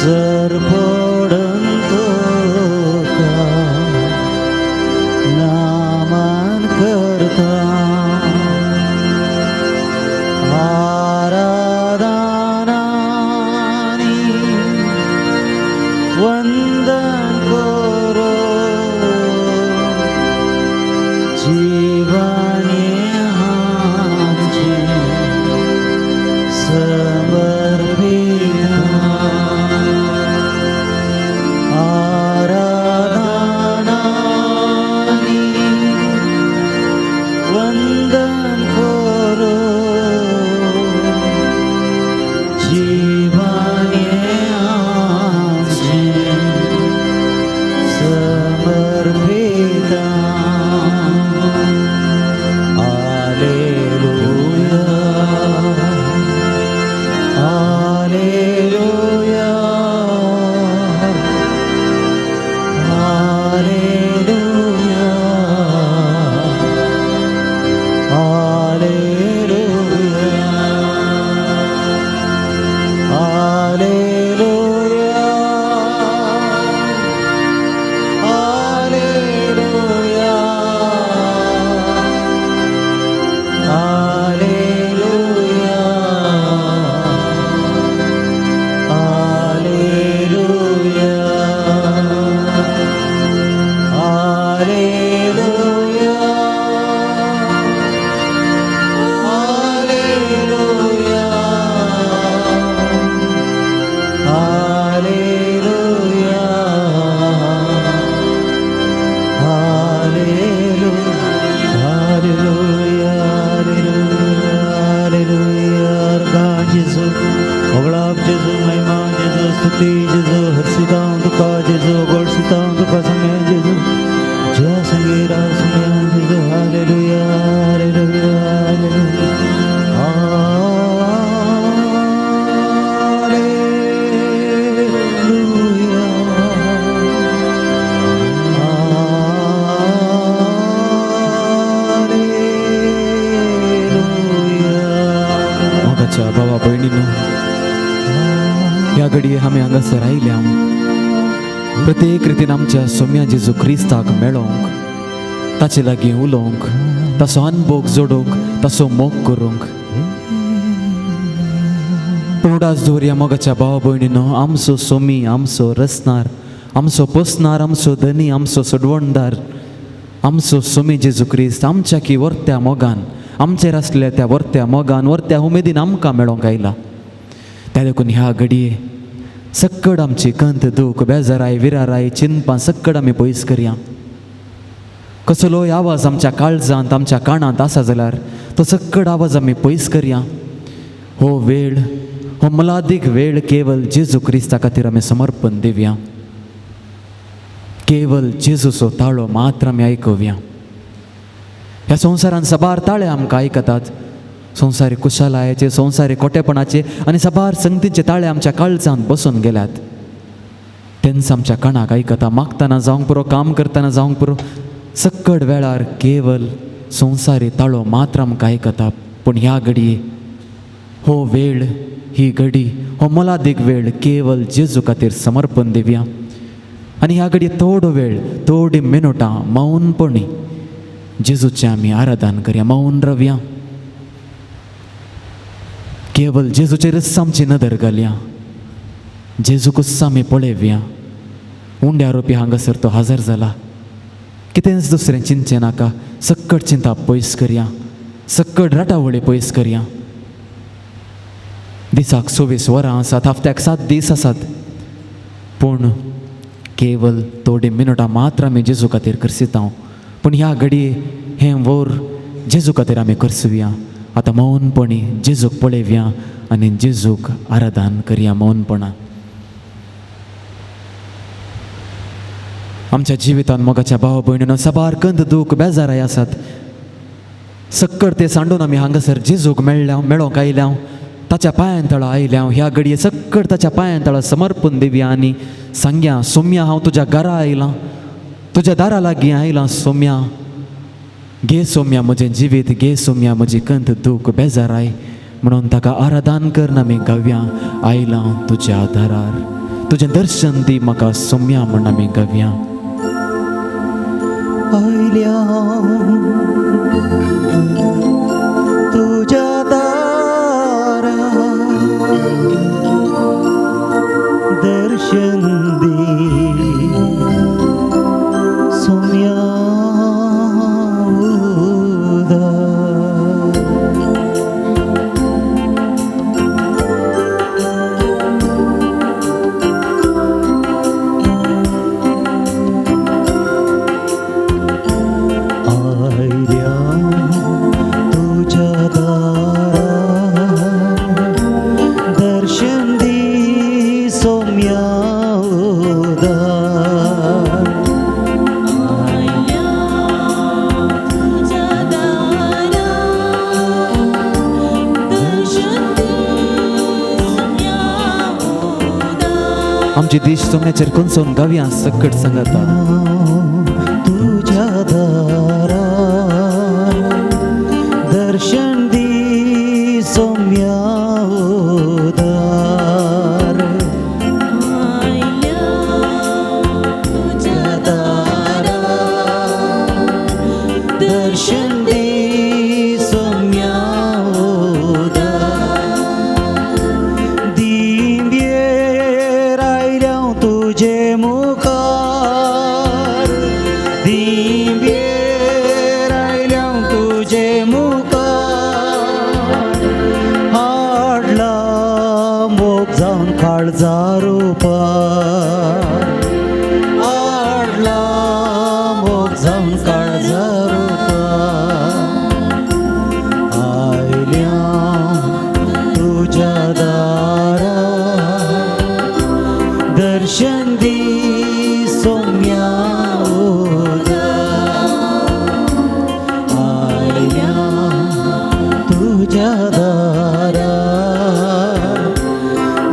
जर पडंतो का नामान करता आराधनानी वंदन करो जीवने आमचे समर्पिता आराधनानी वंदन करो जीवने आमचे समर्पिता हालेलुया हालेलुया हालेलुया हालेलुया हालेलुया हालेलुया हालेलुया हालेलुया हालेलुया हालेलुया हालेलुया हालेलुया हालेलुया गान जेजू ओगळाप जेजू महिमा जेजू स्तुती जेजू हर्षितां तुका जेजू गोडसितां तुका सम्या जेजू जय संगीरा सम्या जेजू हालेलुया हालेलुया हालेलुया मोगाच्या भावा बहिणींनो, या घडये आमी हांगासर आयल्या प्रत्येक रितीन आमच्या सोम्या जेजू क्रिस्ताक मेळोंक, ताचे लागीं उलोवंक, ताचो अनुभव जोडूंक, ताचो मोग करूंक. उडास दवरया मोगाच्या भावा भयणींनो, आमचो सोमी, आमचो रसनार, आमचो पोसनार, आमचो धनी, आमचो सोडवणदार, आमचो सोमी जेजू क्रिस्त आमच्या की वर्त्या मोगान, आमचेर आसलेल्या त्या वर्त्या मोगान, वर्त्या उमेदीन आमकां मेळोंक आयला. त्या देखून ह्या घडये सक्कड आमची कंत दूख बेजाराय विराराय चिंतपां सक्कड आमी पयस करया. कसलोय आवाज आमच्या काळजांत आमच्या कानांत आसा जाल्यार तो सक्कड आवाज आमी पयस करया. हो वेळ, हो मोलादीक वेळ केवल जेजू क्रिस्ता खातीर आमी समर्पण दिवया. केवल जेजूचो ताळो मात्र आमी आयकवया. ह्या संवसारान सबार ताळे आमकां आयकतात, संवसारी कुशलायेचे, संवसारी खोटेपणाचे आनी सबार संगतीचे ताळे आमच्या काळजांत बसून गेल्यात. तेंच आमच्या कानाक आयकता, मागतना जावंक पुरो, काम करतना जावंक पुरो, सक्कड वेळार केवल संवसारी ताळो मात्र आमकां आयकता. पूण ह्या घडये, हो वेळ, ही घडी, हो मोलादीक वेळ केवल जेजू खातीर समर्पण दिवया. आनी ह्या घडये थोडो वेळ, थोडी मिनटां मौनपणी जेजूचें आमी आराधन करया, मौन रावया. केवल जेजूचेरच आमची नदर घालया, जेजूकूच आमी पळयवया. उंड्या रोपी हांगासर तो हजर जाला, कितेंच दुसरें चिंतचें नाका. सक्कड चिंता पयस करया, सक्कड राटावळी पयस करया. दिसाक 24 वरां आसात, हफ्त्याक 7 दीस आसात, पूण केवल थोडी मिनटां मात्र आमी जेजू खातीर करसिता. पूण ह्या घडये हें वर जेजू खातीर आमी करसुया. आतां मौनपणी जेजूक पळयवया आनी जेजूक आराधन करया मौनपणान. आमच्या जिवितांत मोगाच्या भाव भयणींनो, सबार कंद दूख बेजाराय आसात. सक्कड ते सांडून आमी हांगासर जेजूक मेळोंक आयल्या, ताच्या पांयां तळा आयल्या. ह्या घडये सक्कड ताच्या पांयां तळा समर्पण दिवया आनी सांगया, सोम्या हांव तुज्या घरा आयलां, तुज्या दारा लागीं आयलां. सोम्या, घे सोम्या म्हजें जिवीत, घे सोम्या म्हजी कंत दूख बेजाराय. म्हणून ताका आराधन करन आमी गावया, आयलां तुज्या दारार. तुझें दर्शन दी म्हाका सोम्या म्हण आमी गव्या. आयल्या तुझ्या दारा दर्शन दी सोम्या आमची दिश सोम्याचेर कुंचोवन गावया सकट सांगता. तुझ्या दारा दर्शन दी सोम्या उदार. तुझ्या दारा दर्शन दी सोम्या उदार. दिव्येर आयल्या तुझे मुखार. दिव्येर आयल्या तुझे मुखार. हाडला मोग जावन काळजारो पार. हाडला मोग जावन काळजारो पार. आयल्या तुझ्या दारा दर्शन दी सोम्या उदार. आयल्या तुझ्या दारा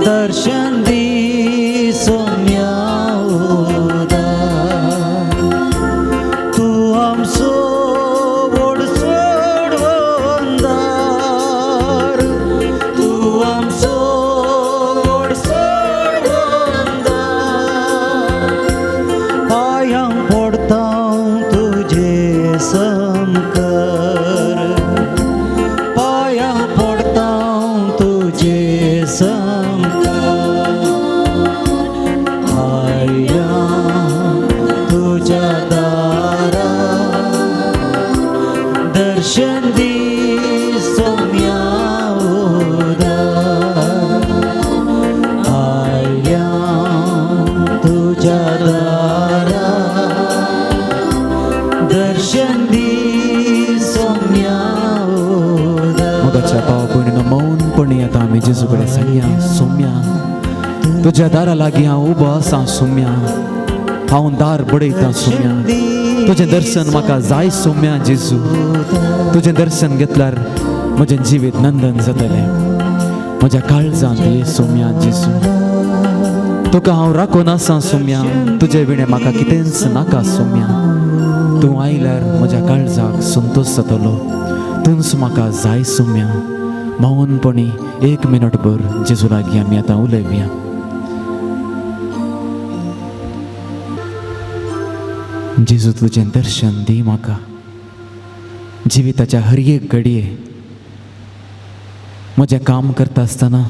दर्शन दी सोम्या उदार. तू आमचो व्हड सोडवंदार. तू आमचो व्हड सोडवंदार. पायांक पडता तुझे समकर. पायांक पडता तुझे समकर. आयल्या तुझ्या दारा दर्शन दी सोम्या उदार. आयल्या तुझ्या दारा दर्शन दी सोम्या उदार. मोगाच्या भाव भयणीनो मौनपणी आता आमी जेजू कडेन सांगया. सोम्या तुझ्या दारा लागीं हांव उबो आसां. सोम्या हांव दार बडयतां. सोम्या तुझें दर्शन म्हाका जाय. सोम्या जेजू तुझें दर्शन घेतल्यार म्हजें जिवीत नंदन जातलें. म्हज्या काळजांत ये सोम्या जेजू. तुका हांव राखून आसां. सोम्या तुजे विणे म्हाका कितेंच नाका. सोम्या तूं आयल्यार म्हज्या काळजाक संतोश जातलो. तूंच म्हाका जाय. सोम्या मौनपणी 1 मिनट भर जेजू लागीं आमी आतां उलयया. जेजू तुजें दर्शन दी म्हाका. जिविताच्या हर एक घडये म्हजें काम करता आसतना,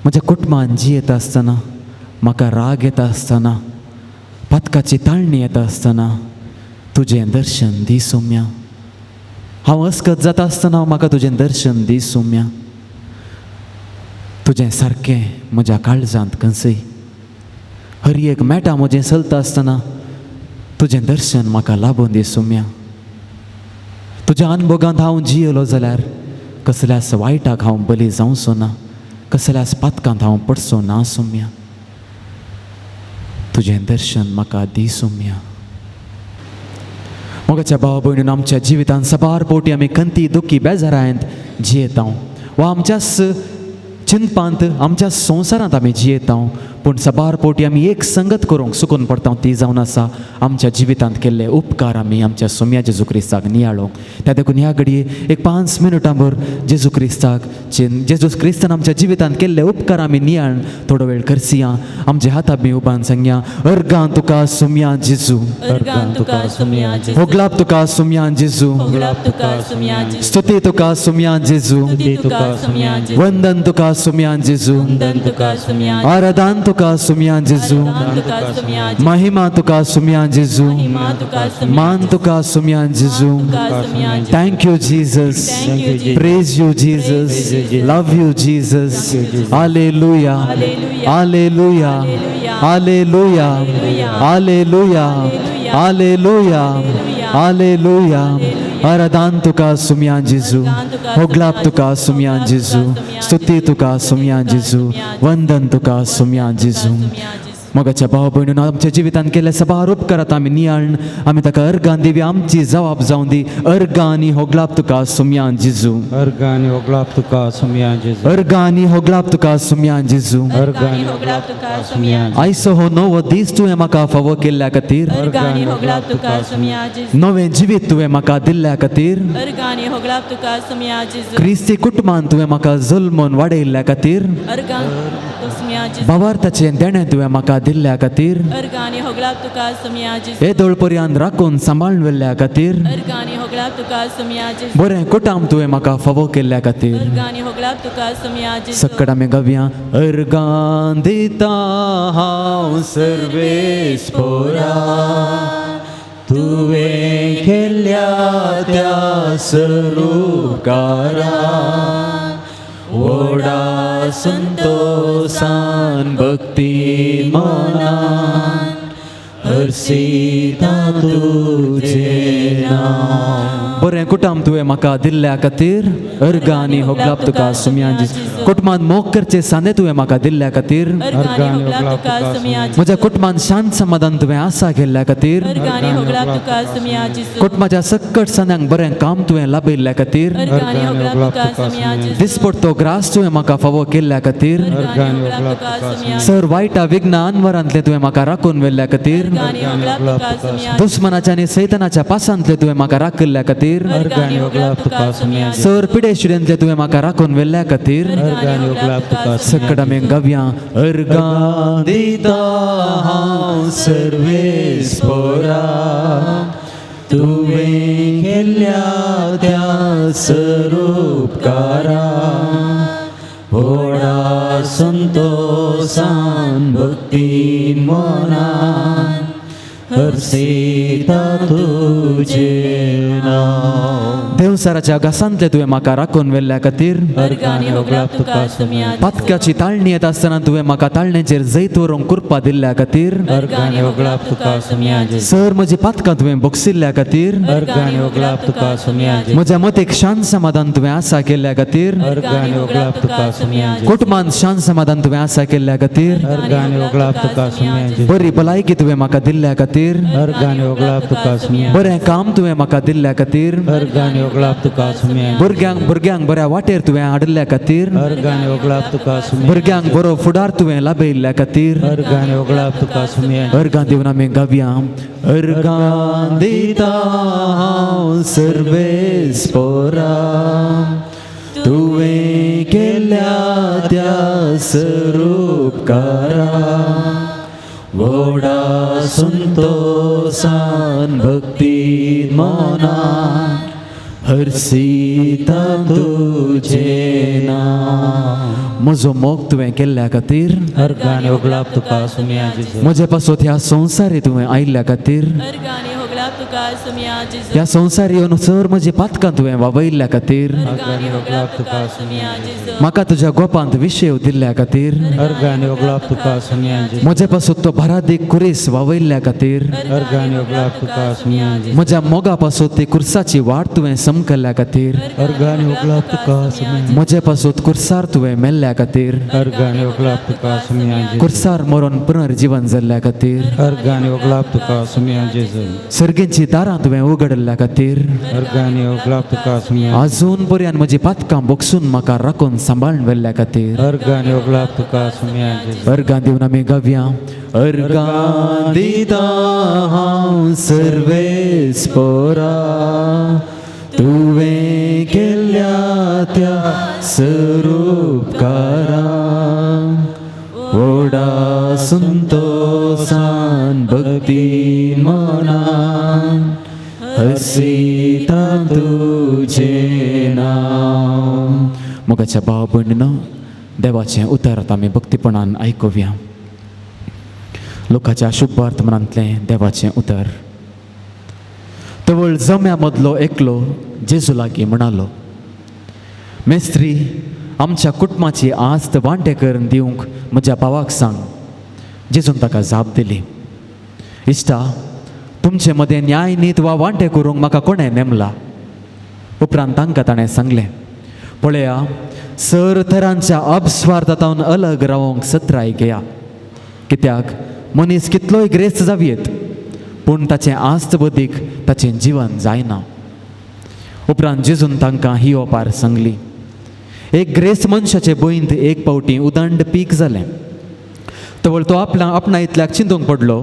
म्हज्या कुटुंबान जियेता आसतना, म्हाका राग येता आसतना, पथकाची ताळणी येता आसतना तुजें दर्शन दी सोम्या. हांव अस्कत जाता आसतना म्हाका तुजें दर्शन दी सोम्या. तुजें सारकें म्हज्या काळजांत कंसय. हर एक मेटा म्हजें चलता आसतना तुजें दर्शन म्हाका लाबून दी सोम्या. तुज्या अनुभोगांत हांव जियेलो जाल्यार कसल्याच वायटाक हांव बली जावचो ना. कसल्याच पातकांत हांव पडचो ना. सोम्या तुजें दर्शन म्हाका दी सोम्या. मोगाच्या भाव भयणीन आमच्या जिवितांत सबार पोटी आमी खंती दुखी बेजारायंत जियेता वा आमच्याच चिंतपांत आमच्या संवसारांत आमी जियेता पूण सबार पोटी आमी एक संगत करूंक सुकून पडटा ती जावन आसा आमच्या जिवितांत केल्ले उपकार आमी आमच्या सोम्या जेजू क्रिस्ताक नियाळोंक. त्या देखून ह्या घडये एक 5 मिनटां भर जेजू क्रिस्ताक जेजू क्रिस्तान आमच्या जिवितांत केल्ले उपकार आमी नियाळन थोडो वेळ करसिया. आमचे हात आमी उबान सांगया, अर्गां तुका सोम्या जेजू, अर्गां तुका सोम्या जेजू, होगलाप तुका सोम्या जेजू, होगलाप तुका सोम्या जेजू, स्तुती तुका सोम्या जेजू, स्तुती तुका सोम्या जेजू, वंदन तुका सोम्या जेजू, वंदन तुका सोम्या जेजू, आराधन तुका सोम्या जेजू, आराधन तुका सोम्या जेजू, महिमा तुका सोम्या जेजू, महिमा तुका सोम्या मान तुका सोम्या जेजू. तुका सोम्या जेजू. Thank you, Jesus. Thank you, Jesus. Praise you, Jesus. Love you, Jesus. Hallelujah. Hallelujah. Hallelujah. Hallelujah. Hallelujah. Hallelujah. आराधन तुका सोम्या जेजू, होगलाप तुका सोम्या जेजू, स्तुती तुका सोम्या जेजू, वंदन तुका सोम्या जेजू. मोगाच्या भाव भयणीन आमच्या जिवितांत केल्ले सबार उपकारात आमी नियाळन आमी ताका अर्गां दिवया. आमची जबाब जावं दी, अर्गां आनी होगलाप तुका सोम्या जेजू, अर्गां होगलाप तुका सोम्या जेजू, अर्गां आनी होगलाप तुका सोम्या जेजू. अर्गां होगलाप तुका सोम्या जेजू, आयचो हो नवो दीस तुवें म्हाका फावो केल्ल्या खातीर, अर्गां होगलाप तुका सोम्या जेजू, नवें जिवीत तुवें म्हाका दिल्ल्या खातीर, अर्गां होगलाप तुका सोम्या जेजू, क्रिस्ती कुटुंबान तुवें म्हाका जल्मोवन वाडयल्ल्या खातीर, अर्गां सोम्या जेजू, भावार्थाचें देणें तुवें म्हाका दिल्ल्या खातीर, अर्गां होगलाप तुका सोम्या जेजू, हे दोळपर्यंत राखून सांबाळून व्हेल्ल्या खातीर, अर्गां होगलाप तुका सोम्या जेजू, बरें कुटाम तुवें म्हाका फावो केल्ल्या खातीर. अर्गां होगलाप तुका सोम्या जेजू, सक्कड आमी गावया. अर्गां दिता हांव सर्वेस्परा, तुवें केल्ल्या त्या सरूपकारा, व्हडा संतोषान भक्ती मनान हर्षिता तुजें नांव. बरें कुटाम तुवें म्हाका दिल्ल्या खातीर, अर्गां आनी होगलाप तुका सोम्या जेजू. कुटुंबांत मोग करचे साने तुवें म्हाका दिल्ल्या खातीर, अर्गां होगलाप तुका सोम्या जेजू, म्हज्या कुटुंबांत शांत समाधान तुवें आसा केल्ल्या खातीर, अर्गां होगलाप तुका सोम्या जेजू, कुटुंबाच्या सक्कट सान्यांक बरें काम तुवें लाभयल्ल्या खातीर, अर्गां होगलाप तुका सोम्या जेजू, दिसपडतो ग्रास तुवें म्हाका फावो केल्ल्या खातीर, अर्गां होगलाप तुका सोम्या जेजू, सर वायटा विघ्ना अनवरांतले तुवें म्हाका राखून व्हेल्ल्या खातीर, अर्गां होगलाप तुका सोम्या जेजू, दुस्मनाच्या आनी सैतानाच्या पासांतले तुवें म्हाका राखल्ल्या खातीर, अर्गां होगलाप तुका सोम्या जेजू, सर पिडेशिडेंतले तुवें म्हाका राखून व्हेल्ल्या खातीर. अर्गां होगलाप तुका सक्कड आमी गावया. अर्गां दिता हांव सर्वेस्परा, तुवें केल्ल्या त्या सरूपकारा, व्हडा संतोषान भक्तीन मनान हर्षिता तुजें नांव. देवसाराच्या घासांतले तुवें म्हाका राखून व्हेल्ल्या खातीर, अर्गां होगलाप तुका सोम्या जेजू, पातकाची ताळणी येत आसतना तुवें म्हाका ताळणेचेर जैत व्हरूंक कुरपा दिल्ल्या खातीर, अर्गां होगलाप तुका सोम्या जेजू, सर म्हजी पातकां तुवें बक्षिल्ल्या खातीर, अर्गां होगलाप तुका सोम्या जेजू, म्हज्या मतेक शांत समाधान तुवें आसा केल्ल्या खातीर, अर्गां होगलाप तुका सोम्या जेजू, कुटुंबांत शांत समाधान तुवें आसा केल्ल्या खातीर, अर्गां होगलाप तुका सोम्या जेजू, बरी भलायकी तुवें म्हाका दिल्ल्या खातीर, अर्गां होगलाप तुका सोम्या, बरें काम तुवें म्हाका दिल्ल्या खातीर, अर्गां होगलाप तुका सोम्या, भुरग्यांक बऱ्या वाटेर तुवें हाडिल्ल्या खातीर, अर्गां होगलाप तुका सोम्या, भुरग्यांक बरो फुडार तुवें लाभयल्ल्या खातीर, अर्गां होगलाप तुका सोम्या, अर्गां दिवन आमी गावया. अर्गां दिता हांव सर्वेस्परा, तुवें केल्ल्या त्या सरूपकारा, व्हडा संतोषान भक्तीन मनान हर्षिता तुजें नांव. म्हजो मोग तुवें केल्ल्या खातीर, अर्गां होगलाप तुका सोम्या जेजू, म्हजे पासत ह्या संवसारी तुवें आयिल्ल्या खातीर, अर्गां होगलाप तुका सोम्या जेजू, ह्या संवसारी येवन सर म्हजी पातकां तुवें वावयल्ल्या खातीर, अर्गां होगलाप तुका सोम्या जेजू, म्हाका तुज्या गोपांत विशय दिल्ल्या खातीर, अर्गां होगलाप तुका सोम्या जेजू, म्हजे पासत तो भरादीक कुरीस वावयल्ल्या खातीर, अर्गां होगलाप तुका सोम्या जेजू, म्हज्या मोगा पासत ती कुर्साची वाट तुवें समकल्ल्या खातीर, अर्गां होगलाप तुका सोम्या, म्हजे पासत कुर्सार तुवें मेल्ल्या खातीर, अर्गां होगलाप तुका सोम्या जेजू, कुर्सार मरून पुनर्जीवन जाल्ल्या खातीर, अर्गां होगलाप तुका सोम्या जेजू, सर्गेची कृपेची दारां तुवें उगडल्या खातीर अर्गांनी ओगलाप तुका सुम्या आजून पर्यंत म्हजी पातकां बोगसून म्हाका राखून सांबाळून व्हेल्ल्या खातीर अर्गांनी ओगलाप तुका सुम्या जेजू अर्गां दिवन आमी गावया. अर्गां दिता हांव सर्वेस्परा तुवें केल्ल्या त्या सरूपकारा ओडा संतोषान भक्तीन मनान हसिता तुजें नांव. मोगाच्या भाव भयणीनो, देवाचें उतर आतां आमी भक्तीपणान आयकुया. लोकाच्या शुभ वर्तमानांतलें देवाचें उतर. तवळ जम्या मदलो एकलो जेजू लागीं म्हणालो, मेस्त्री, आमच्या कुटुंबाची आस्त वांटे करून दिवंक म्हज्या भावाक सांग. जेजून ताका जाप दिली, इश्टा, तुमचे मदें न्याय नीत वा वांटे करूंक म्हाका कोणें नेमला. उपरांत तांकां ताणें सांगलें, पळया, सर तरांच्या अपस्वार्थांतून अलग रावंक सत्राय घेया. कित्याक मनीस कितलोय ग्रेस्त जावयेत, पूण ताचें आस्त बदीक ताचें जिवन जायना. उपरांत जेजून तांकां ही ओपार सांगली, एक ग्रेस्त मनशाचे बंद एक पावटी उदंड पीक जालें. तवळ तो आपणा इतल्याक चिंतूंक पडलो,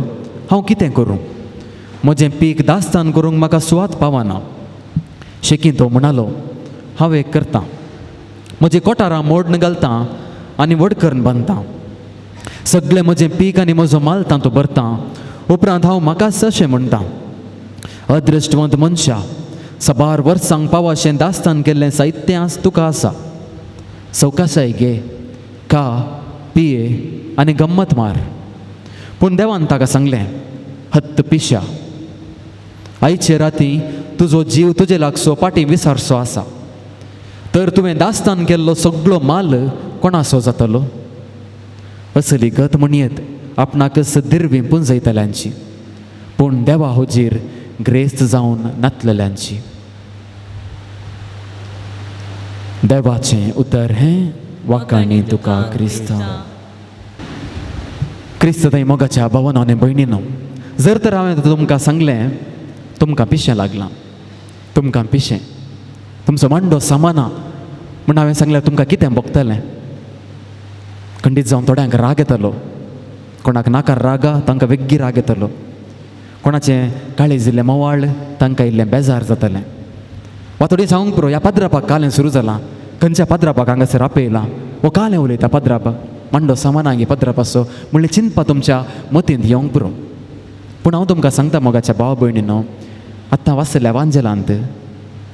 हांव कितें करूं? म्हजें पीक दास्तान करूंक म्हाका सुवात पावना. शेकी तो म्हणालो, हांव एक करतां, म्हजी कोठारां मोडन घालतां आनी वडकरून बांदतां. सगळें म्हजें पीक आनी म्हजो माल तातूंत भरतां. उपरांत हांव म्हाकाच अशें म्हणटां, अदृश्टवंत मनशा, साबार वर्सांक पावाशें दास्तान केल्लें साहित्य तुका आसा. सवकासाय घे, खा, पिये आनी गम्मत मार. पूण देवान ताका सांगलें, हत्त पिशा, आयचे राती तुजो जीव तुजे लागसो पाटी विसारचो आसा. तर तुवें दास्तान केल्लो सगळो माल कोणाचो जातलो? असली गत म्हणयेत आपणाकच दिरवी पुंजयतल्यांची, पूण देवा होजीर ग्रेस्त जावन नातलेल्यांची. देवाचें उतर हें वाकाणी तुका क्रिस्ता. क्रिस्त थंय मोगाच्या भावानो आनी भयणीनो, जर तर हांवें तुमकां सांगलें तुमकां पिशें लागलां, तुमकां पिशें, तुमचो मांडो सामाना म्हण हांवें सांगल्यार तुमकां कितें भोगतलें? खंडीत जावन थोड्यांक राग येतलो, कोणाक नाका रागा तांकां वेग्गी राग येतलो, कोणाचें काळीज इल्लें मवाळ तांकां इल्लें बेजार जातलें. वा थोडी सांगूंक पुरो, ह्या पाद्रापाक कालें सुरू जालां, खंयच्या पाद्रापाक हांगासर आपयलां, वो कालें उलयता पाद्रापाक, मांडो सामानांगी पाद्रापाचो म्हणलें चिंतपा तुमच्या मतींत येवंक पुरो. पूण हांव तुमकां सांगता मोगाच्या भाव भयणीनो, आतां वाचल्या वांजेलांत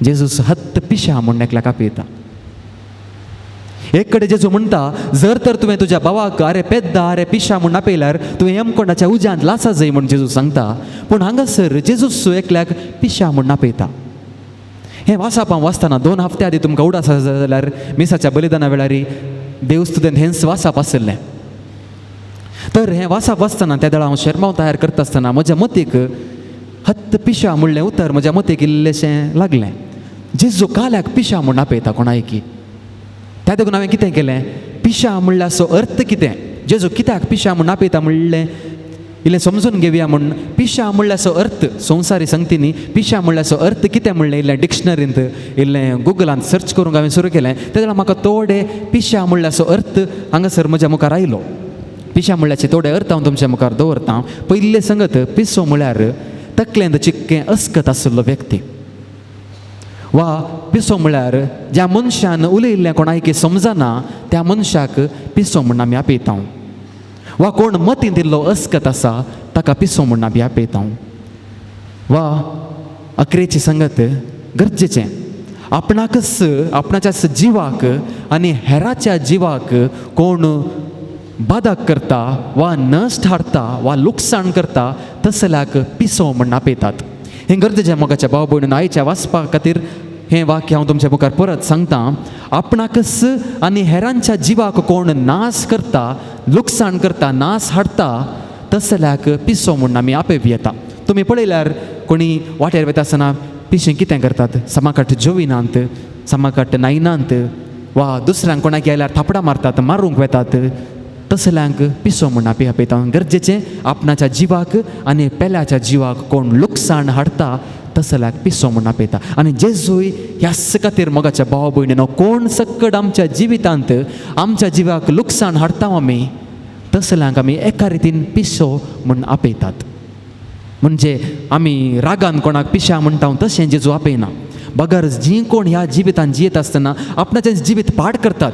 जेजूस हत्त पिशा म्हूण एकल्याक आपयता. एक कडेन जेजू म्हणटा, जर तर तुवें तुज्या भावाक आरे पेद्दा आरे पिशा म्हूण आपयल्यार तुवें यमकोंडाच्या उज्यांत लासा जाय म्हूण जेजू सांगता. पूण हांगासर जेजूस एकल्याक पिशा म्हूण आपयता. हें वाचपां वाचतना 2 हफ्ते आदीं तुमकां उडास आसा जाल्यार मिसाच्या बलिदाना वेळार देवस्तुतेंत हेंच वाचप आसलें. तर हें वाचप वाचतना त्या वेळार हांव शर्माव तयार करता आसतना म्हज्या मतीक हत्त पिशा म्हणलें उतर म्हज्या मतीक इल्लेशें लागलें. जेजू काल्याक पिशा म्हूण आपयता कोणायकी. त्या देखून हांवें कितें केलें, पिशा म्हणल्याचो अर्थ कितें, जेजू कित्याक पिशा म्हूण आपयता म्हणलें इल्लें समजून घेवया म्हूण. पिशा म्हणल्याचो अर्थ संवसारी संगतींनी पिशा म्हणल्याचो अर्थ कितें म्हणलें इल्लें डिक्शनरींत इल्लें गुगलांत सर्च करूंक हांवें सुरू केलें. तेन्ना म्हाका थोडे पिशा म्हणल्याचो अर्थ हांगासर म्हज्या मुखार आयलो. पिशा म्हणल्याचे थोडे अर्थ हांव तुमच्या मुखार दवरतां. पयले संगत पिसो म्हळ्यार तकलेंत चिक्कें अस्कत आशिल्लो व्यक्ती, वा पिसो म्हळ्यार ज्या मनशान उलयिल्लें कोणायकी समजना त्या मनशाक पिसो म्हूण आमी आपयता. वा कोण मतींत दिल्लो अस्कत आसा ताका पिसो म्हूण आमी आपयता. वा अकरेची संगत गरजेचें आपणाकच आपणाच्याच जिवाक आनी हेराच्या जिवाक कोण बादाक करता वा नश्ट हाडटा वा लुकसाण करता तसल्याक पिसो म्हूण आपयतात. हें गरजेचें मोगाच्या भाव भयणीन. आयच्या वाचपा खातीर हें वाक्य हांव तुमच्या मुखार परत सांगतां. आपणाकच आनी हेरांच्या जिवाक कोण नाश करता, लुकसाण करता, नाश हाडता तसल्याक पिसो म्हूण आमी आपयप येता. तुमी पळयल्यार कोणी वाटेर वयता आसतना पिशें कितें करतात, समाकट जेविनांत, समाकट न्हायनांत, वा दुसऱ्यांक कोणाक आयल्यार थापडां मारतात, मारूंक वेतात. तसल्यांक पिसो म्हूण आमी आपयता. गरजेचें आपणाच्या जिवाक आनी पेल्याच्या जिवाक कोण लुकसाण हाडटा तसल्यांक पिसो म्हूण आपयता. आनी जेजूय ह्याच खातीर मोगाच्या भाव भयणीनो, कोण सक्कड आमच्या जिवितांत आमच्या जिवाक लुकसाण हाडटा आमी तसल्यांक आमी एका रितीन पिसो म्हूण आपयतात. म्हणजे आमी रागान कोणाक पिश्या म्हणटा तशें जेजू आपयना. बगर जीं कोण ह्या जिवितांत जियेत आसतना आपणाचें जिवीत पाड करतात,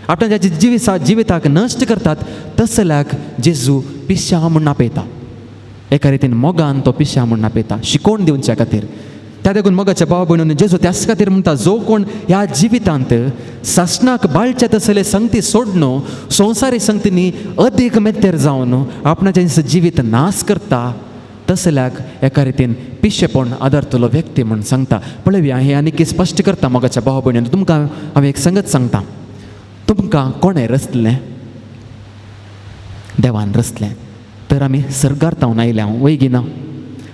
आपणाच्या जिविताक नश्ट करतात तसल्यांक जेजू पिश्या म्हूण आपयता. एका रितीन मोगान तो पिश्या म्हूण आपयता शिकोवन दिवच्या खातीर. त्या देखून मोगाच्या भाव भयणींनो, जेजू त्याच खातीर म्हणटा, जो कोण ह्या जिवितांत सासणाक बाळचे तसले संगती सोडून संवसारी संगतींनी अदीक मेत्तेर जावन आपणाचें जिवीत नाश करता तसल्यांक एका रितीन पिशेपण आदारतलो व्यक्ती म्हूण सांगता. पळयया, हें आनीक स्पश्ट करता मोगाच्या भाव भयणींनो. तुमकां हांवें एक संगत सांगता. तुमकां कोणें रचलें? देवान रचलें. तर आमी सर्गार तावन आयल्या वैगी ना.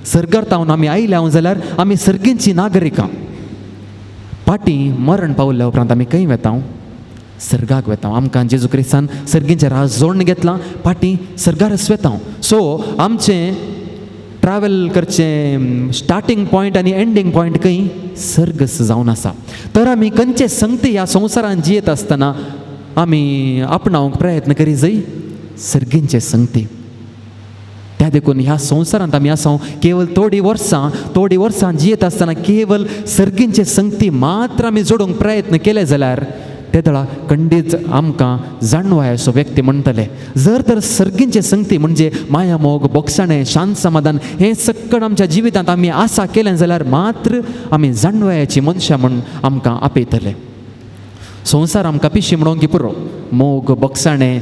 सर्गार तावन आमी आयल्या जाल्यार आमी सर्गींची नागरिकां. पाटी मरण पावल्या उपरांत आमी खंय वेता? सर्गाक वेता. आमकां जेजू क्रिस्तान सर्गींचें राज जोडून घेतलां, पाटी सर्गारच वेता. सो आमचें ट्रॅवल करचें स्टार्टींग पॉयंट आनी एंडींग पॉयंट खंय? सर्गस जावन आसा. तर आमी खंयचे संगती ह्या संवसारांत जियेत आसतना आमी आपणावंक प्रयत्न करी जंय सर्गींचे संगती. त्या देखून ह्या संवसारांत आमी आसा केवळ थोडी वर्सां जियेत आसतना केवळ सर्गींचे संगती मात्र आमी जोडूंक प्रयत्न केले जाल्यार ते दळा खंडीत आमकां जाणवाय असो व्यक्ती म्हणटले. जर तर सर्गींचे संगती म्हणजे माया मोग, बोगसाणें, शांत समाधान हें सक्कड आमच्या जिवितांत आमी आसा केलें जाल्यार मात्र आमी जाणवायाची मनशां म्हूण आमकां आपयतले. संवसार आमकां पिशी म्हणूंक पुरो. मोग, बोगसाणें,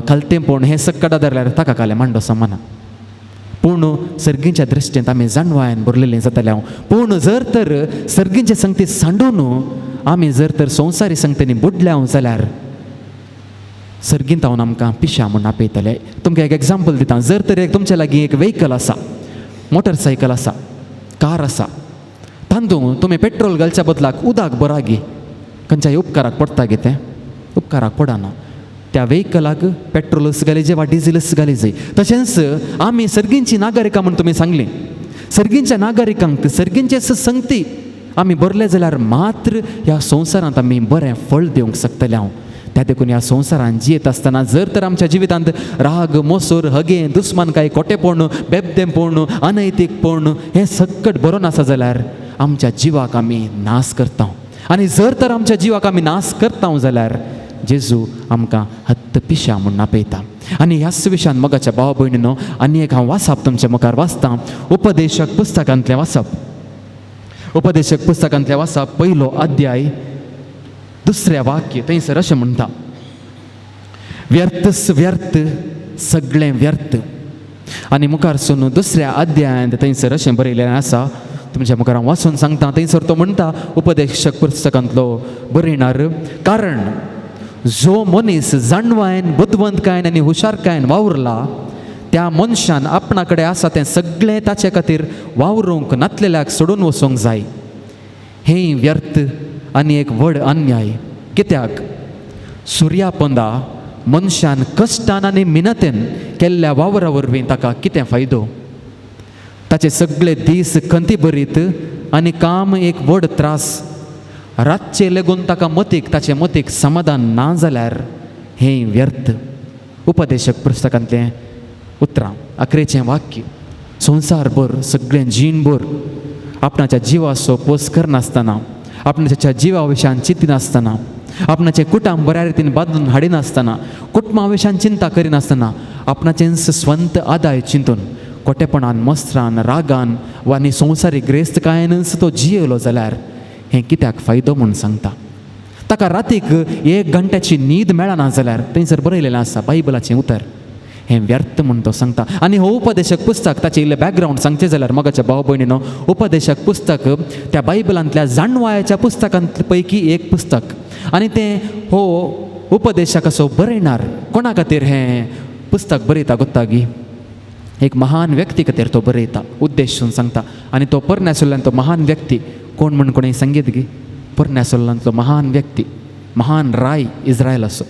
खालतेपण हें सक्कड आदारल्यार ताका काले मांडो समाना. पूण सर्गींच्या दृश्टींत आमी जाणवायान भरलेलीं जाताले. पूण जर तर सर्गींचे संगती सांडून आमी जर तर संवसारी संगतींनी बुडल्या जाल्यार सर्गींत हांव आमकां पिश्या म्हूण आपयतले. तुमकां एक एग्जाम्पल दिता. जर तर एक तुमच्या लागीं एक वेहिकल आसा, मोटरसायकल आसा, कार आसा, तातूंत तुमी पेट्रोल घालच्या बदलाक उदक बरागी खंयच्याय उपकाराक पडटा गे? तें उपकाराक पडना. त्या वेहिकलाक पेट्रोलच घालीजे वा डिझेलच घालीजे. तशेंच आमी सर्गींची नागरिकां म्हूण तुमी सांगलीं. सर्गींच्या नागरिकांक सर्गींचे संगती आमी बरले जाल्यार मात्र ह्या संवसारांत आमी बरें फळ दिवंक शकतले. त्या देखून ह्या संवसारांत जियेत आसतना जर तर आमच्या जिवितांत राग, मोसूर, हगे, दुस्मानकाय, खोटेपण, बेबदेपण, अनैतीकपण हें सक्कट बरोवन आसा जाल्यार आमच्या जिवाक आमी नाश करता. आनी जर तर आमच्या जिवाक आमी नाश करता जाल्यार जेजू आमकां हत्त पिश्या म्हूण आपयता. आनी ह्याच विशयान मोगाच्या भाव भयणींनो, आनी एक हांव वाचप तुमच्या मुखार वाचता. उपदेशक पुस्तकांतलें वाचप. उपदेशक पुस्तकांतलें वाचप, 1 अध्याय 2 वाक्य. थंयसर अशें म्हणटा, व्यर्थच व्यर्थ, सगळें व्यर्थ. आनी मुखार सून 2 अध्यायांत थंयसर अशें बरयलेलें आसा. तुमच्या मुखार हांव वाचून सांगता. थंयसर तो म्हणटा, उपदेशक पुस्तकांतलो बरयणार, कारण जो मनीस जाणवायन, बुद्धवंतकायेन आनी हुशारकायेन वावरला त्या मनशान आपणा कडेन आसा तें सगळें ताचे खातीर वावरूंक नातलेल्याक सोडून वचूंक जाय. हें व्यर्थ आनी एक व्हड अन्याय. कित्याक? सुर्यापोंदा मनशान कश्टान आनी मिनतेन केल्ल्या वावरा वरवीं ताका कितें फायदो? ताचे सगळे दीस खंती भरीत आनी काम एक व्हड त्रास. रातचे लेगून ताका ताचे मतीक समाधान ना जाल्यार हें व्यर्थ. उपदेशक पुस्तकांतलें उतरां 11चें वाक्य. संवसारभर सगळें जीणभर आपणाच्या जिवाचो पोस करनासतना, आपणाच्या जिवा विशयान चिंतिनासतना, आपणाचें कुटुंब बऱ्या रितीन बांदून हाडिनासतना, कुटुंबा विशयान चिंता करिनासतना आपणाचें स्वंत आदाय चिंतून खोटेपणान, मस्त्रान, रागान वा आनी संवसारी ग्रेस्तकायेनच तो जियेलो जाल्यार हें कित्याक फायदो म्हूण सांगता. ताका रातीक 1 घंट्याची न्हीद मेळना जाल्यार थंयसर बरयलेलें आसा बायबलाचें उतर. हें व्यर्थ म्हूण तो सांगता. आनी हो उपदेशक पुस्तक ताचें इल्लें बॅकग्रावंड सांगचें जाल्यार मोगाच्या भाव भयणीनो, उपदेशक पुस्तक त्या बायबलांतल्या जाणवायाच्या पुस्तकांत पैकी एक पुस्तक. आनी तें हो उपदेशक असो बरयणार कोणा खातीर हें पुस्तक बरयता गोत्तागी? एक महान व्यक्ती खातीर तो बरयता, उद्देशून सांगता. आनी तो परण्यासुल्ल्यान तो महान व्यक्ती कोण म्हण कोणें सांगीत गी? परण्यासुल्ल्यान तो महान व्यक्ती, महान राय इज्रायल असो.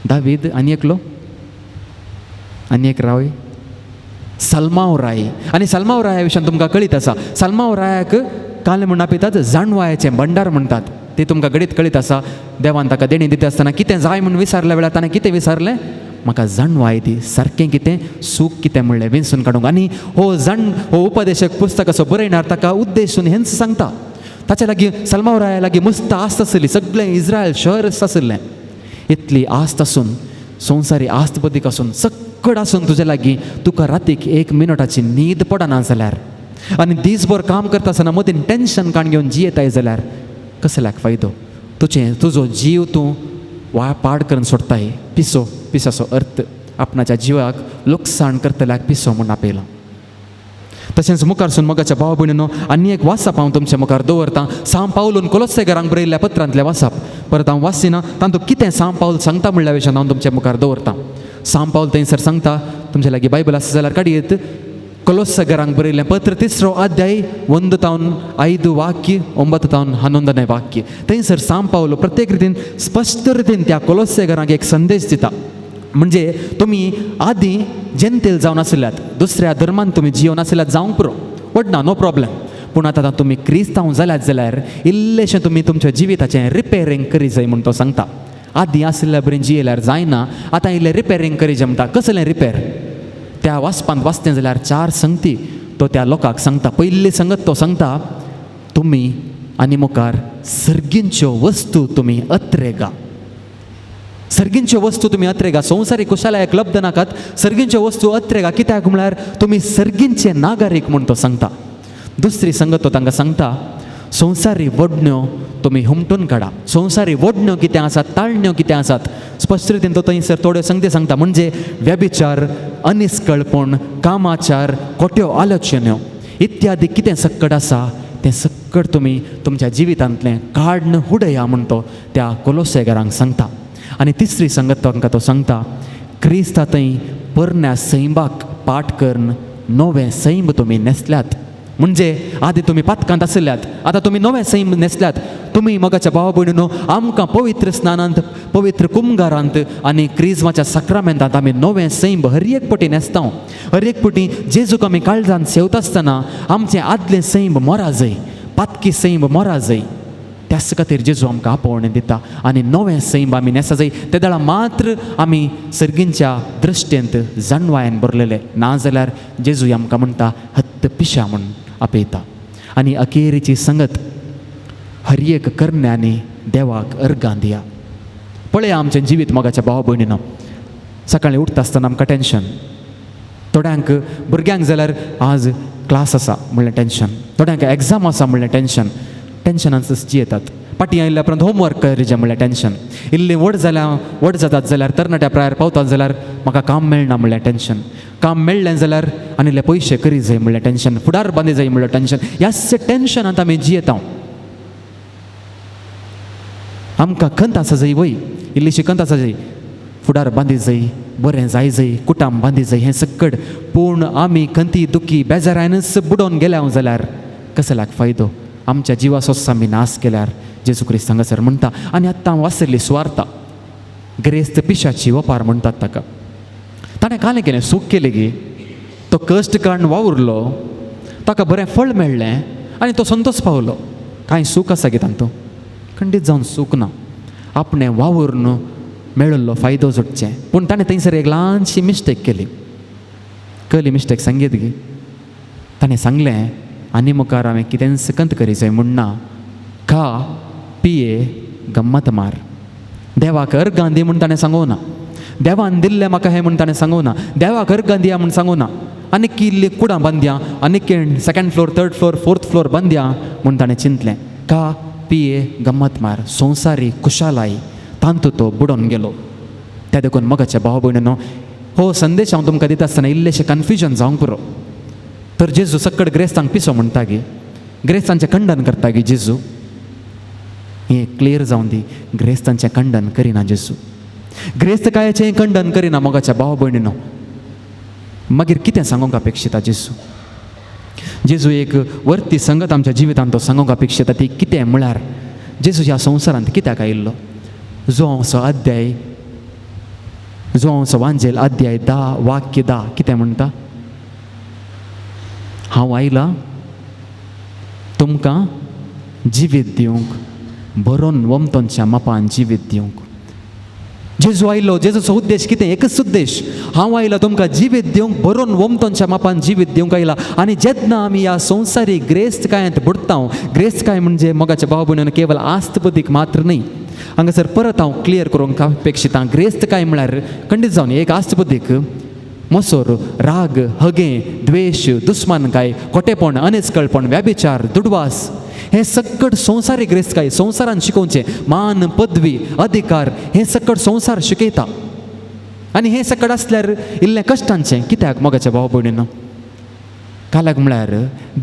दावीद आनी एकलो आनी एक रावय सलमाव राय. आनी सलमाव राया विशयान तुमकां कळीत आसा, सलमाव रायाक काले म्हण आपयतात जाणवायाचें भंडार म्हणटात. ते तुमकां घडीत कळीत आसा. देवान ताका देणी दिता आसतना कितें जाय म्हूण विचारल्या वेळार ताणें कितें विचारलें? म्हाका जाणवाय दी, सारकें कितें सूख कितें म्हणलें विंसून काडूंक. आनी हो उपदेशक पुस्तकाचो बरयणार ताका उद्देशून हेंच सांगता. ताचे लागीं सलमाव राया लागीं मस्त आस्त आसली, सगळें इस्रायल शहर आसलें. इतली आस्त आसून, संवसारी आस्त बदीक आसून, सक्कड आसून तुजे लागीं तुका रातीक 1 मिनटाची न्हीद पडना जाल्यार, आनी दिसभर काम करता आसतना मदीं टेन्शन काण घेवन जियेताय जाल्यार कसल्याक फायदो? तुजो जीव तूं पाड करून सोडताय. पिसाचो अर्थ आपणाच्या जिवाक लुकसाण करतल्याक पिसो म्हूण आपयला. तशेंच मुखारसून मोगाच्या भाव भयणीनो आनी एक वाचप हांव तुमच्या मुखार दवरतां. सांत पावलून कोलोसेकारांक बरयल्ल्या पत्रांतलें वाचप. परत हांव वाचीना, तातूंत कितें सांत पावल सांगता म्हणल्या विशयान हांव तुमच्या मुखार दवरतां. सांत पावल थंयसर सांगता, तुमचे लागीं बायबल आसा जाल्यार काडयेत. कोलोसेकारांक बरयल्लें पत्र 3 अध्याय 1-5 वाक्य 9-11 वाक्य. थंयसर सांत पावल प्रत्येक रितीन स्पश्ट रितीन त्या कोलोसेकारांक एक संदेश दिता. म्हणजे तुमी आदीं जेंतेल जावन आसल्यात, दुसऱ्या धर्मान तुमी जियोन आसल्यात जावंक पुरो, वडना, नो प्रॉब्लेम. पूण आतां तुमी क्रिस्तांव जाल्यात जाल्यार इल्लेशें तुमी तुमच्या जिविताचें रिपेरींग करी जाय म्हूण तो सांगता. आदीं आसल्या बरें जियेल्यार जायना, आतां इल्लें रिपेरींग करी जाय म्हणटा. कसलें रिपेर? त्या वाचपांत वाचतें जाल्यार 4 संगती तो त्या लोकांक सांगता. पयली संगत तो सांगता, तुमी आनी मुखार सर्गींच्यो वस्तू तुमी अत्रेगा. सर्गींच्यो वस्तू तुमी अत्रेगा. संवसारी कुशालायक लब्ध नाकात, सर्गींच्यो वस्तू अत्रेगा. कित्याक म्हळ्यार तुमी सर्गींचे नागरीक म्हूण तो सांगता. दुसरी संगत तो तांकां सांगता, संवसारी वडण्यो तुमी हुमटून काडा. संवसारी वडण्यो कितें आसात, ताळण्यो कितें आसात, स्पश्ट रितीन तो थंयसर थोड्यो संगती सांगता. म्हणजे व्यभिचार, अनिस्कळपण, कामाचार, खोट्यो आलोचन्यो इत्यादी कितें सक्कड आसा तें सक्कड तुमी तुमच्या जिवितांतलें काडन उडया म्हूण तो त्या कोलोसेकारांक सांगता. आनी तिसरी संगत तांकां तो सांगता, क्रिस्ता थंय परन्या सैंबाक पाठ करून नवें सैंब तुमी नेसल्यात. म्हणजे आदीं तुमी पातकांत आसल्यात, आतां तुमी नवें सैम नेसल्यात. तुमी मोगाच्या भावा भयणीनो आमकां पवित्र स्नानांत, पवित्र कुमगारांत आनी क्रिस्माच्या सक्रामेंतांत आमी नवें सैम हर एक पटी नेसता. हर एक पटी जेजूक आमी काळजांत सेवता आसतना आमचें आदलें सैम मोरा जाय, पातकी सैम मोरा जाय. त्याच खातीर जेजू आमकां आपोवणें दिता आनी नवें सैम आमी नेसा जाय. ते दाळा मात्र आमी सर्गींच्या दृश्टेंत जाणवायेन बरलेले, नाजाल्यार जेजू आमकां म्हणटा हत्त पिशा म्हूण आपयता. आनी अखेरीची संगत, हर एक करण्यांनी देवाक अर्गां दिया. पळया आमचें जिवीत मोगाच्या भाव भयणीनो. सकाळीं उठता आसतना आमकां टेन्शन. थोड्यांक भुरग्यांक जाल्यार आज क्लास आसा म्हणलें टेन्शन, थोड्यांक एग्जाम आसा म्हणलें टेन्शन. टेन्शनांतच जियेतात. पाटी आयिल्ल्या उपरांत होमवर्क करचें म्हणलें टेन्शन. इल्लें व्हड जातात जाल्यार, तरणाट्या प्रायार पावतात जाल्यार म्हाका काम मेळना म्हणलें टेन्शन. काम मेळ्ळें जाल्यार आनी इल्ले पयशे करी जाय म्हणलें टेन्शन. फुडार बांदी जाय म्हणलें टेन्शन. ह्याच टेन्शनांत आमी जियेता. आमकां खंत आसा जाय, वय इल्लीशी खंत आसा जाय, फुडार बांदी जाय, बरें जाय जाय, कुटाम बांदी जाय, हें सक्कड. पूण आमी खंती दुखी बेजारानच बुडोवन गेल्या जाल्यार कसल्याक फायदो? आमच्या जिवाचोच आमी नाश केल्यार जेजू क्रिस्त हांगासर म्हणटा. आनी आतां वाचयल्ली सुवार्ता, ग्रेस्त पिशाची वपार म्हणटात ताका. ताणें कालें केलें, सूख केलें गे, तो कश्ट काडून वावुरलो, ताका बरें फळ मेळ्ळें आनी तो संतोश पावलो. कांय सूख आसा गे तांतूं? खंडीत जावन सूख ना. आपणें वावूरून मेळिल्लो फायदो जोडचें. पूण ताणें थंयसर एक ल्हानशी मिस्टेक केली. कहली मिस्टेक सांगीत गे. ताणें सांगलें, आनी मुखार हांवें कितें सकंत करी जाय म्हणना, खा पिये गम्मत मार. देवाक अर्गां दी म्हूण ताणें सांगूं ना. देवान दिल्लें म्हाका हें म्हूण ताणें सांगूं ना. देवाक अर्गां दिया म्हूण सांगूं ना. आनीक इल्लीं कुडां बांदया, आनीक 2nd floor 3rd floor 4th floor बांदया म्हूण ताणें चिंतलें. खा पिये गम्मत मार. संवसारी कुशालाय तांतू तो बुडोवन गेलो. त्या देखून मोगाच्या भाव भयणीनो, हो संदेश हांव तुमकां दिता आसतना इल्लेशें कन्फ्युजन जावंक पुरो. तर जेजू सक्कड ग्रेस्तांक पिसो म्हणटा गे, ग्रेस्तांचें खंडन करता गे जेजू. हें क्लियर जावन दी, ग्रेस्तांचें खंडन करिना जेजू. ग्रेस्तकायाचें खंडन करिना मोगाच्या भाव भयणीनो. मागीर कितें सांगूंक अपेक्षिता जेजू? जेजू एक वर्ती संगत आमच्या जिवितांत तो सांगूंक अपेक्षिता. ती कितें म्हळ्यार जेजू ह्या संवसारांत कित्याक आयिल्लो? जो असो अध्याय जोहांचो वांजेल अध्याय 10 वाक्य 10 कितें म्हणटा? हांव आयलां तुमकां जिवीत दिवंक, बरोवन वमतांच्या मापान जिवीत दिवंक. जेजू आयलो, जेजूचो उद्देश कितें? एकच उद्देश. हांव आयला तुमकां जिवीत दिवंक, बरोवन वमतांच्या मापान जिवीत दिवंक आयला. आनी जेन्ना आमी ह्या संवसारीक ग्रेस्तकायेंत बुडटा, ग्रेस्तकाय म्हणजे मोगाच्या भाव भयणीन केवळ आस्तपदीक मात्र न्ही. हांगासर परत हांव क्लियर करूंक अपेक्षिता. ग्रेस्तकाय म्हळ्यार खंडीत जावन एक आस्तपदीक मसोर, राग, हगे, द्वेश, दुस्मानकाय, खोटेपण, अनेचकळपण, व्याभिचार, दुडवास, हे सकट संवसारीक ग्रेस्तकाय. संवसारान शिकोवचें मान, पदवी, अधिकार, हे सकट संवसार शिकयता. आनी हे सकट आसल्यार इल्लें कश्टांचें. कित्याक मोगाच्या भाव भयणीन? काल्याक म्हळ्यार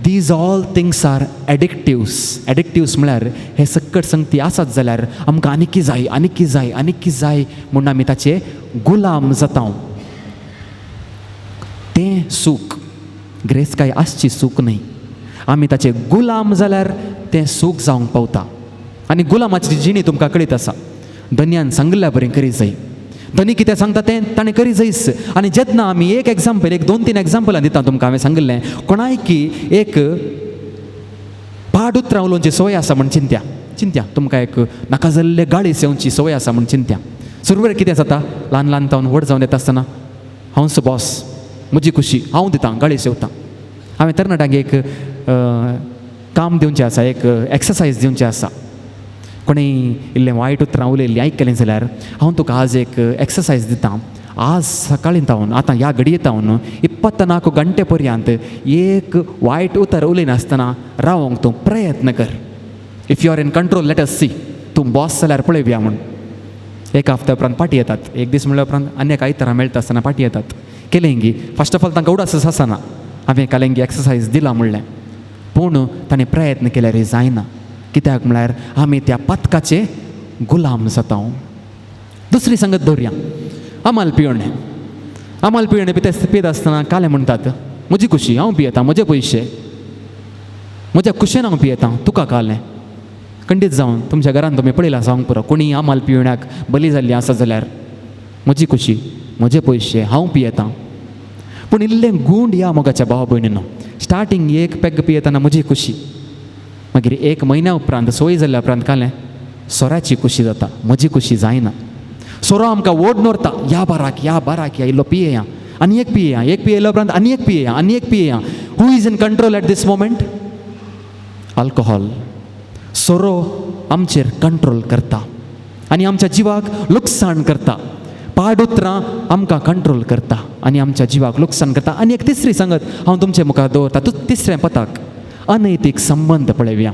दीज ऑल थिंग्स आर एडिक्टिव्स. एडिक्टिव्स म्हळ्यार हे सकट संगती आसात जाल्यार आमकां आनिकी जाय, आनिकी जाय, आनिकी जाय म्हूण आमी ताचे गुलाम जाता. तें सूख ग्रेस्तकाय आसची सूख न्ही. आमी ताचे गुलाम जाल्यार तें सूख जावंक पावता. आनी गुलामाची जिणी तुमकां कळीत आसा. धन्यान सांगल्या बरें करी जाय. धनी कितें सांगता तें ताणें करी जायच. आनी जेन्ना आमी एक एग्जाम्पल, एक 2-3 एग्जाम्पलां दिता तुमकां. हांवें सांगिल्लें कोणायकी एक पाड उतरां उलोवची संवय आसा म्हण चिंत्या. तुमकां एक नाका जाल्ले गाळी सेवची संवय आसा म्हण चिंत्या. सुरवेळ कितें जाता? ल्हान ल्हान तावन व्हड जावन येता आसतना हांवच बॉस, म्हजी खुशी, हांव दितां, गाळी सेवतां. हांवें तरणाट्यांक एक काम दिवचें आसा, एक एक्सरसायज दिवचें आसा. कोणीय इल्लें वायट उतरां उलयल्लीं आयकलें जाल्यार हांव तुका आज एक एक्सरसायज दितां. आज सकाळीं तावन, आतां ह्या घडये तावन 24 गंटे पर्यंत एक वायट उतर उलयनासतना रावंक तूं प्रयत्न कर. If you are in control, let us see. तूं बॉस जाल्यार पळयव्या म्हूण. एक हफ्त्या उपरांत पाटी येतात. एक दीस म्हणल्या उपरांत आनी एक आयतारा मेळटा आसतना पाटी येतात. केलेंगी फस्ट ऑफ ऑल तांकां उडासच आसना. हांवें कालेंगी एक्सरसायज दिला म्हणलें. पूण ताणें प्रयत्न केल्यार जायना. कित्याक म्हळ्यार आमी त्या पथकाचे गुलाम जाता. दुसरी संगत धरया, अमाल पियेणें. अमाल पियेणें पीत आसतना काले म्हणटात म्हजी खुशी, हांव पियेतां, म्हजे पयशे, म्हज्या कुशेन हांव पियेतां, तुका कालें. खंडीत जावन तुमच्या घरान तुमी पळयलां जावंक पुरो. कोणी अमाल पियेण्याक बली जाल्ली आसा जाल्यार म्हजी खुशी, म्हजे पयशे, हांव पियेतां. पूण इल्लें गूंड या मोगाच्या भाव भयणीनो. स्टार्टींग एक पेग पियेतना म्हजी खुशी, मागीर 1 म्हयन्या उपरांत संवय जाल्ल्या उपरांत कालें सोऱ्याची खुशी जाता, म्हजी खुशी जायना. सोरो आमकां ओड नोरता, ह्या बाराक ह्या इल्लो पियेया, आनी एक पियेया, एक पियेल्या उपरांत आनी एक पियेया, आनी एक पियेया. Who is in control at this moment? Alcohol. सोरो आमचेर कंट्रोल करता आनी आमच्या जिवाक लुकसाण करता. पाड उतरां आमकां कंट्रोल करता आनी आमच्या जिवाक लुकसाण करता. आनी एक तिसरी संगत हांव तुमचे मुखार दवरता. तिसरें पथक अनैतीक संबंध पळयव्या.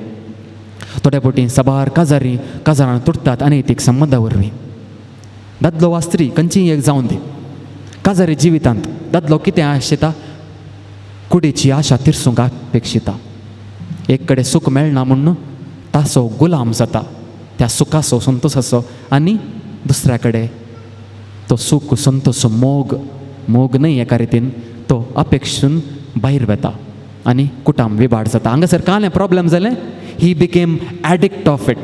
थोड्या फावटी सबार काजारां तुटतात अनैतीक संबंदा वरवीं. दादलो वा स्त्री खंयचीय एक जावन दी, काजारी जिवितांत दादलो कितें आशेता? कुडीची आशा तिरसूंक अपेक्षिता. एक कडेन सूख मेळना म्हणून ताचो गुलाम जाता, त्या सुखाचो, संतोशाचो. आनी दुसऱ्या कडेन तो सूख, संतोश मोग न्हय, एका रितीन तो अपेक्षून भायर वता आनी कुटाम विबाड जाता. हांगासर कालें प्रॉब्लेम जालें. He became addict of it.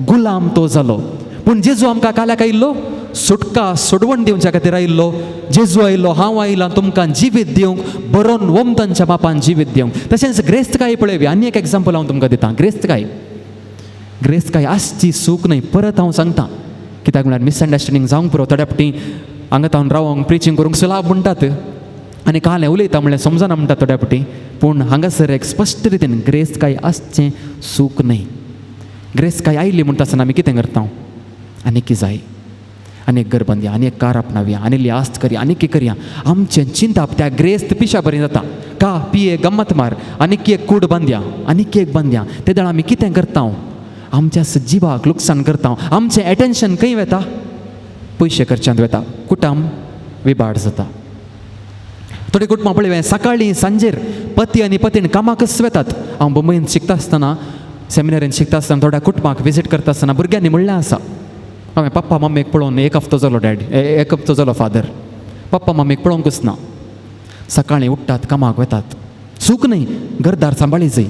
गुलाम तो जालो. पूण जेजू आमकां काल्याक आयिल्लो सुटका, सोडवण दिवच्या खातीर आयिल्लो. जेजू आयिल्लो, हांव आयला तुमकां जिवीत दिवंक, बरोवन वमतांच्या मापान जिवीत दिवंक. तशेंच ग्रेस्तकाय पळयव्या. आनी एक एग्जाम्पल हांव तुमकां दितां. ग्रेस्तकाय आसची सूख न्हय. परत हांव सांगतां, कित्याक म्हळ्यार मिसअंडरस्टँडींग जावंक पुरो. थोड्या फावटी हांगा तावन रावंक, प्रिचींग करूंक सुलाभ म्हणटात आनी कालें उलयता म्हणल्यार समजना म्हणटात थोड्या फावटी. पूण हांगासर एक स्पश्ट रितीन ग्रेस्तकाय आसचें सूख न्हय. ग्रेस्तकाय आयिल्ली म्हणटा आसतना आमी कितें करता? आनीक जाय, आनी एक घर बांदया, आनी एक कार आपणावया, आनी इल्ली आस्त करया, आनीक करया. आमचें चिंताप त्या ग्रेस्त पिशा बरें जाता. का पिये गम्मत मार, आनीक एक कूड बांदया, आनीक एक बांदया. ते दाळ आमी कितें करता? आमच्या जिवाक लुकसाण करता. आमचें एटेन्शन खंय वता? पयशे खर्चांत वता. कुटाम विबाड जाता. थोडी कुटुंबां पळय, सकाळीं सांजेर पती आनी पतीन कामाकच वतात. हांव मुंबईन शिकता आसतना, सेमिनारीन शिकता आसतना थोड्या कुटुंबाक विजीट करता आसतना भुरग्यांनी म्हणलें आसा. हांवें पप्पा मम्मीक पळोवन 1 हफ्तो जालो एक हफ्तो जालो फादर. पप्पा मम्मीक पळोवंकच ना. सकाळीं उठतात, कामाक वतात. सूख न्हय, घरदार सांबाळी जाय.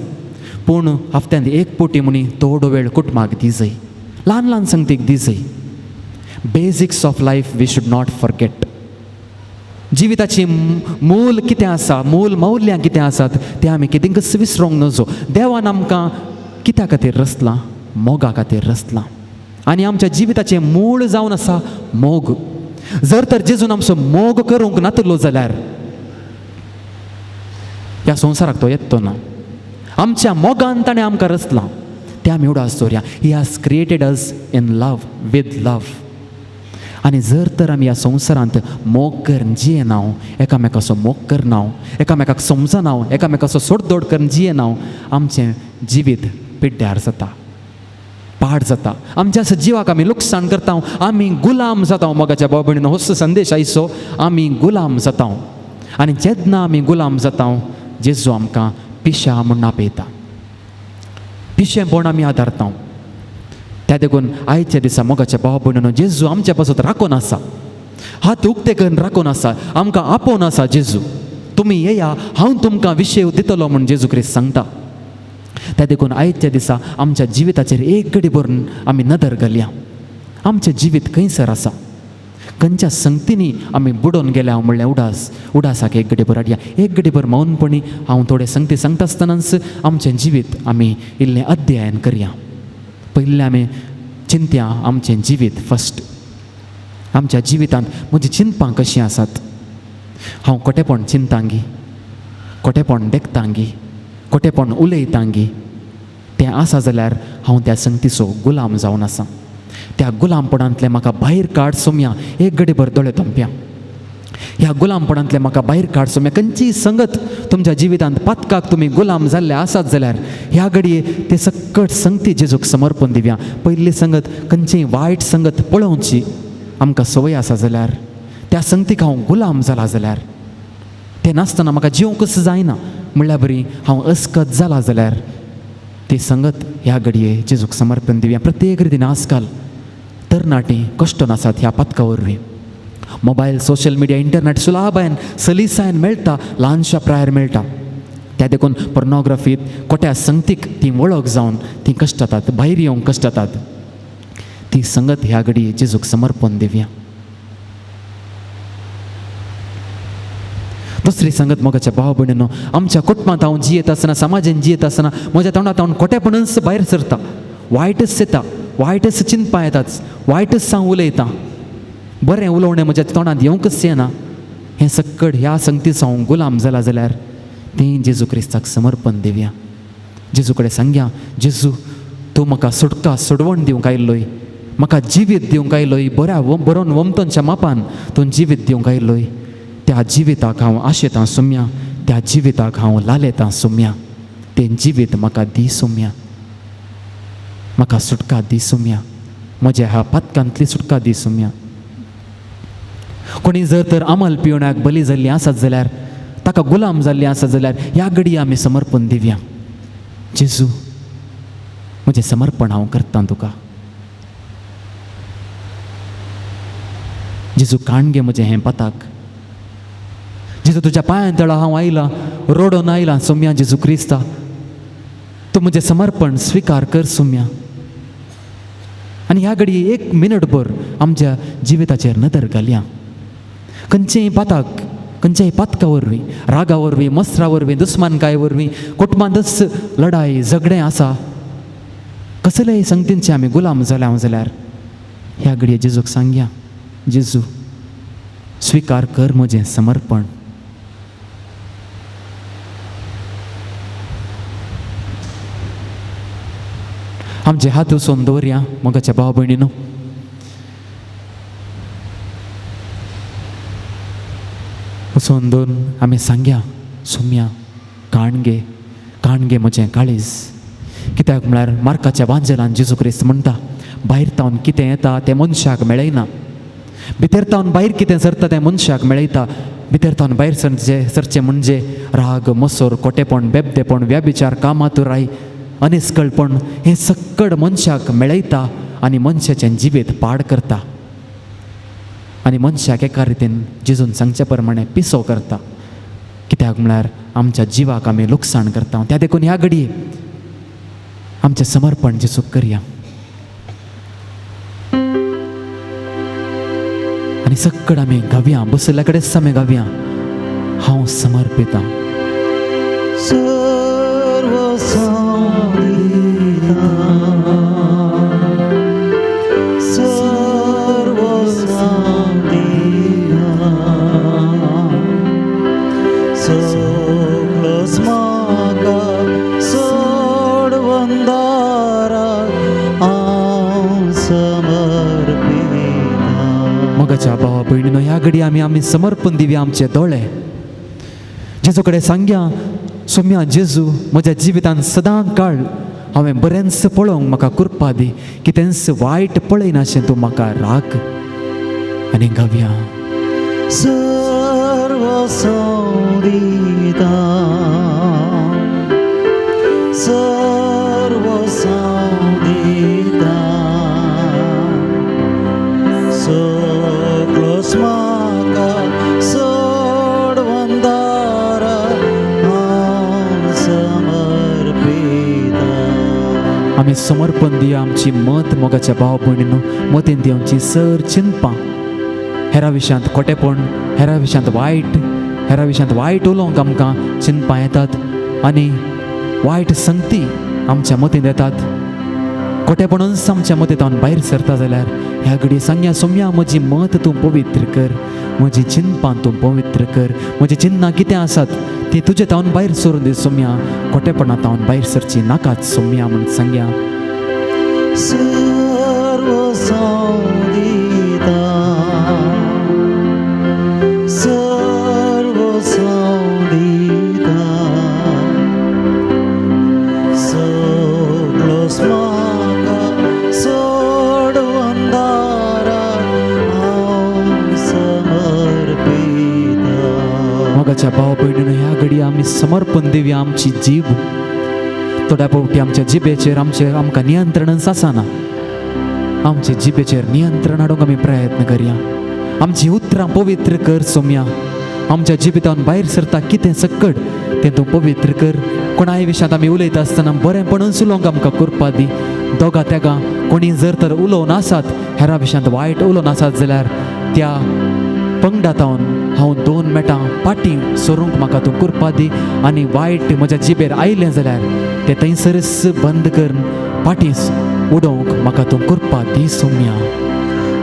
पूण हफ्त्यांत 1 पोटी मुनी थोडो वेळ कुटुंबाक दी जाय. ल्हान ल्हान संगतीक दी जाय. Basics of life we should not forget. जिविताची मूल कितें आसा, मूल मौल्यां कितें आसात तें आमी केदींकच विसरूंक नजो. देवान आमकां कित्या खातीर रचलां? मोगा खातीर रचलां. आनी आमच्या जिविताचें मूळ जावन आसा मोग. जर तर जेजून आमचो मोग करूंक नातलो जाल्यार ह्या संवसाराक तो येतो ना. आमच्या मोगान ताणें आमकां रचलां तें आमी उडास दवरया. He has created us in love, with love. आनी जर तर आमी ह्या संवसारांत मोग करून जियेना, एकामेकाचो मोग करना, एकामेकाक समजना, एकामेकाचो सोडदोड करून जियेना, आमचें जिवीत पिड्ड्यार जाता, पाड जाता. आमच्या जिवाक आमी लुकसाण करता, आमी गुलाम जाता. मोगाच्या भाव भयणीनो, हो संदेश आयचो. आमी गुलाम जाता. आनी जेन्ना आमी गुलाम जाता जेजू आमकां पिशा म्हूण आपयता. पिशेपण आमी आदारता. त्या देखून आयच्या दिसा मोगाच्या भाव भयणीनो, जेजू आमच्या पासून राखून आसा, हात उक्ते करून राखून आसा, आमकां आपोवन आसा. जेजू तुमी येया, हांव तुमकां विशय दितलो म्हूण जेजू क्रिस्त सांगता. त्या देखून आयच्या दिसा आमच्या जिविताचेर एक घडी भरून आमी नदर घालया. आमचें जिवीत खंयसर आसा, खंयच्या संगतींनी आमी बुडोवन गेल्या म्हणलें उडासाक एक घडी भर हाडया. एक घडी भर मौनपणी हांव थोडे संगती सांगता आसतनाच आमचें जिवीत आमी इल्लें अध्ययन करया. पयलीं आमी चिंतया आमचें जिवीत फस्ट. आमच्या जिवितांत म्हजीं चिंतपां कशीं आसात? हांव खोटेपण चिंतांगी, खोटेपण देखतांगी, खोटेपण उलयतांगी. तें आसा जाल्यार हांव त्या संगतीचो गुलाम जावन आसा. त्या गुलामपणांतले म्हाका भायर काड सोम्या. एक घडी भर दोळे तोंप्या. ह्या गुलामपणांतले म्हाका भायर काड सोम्या. खंयचीय संगत तुमच्या जिवितांत पातकाक तुमी गुलाम जाल्ले आसात जाल्यार ह्या घडये ते सकट संगती जेजूक समर्पण दिवया. पयली संगत खंयचीय वायट संगत पळोवची आमकां संवय आसा जाल्यार, त्या संगतीक हांव गुलाम जाला जाल्यार, तें नासतना म्हाका जिवंकच जायना म्हणल्यार बरी, हांव अस्कत जाला जाल्यार ती संगत ह्या घडये जेजूक समर्पण दिवया. प्रत्येक रितीन आजकाल तरणाटीं कश्ट नासात ह्या पथका वरवीं. मोबायल, सोशल मिडिया, इंटरनेट सुलाभायन सलिसायन मेळटा, ल्हानशा प्रायर मेळटा. त्या देखून पोर्नोग्राफीत खोट्या संगतीक ती वळख जावन ती कश्ट जातात, भायर येवंक कश्ट जातात. ती संगत ह्या घडये जेजूक समर्पण दिवया. दुसरी संगत मोगाच्या भाव भयणीनो, आमच्या कुटुंबांत हांव जियेत आसतना, समाजान जियेत आसतना म्हज्या तोंडांत हांव खोटेपणच भायर सरता, वायटच येता, वायटच चिंतपां येतात, वायटच हांव उलयतां, बरें उलोवणें म्हज्या तोंडांत येवंकच येना. हें सक्कड ह्या संगतीचो हांव गुलाम जाला जाल्यार तें जेजू क्रिस्ताक समर्पण दिवया. जेजू कडेन सांगया, जेजू तूं म्हाका सुटका, सोडवण दिवंक आयिल्लोय, म्हाका जिवीत दिवंक आयिल्लोय, बरोवन वमतांच्या मापान तूं जिवीत दिवंक आयिल्लोय. त्या जिविताक हांव आशेतां सोम्या, त्या जिविताक हांव लालयतां सोम्या. तें जिवीत म्हाका दी सोम्या, म्हाका सुटका दी सोम्या, म्हज्या ह्या पातकांतली सुटका दी सोम्या. कोणी जर तर अमल पिवण्याक बली जाल्लीं आसात जाल्यार, ताका गुलाम जाल्लीं आसात जाल्यार ह्या घडये आमी समर्पण दिवया. जेजू म्हजें समर्पण हांव करतां तुका. जेजू काण गे म्हजें हें पताक. जेजू तुज्या पांयां तळा हांव आयलां, रोडोन आयलां सोम्या. जेजू क्रिस्ता तूं म्हजें समर्पण स्विकार कर सोम्या. आनी ह्या घडये एक मिनट भर आमच्या जिविताचेर नदर घालया. खंयचेय पाताक, खंयच्याय पातका वरवीं, रागा वरवीं, मस्रा वरवीं, दुस्मानकाय वरवीं, कुटुंबांतच लढाई झगडें आसा, कसलेय संगतींचे आमी गुलाम जाल्या जाल्यार ह्या घडये जेजूक सांगया, जेजू स्विकार कर म्हजें समर्पण. आमचे हात उसोन दवरया मोगाच्या भाव भयणीनो. उसोन दवरून आमी सांगया, सोम्या काण घे म्हजें काळीज. कित्याक म्हळ्यार मार्काच्या वांजेलान जेजू क्रिस्त म्हणटा, भायर तावन कितें येता तें मनशाक मेळयना, भितर तावन भायर कितें सरता तें मनशाक मेळयता. भितर तावन भायर सरचें म्हणजे राग, मसोर, खोटेपण, बेबदेपण, व्याभिचार, कामातुराय, अनिस्कळपण हें सक्कड मनशाक मेळयता आनी मनशाचें जिवीत पाड करता. आनी मनशाक एका रितीन जेजून सांगचे प्रमाणे पिसो करता. कित्याक म्हळ्यार आमच्या जिवाक आमी लुकसाण करता. त्या देखून ह्या घडये आमचें समर्पण जेजूक करया. आनी सक्कड आमी गावया, बसल्या कडेच आमी गावया. हांव समर्पिता. सर्व संदिता, सर्व संदिता, सगळंच म्हाका सोडवंदाराक हांव समर्पिता. मोगाच्या भावा भयणीनो, ह्या घडी आमी समर्पण दिवया आमचे दोळे. जेजू कडेन सांगया, सोम्या जेजू, म्हज्या जिवितांत सदां काळ हांवें बरेंच पळोवंक म्हाका कृपा दी, कितेंच वायट पळयनाशें तूं म्हाका राख. आनी गावया. सर्व संदिता, सर्व संदिता, सगळंच म्हाका सोडवंदाराक हांव समर्पिता. आमी समर्पण दिया आमची मत. मोगाच्या भाव भयणीनो, मतीन ती आमची सर चिंतपां, हेरा विशयांत खोटेपण, हेरा विशयांत वायट उलोवंक आमकां चिंतपां येतात, आनी वायट संगती आमच्या मतीन येतात. खोटेपणूच आमच्या मतींतल्यान भायर सरता जाल्यार ह्या घडी सांगया, सोम्या म्हजी मत तूं पवित्र कर, म्हजी चिंतपां तूं पवित्र कर. म्हजी चिंतनां कितें आसात ती तुजे तावन भायर सरून दी सोम्या. खोटेपणां तावन भायर सरची नाकात सोम्या म्हूण सांगया. सर्व संदिता, सर्व संदिता, सगळंच म्हाका सोडवंदाराक हांव समर्पिता. मोगाच्या भाव भयणीनो, ह्या घडी आमी समर्पण दिवया आमची जीब. थोड्या फावटी आमच्या जिबेचेर आमकां नियंत्रणच आसना. आमच्या जिबेचेर नियंत्रण हाडूंक आमी प्रयत्न करया. आमची उतरां पवित्र कर सोम्या. आमच्या जिबितांत भायर सरता कितें सक्कड तें तूं पवित्र कर. कोणाय विशयांत आमी उलयता आसतना बरेंपणूच उलोवंक आमकां करपा दी. दोगा तेगा कोणी जर तर उलोवन आसात, हेरा विशयांत वायट उलोवन आसात जाल्यार त्या पंगडातावन हांव 2 मेटां पाटी सरूंक म्हाका तूं कृपा दी. आनी वायट म्हज्या जिबेर आयलें जाल्यार तें थंयसरच बंद कर, पाटीस उडोवंक म्हाका तूं कृपा दी सोम्या.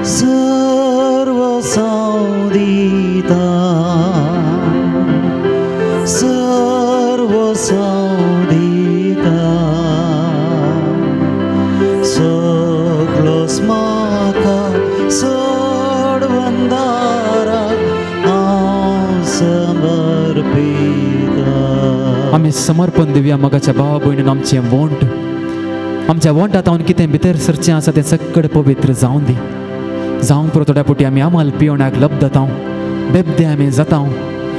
सर्व संदिता, सर्व संदिता, सगळंच म्हाका सोडवंदाराक हांव समर्पिता. आमी समर्पण दिवया मोगाच्या भावा भयणीन आमचें वोंट. आमच्या वोंटांत हांव कितें भितर सरचें आसा तें सक्कड पवित्र जावं दी. जावंक पुरो थोड्या फावटी आमी आमाल पियोण्याक लबदतांव, बेबदे आमी जातांव,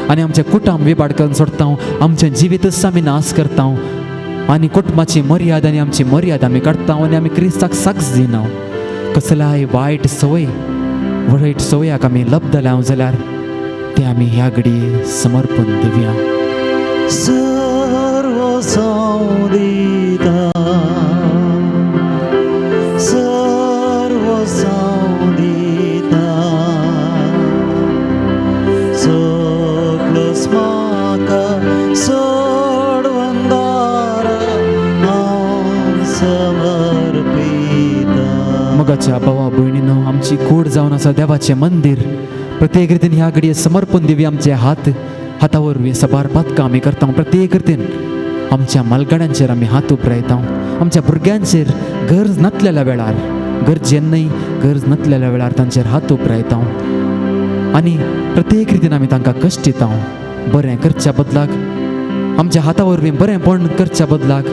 आनी आमचें कुटुंब विबाड करून सोडटांव. आमचें जिवीतच आमी नाश करतांव, आनी कुटुंबाची मर्यादा आनी आमची मर्यादा आमी काडटांव, आनी आमी क्रिस्ताक साक्ष दिनाव. कसल्याय वायट संवयाक आमी लबदल्याव जाल्यार ते आमी ह्या घडी समर्पण दिवया. सर्व संदिता, सर्व संदिता, सगळंच म्हाका सोडवंदाराक हांव समर्पिता. मोगाच्या भावा भयणीनो, आमची कूड जावन आसा देवाचें मंदीर. प्रत्येक रितीन ह्या घडये समर्पण दिवया आमचे हाता वरवीं सबार पातकां आमी करता. प्रत्येक रितीन आमच्या मालगाड्यांचेर आमी हात उबरायता. आमच्या भुरग्यांचेर गरज नासलेल्या वेळार, गरज नासलेल्या वेळार तांचेर हात उबरायता. आनी प्रत्येक रितीन आमी तांकां कश्ट दिता. बरें करच्या बदलाक, आमच्या हाता वरवीं बरेंपण करच्या बदलाक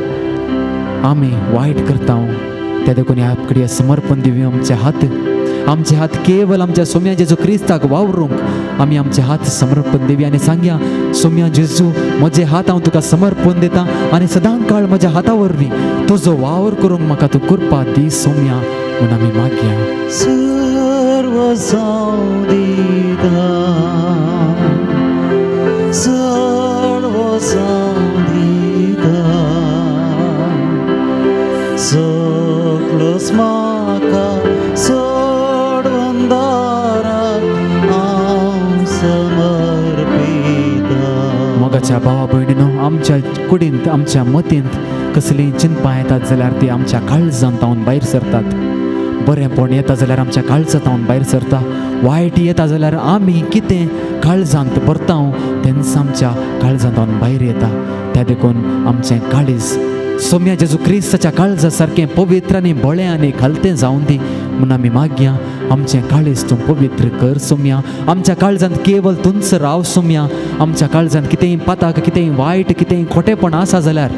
आमी वायट करता. त्या देखून ह्या घडये समर्पण दिवया आमचे हात केवल आमच्या सोम्या जेजू क्रिस्ताक वावरूंक आमी आमचे हात समर्पण दिवया. आनी सांगया, सोम्या जेजू, म्हजे हात हांव तुका समर्पण दिता, आनी सदां काळ म्हज्या हाता वरवीं तुजो वावर करूंक म्हाका तूं कृपा दी सोम्या म्हूण आमी मागया. सर्व संदिता, सर्व संदिता, सगळंच म्हाका सोडवंदाराक भयणीनो, आमच्या कुडींत आमच्या मतींत कसलीय चिंतपां येतात जाल्यार ती आमच्या काळजांत तावन भायर सरतात. बरेंपण येता जाल्यार आमच्या काळजांत भायर सरता. वायट येता जाल्यार आमी कितें काळजांत भरता तेंच आमच्या काळजांत भायर येता. त्या देखून आमचें काळीज सोम्या जेजू क्रिस्ताच्या काळजा सारकें पवित्र आनी बळें आनी घालतें जावन दी म्हूण आमी मागया. आमचें काळीज तूं पवित्र कर सोम्या. आमच्या काळजांत केवल तुंच राव सोम्या. आमच्या काळजांत कितेंय पाताक, कितेंय वायट, कितेंय खोटेपण आसा जाल्यार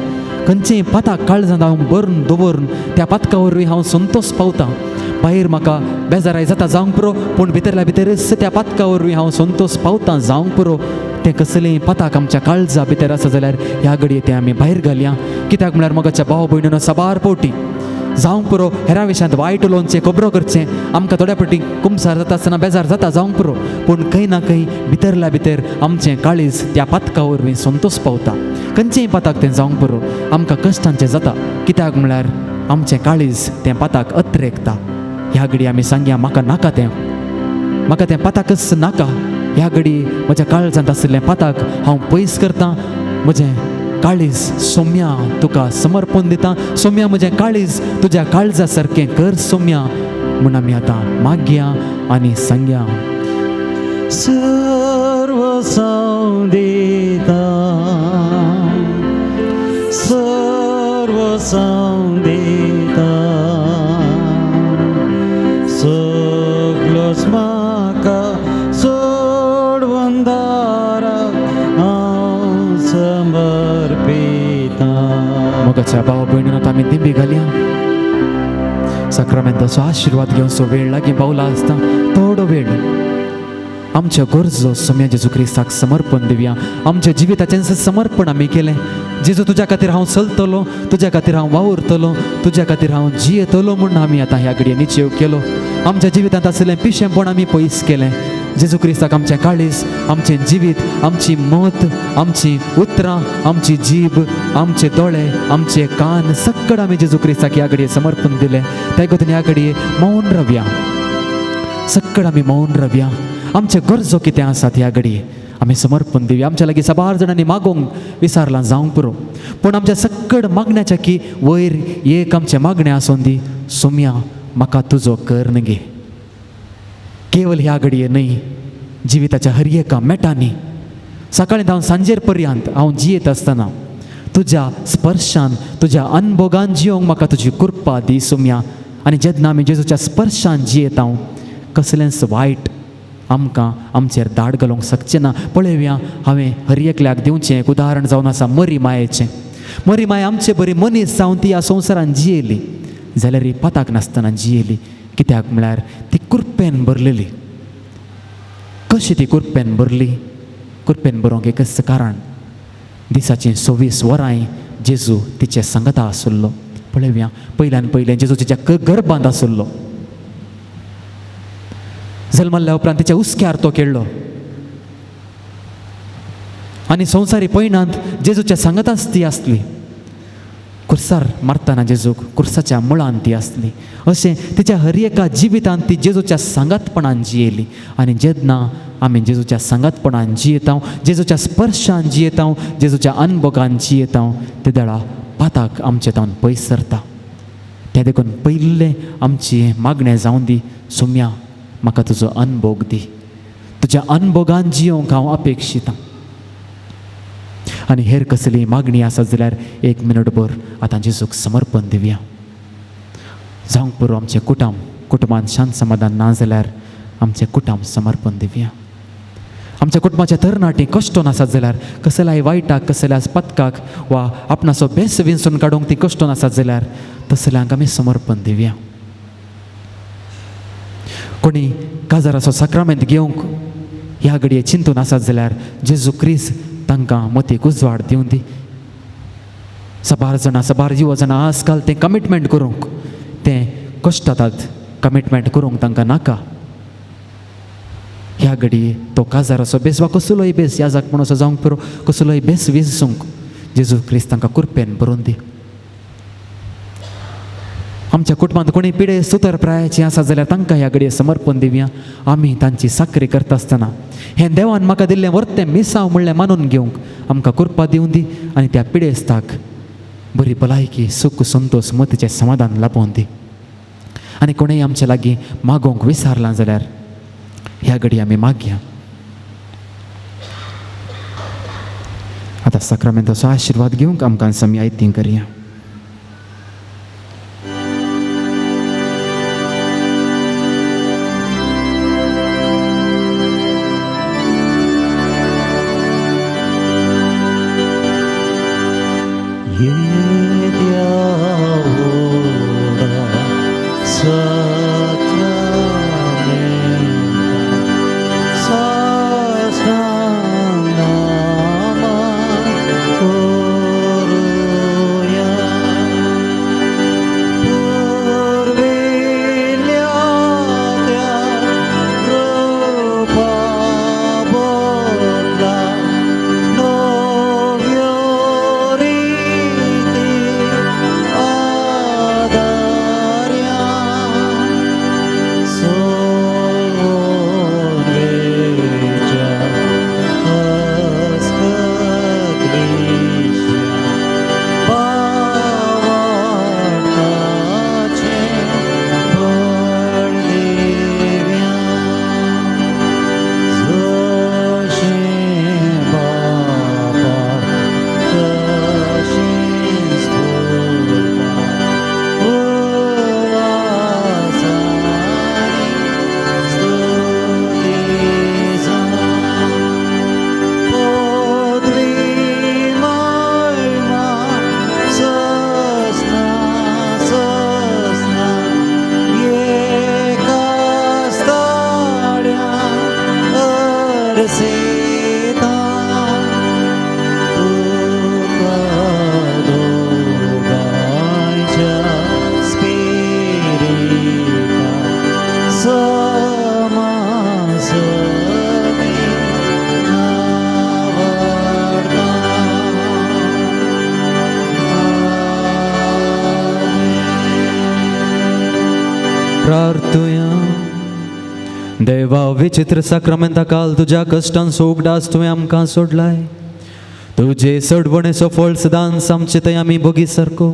खंयचेंय पाताक काळजांत हांव भरून दवरून त्या पातका वरवीं हांव संतोश पावतां. भायर म्हाका बेजाराय जाता जावंक पुरो, पूण भितरल्या भितरच त्या पातका वरवीं हांव संतोश पावतां जावंक पुरो. तें कसलेंय पाताक आमच्या काळजा भितर आसा जाल्यार ह्या घडये तें आमी भायर घालया. कित्याक म्हळ्यार मोगाच्या भाव भयणीनो साबार पोवटी जावंक पुरो हेरां विशयांत वायट उलोवचें, खबरो करचें, आमकां थोड्या फावटी कुमसार जाता आसतना बेजार जाता जावंक पुरो, पूण खंय ना खंय भितरल्या भितर आमचें काळीज त्या पातका वरवीं संतोश पावता. खंयचेंय पाताक तें जावंक पुरो आमकां कश्टांचें जाता, कित्याक म्हळ्यार आमचें काळीज तें पाताक अत्रेकता. ह्या घडी आमी सांगया म्हाका नाका तें, म्हाका तें पाताकच नाका. ह्या घडी म्हज्या काळजांत आशिल्लें पाताक हांव पयस करतां. म्हजें काळीज सोम्या तुका समर्पण दिता. सोम्या म्हजें काळीज तुज्या काळजा सारकें कर सोम्या म्हूण आमी आतां मागया आनी सांगया. सर्व संदिता, सर्व संदिता, सगळोच म्हाका सोडून दाराक हांव समर्पिता. मोगाच्या भाव भयणींनो, आमी दिंबी घालया. सक्रामेंताचो आशिर्वाद घेवचो वेळ लागीं पावला आसता. थोडो वेळ आमच्या गरजो सोम्या जेजू क्रिस्ताक समर्पण दिवया. आमच्या जिविताचें समर्पण आमी केलें. जेजू तुज्या खातीर हांव चलतलो, तुज्या खातीर हांव वावुरतलो, तुज्या खातीर हांव जियेतलो म्हूण आमी आतां ह्या घडये निश्चय केलो. आमच्या जिवितांत आशिल्लें पिशेंपण आमी पयस केलें. जेजू क्रिस्ताक आमचें काळीज, आमचें जिवीत, आमची मत, आमची उतरां, आमची जीब, आमचे दोळे, आमचे कान सगळें आमी जेजू क्रिस्ताक ह्या घडये समर्पण दिलें. त्या खातीर ह्या घडये मौन रावया. सगळें आमी मौन रावया. आमचे गरजो कितें आसात ह्या घडये आमी समर्पण दिवया. आमच्या लागीं साबार जाणांनी मागोंक विचारलां जावंक पुरो, पूण आमच्या सगळ्या मागण्याच्या की वयर एक आमचें मागणें आसून दी. सोम्या म्हाका तुजो कर्न घे. केवल ह्या घडये न्हय, जिविताच्या हर एका मेटांनी सकाळीं हांव सांजेर पर्यंत हांव जियेत आसतना तुज्या स्पर्शान, तुज्या अनभोगान जियोंक म्हाका तुजी कृपा दी सोम्या. आनी जेन्ना आमी जेजूच्या स्पर्शान जियेत हांव कसलेंच वायट आमकां आमचेर दाड घालूंक शकचें ना. पळयव्या, हांवें हर एकल्याक दिवचें एक उदाहरण जावन आसा मरी मायेचें. मरी माय आमचे बरी मनीस जावन ती ह्या संवसारान जियेली जाल्यार ही पाताक नासतना जियेली. कित्याक म्हळ्यार ती कृपेन भरलेली. कशी ती कृपेन भरली? कृपेन बरोवंक एकच कारण, दिसाची 24 वरांय जेजू तिचे सांगता आसलो. पळयव्या, पयल्यान पयलें जेजू तिच्या गर्भांत आसलो. जल्मल्ल्या उपरांत तिच्या उस्क्यार तो केळ्ळो आनी संवसारी पयणांत जेजूच्या सांगताच ती आसली. कुर्सार मारतना जेजूक कुर्साच्या मुळान ती आसली. अशें तिच्या हर एका जिवितांत ती जेजूच्या सांगातपणान जियेली. आनी जेन्ना आमी जेजूच्या सांगातपणान जियेता, जेजूच्या स्पर्शान जियेता, जेजूच्या अनभोगान जियेता, ते देळा पाताक आमचे तावन पयस सरता. त्या देखून पयलें आमची मागणें जावन दी सोम्या म्हाका तुजो अनभोग दी. तुज्या अनभोगान जियोंक हांव अपेक्षितां. आनी हेर कसली मागणी आसा जाल्यार 1 मिनट भर आतां जेजूक समर्पण दिवया. जावंक पुरो आमचें कुटुंबान शांत समाधान ना जाल्यार आमचें कुटुंब समर्पण दिवया. आमच्या कुटुंबाच्या तरणाटी कश्टोन आसात जाल्यार, कसल्याय वायटाक, कसल्याय पथकाक वा आपणाचो बेस विंचून काडूंक ती कश्टोन आसात जाल्यार तसल्यांक आमी समर्पण दिवया. कोणी काजाराचो सक्रामेंत घेवंक ह्या घडये चिंतून आसात जाल्यार जेजू क्रिस्त तांकां मतीक उजवाड दिवन दी. साबार युवा जाणां आजकाल तें कमिटमेंट करूंक, तें कश्टातात कमिटमेंट करूंक तांकां नाका. ह्या घडये तो काजाराचो बेस वा कसलोय बेस ह्या जागपण असो जावंक पुरो, कसलोय बेस विंचूंक जेजू क्रिस्त तांकां कृपेन बरोवन दी. आमच्या कुटुंबांत कोणी पिडे सुतर प्रायाची आसा जाल्यार तांकां ह्या घडये समर्पण दिवया. आमी तांची साकरी करता आसतना हें देवान म्हाका दिल्लें वर्तें मिसांव म्हणलें मानून घेवंक आमकां करपा दिवन दी आनी त्या पिडेस्ताक बरी भलायकी सुख संतोष मतीचें समाधान लापोवन दी. आनी कोणेंय आमचे लागीं मागोवंक विसारलां जाल्यार ह्या घडी आमी मागया. आतां साक्रामेंताचो आशिर्वाद घेवंक आमकां समी आयतीं करया. प्रार्थुया. देवा विचित्र साक्रामेंता काल तुज्या कश्टांचो उगडास तुवें आमकां सोडलाय. तुजे सडवणेचो फळ सदांच आमचे थंय आमी भोगी सारको.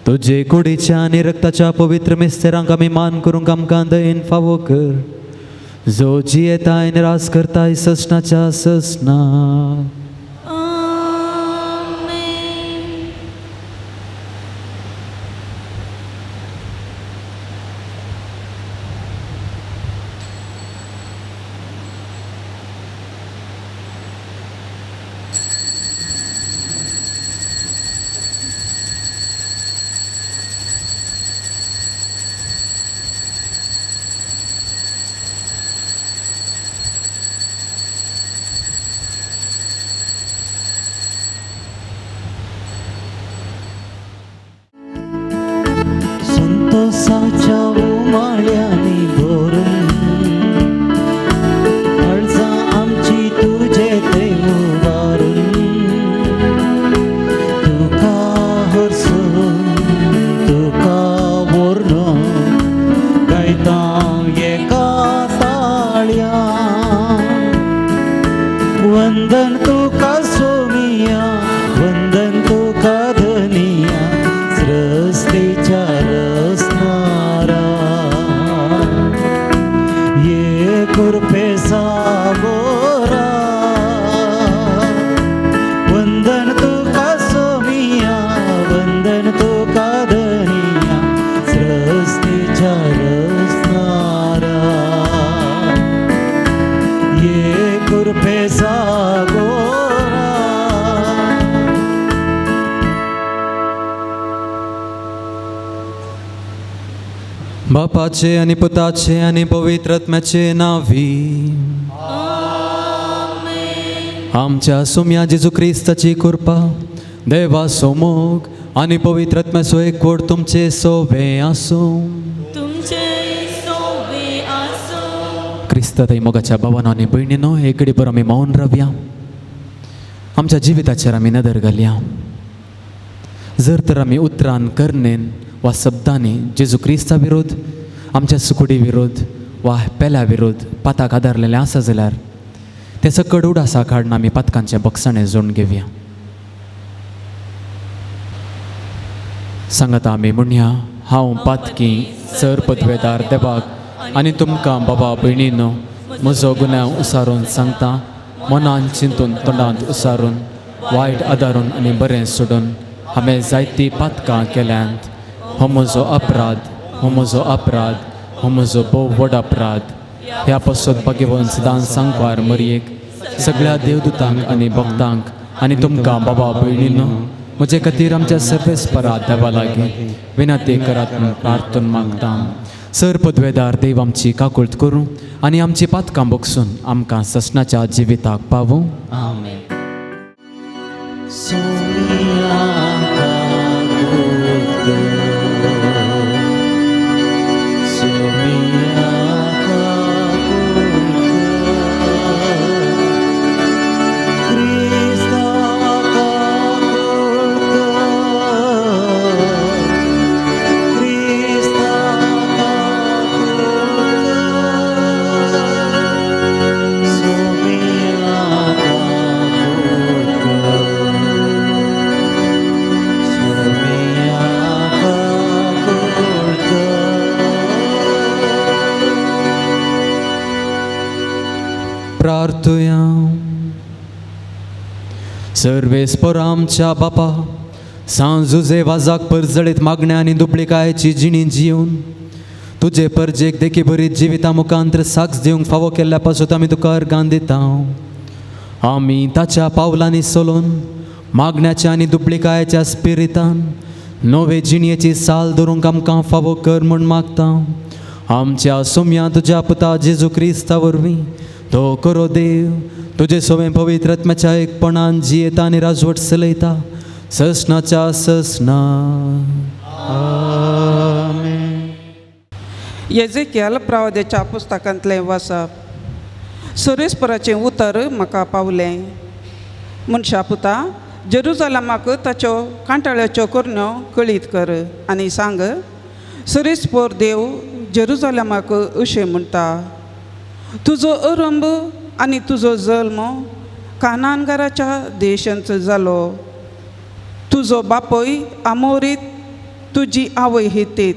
तुजे कुडीच्या आनी रक्ताच्या पवित्र मिस्तेरांक आमी मान करूंक आमकां दयेन फावो कर. जो जियेताय निराश करताय ससनाच्या ससना. संतोषाच्या उमाळ्यांनी भरून काळजां आमची तुजे ते उबारून तुका हरसून तुका वरणून गायता एका ताळया. वंदन तुका सोमिया वंदन तुका धनिया सृष्टीच्या रचणारा. ये कृपे सागोरा. वंदन तुका सोमिया वंदन तुका धनिया सृष्टीच्या रचणारा. ये कृपे सागोरा. बापाचे आणि पुताचे आणि पवित्र आत्म्याचे नावी. आमच्या सोम्या जेजू क्रिस्ताची कृपा देवा सोमोग आणि पवित्र आत्म्याचो एकवट तुमचे सोबे आसूं. क्रिस्त थंय मोगाच्या भावानो आनी भयणीनो एक घडी पर आमी मौन रावया. आमच्या जिविताचेर आमी नदर घालया. जर तर आमी उतरान करनेन वा शब्दांनी जेजू क्रिस्ता विरोध आमच्या सुकुडी विरोध वा पेल्या विरोध पाताक आदारलेले आसा जाल्यार ते सकड उडासा काडून आमी पातकांचे बक्षणे जोडून घेवया. सांगता आमी म्हणया, हांव पातकी सर पदवेदार देवाक आनी तुमकां बाबा भयणीनो म्हजो गुन्यांव उसारून सांगता, मनान चिंतून तोंडांत उसारून वायट आदारून आनी बरें सोडून हांवें जायतीं पातकां केल्यांत. हो म्हजो अपराध, हो म्हजो अपराध, हो म्हजो भोव व्हड अपराध. ह्या पासून भगवंत सदांच सांगवार मरयेक सगळ्या देवदूतांक आनी भक्तांक आनी तुमकां बाबा भयणीनो म्हजे खातीर आमच्या सर्वेस्परा देवा लागीं विनंती करात म्हूण प्रार्थना मागता. सर पदवेदार देव आमची काकुळट करूं आनी आमची पातकां बगसून आमकां ससनाच्या जिविताक पावूं. आमेन. प्रार्थुया. सर्वेस्पर आमच्या बापा, सांजुजे वाजाक परजळीत मागण्या आनी दुबळिकायेची जिणी जिवन तुजे परजेक देखी बरीत जिविता मुखांतर साक्ष दिवंक फावो केल्ल्या पासून आमी तुका अर्गां दिता. आमी ताच्या पावलांनी चलून मागण्याच्या आनी दुबळिकायेच्या स्पिरितान नवे जिणयेची साल धरूंक आमकां फावो कर म्हूण मागता. आमच्या सोम्या तुज्या पुता जेजू क्रिस्ता वरवीं तो करो देव तुजे सोवें पवित्र आत्म्याच्या एकपणान जियेता आनी राजवट चलयता ससनाच्या ससना. आमेन. येजेकियल प्रावदेच्या पुस्तकांतलें वाचप. सुरेस्पराचें उतर म्हाका पावलें. मनशा पुता, जेरुजालेमाक ताच्यो कांटाळ्याच्यो कुरण्यो कळीत कर आनी सांग, सुरेस्पोर देव जेरुजालेमाक अशें म्हणटा, तुजो अरंभ आनी तुजो जल्म कानानगाराच्या देशांत जालो. तुजो बापूय आमोरीत, तुजी आवय हितीत.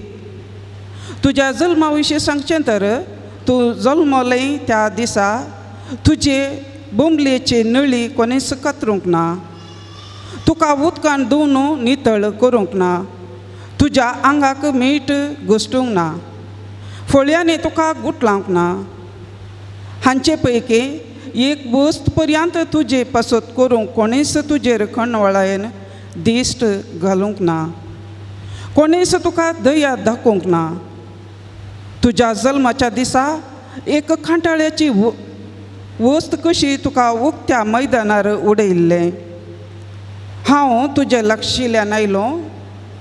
तुज्या जल्मा विशीं सांगचें तर तूं जल्मलें त्या दिसा तुजे बोंबलेची नळी कोणेंच कातरूंक ना. तुका उदकान धुवन नितळ करूंक ना. तुज्या आंगाक मीठ घोष्टूंक ना. फळयांनी तुका गुटलांक ना. हांचे पैकी एक वस्त पर्यंत तुजे पासत करूंक कोणेंच तुजेर खणवळायेन दिश्ट घालूंक ना. कोणेंच तुका दया दाखोवंक ना. तुज्या जल्माच्या दिसा एक खांटाळ्याची वस्त कशी तुका उक्त्या मैदानार उडयल्लें. हांव तुजे लागशिल्ल्यान आयलो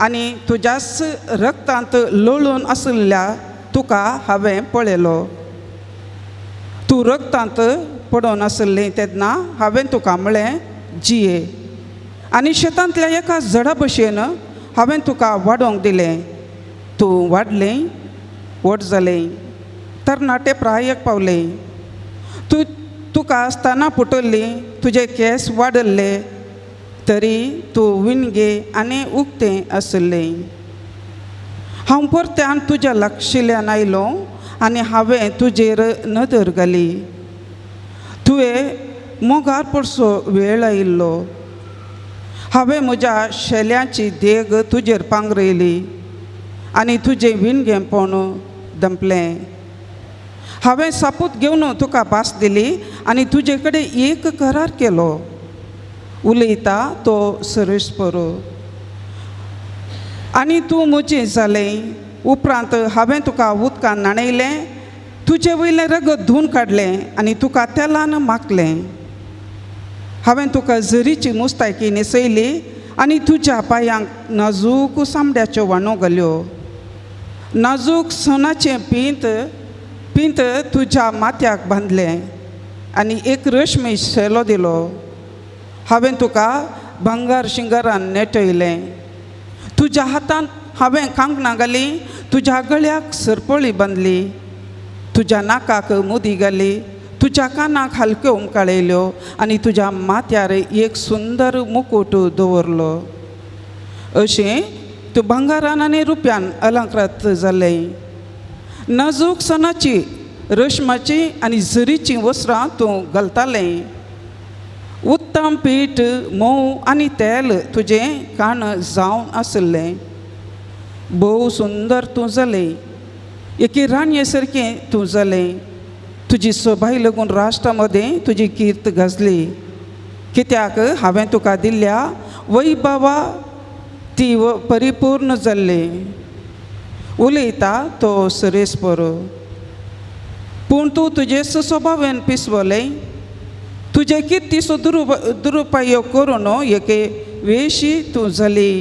आनी तुज्याच रक्तांत लोळून आसलेल्या तुका हांवें पळयलो. तूं रक्तांत पडोन आसलें तेन्ना हांवें तुका म्हळें जिये. आनी शेतांतल्या एका झाडा भशेन हांवें तुका वाडोवंक दिलें. तूं वाडलें, व्हड जालें, तरणाटे प्रायाक पावलें. तुका आसतना पुटल्लीं, तुजे केंस वाडल्ले, तरी तूं विणगे आनी उक्तें आसलें. हांव परत्यान तुज्या लागशिल्ल्यान आयलो आनी हांवें तुजेर नदर घाली. तुवें मोगार पडसो वेळ आयिल्लो. हांवें म्हज्या शेल्यांची देग तुजेर पांगरयली आनी तुजें विणगेंपण दंपलें. हांवें सापूत घेवन तुका भास दिली आनी तुजे कडेन एक करार केलो. उलयता तो सुरेस्पर. आनी तूं म्हजें जालें. उपरांत हांवें तुका उदकान न्हाणयलें, तुजे वयलें रगत धुवन काडलें आनी तुका तेलान माखलें. हांवें तुका झरीची मुस्तायकी न्हेसयली आनी तुज्या पांयांक नाजूक सामड्याच्यो वाणो घाल्यो. नाजूक सोनाचें पिंत तुज्या माथ्याक बांदलें आनी एक रेशमी शेलो दिलो. हांवें तुका भांगार शिंगारान नेटयलें. तुज्या हातांत हांवें कांकणां घालीं, तुज्या गळ्याक सरपळी बांदली. तुज्या नाकाक मुदी घाली, तुज्या कानाक हलक्यो उमकाळयल्यो आनी तुज्या माथ्यार एक सुंदर मुकुट दवरलो. अशें तूं भांगारान आनी रुप्यान अलंकृत जालें. नाजूक सणाची रेशमाची आनी झरीची वस्त्रां तूं घालतालें. उत्तम पीठ मोव आनी तेल तुजें कान जावन आसलें. भोव सुंदर तूं जालें. एके राणये सारकें तूं जालें. तुजी सोबाय लागून राष्ट्रा मदें तुजी कीर्त गाजली. कित्याक हांवें तुका दिल्ल्या वैभवा ती परिपूर्ण जाल्ली. उलयता तो सरेस्पर. पूण तूं तुजे स्वभावेन पिसवलें. तुजे किर्तीचो दुरुपयोग करून एके वेशी तूं जाली.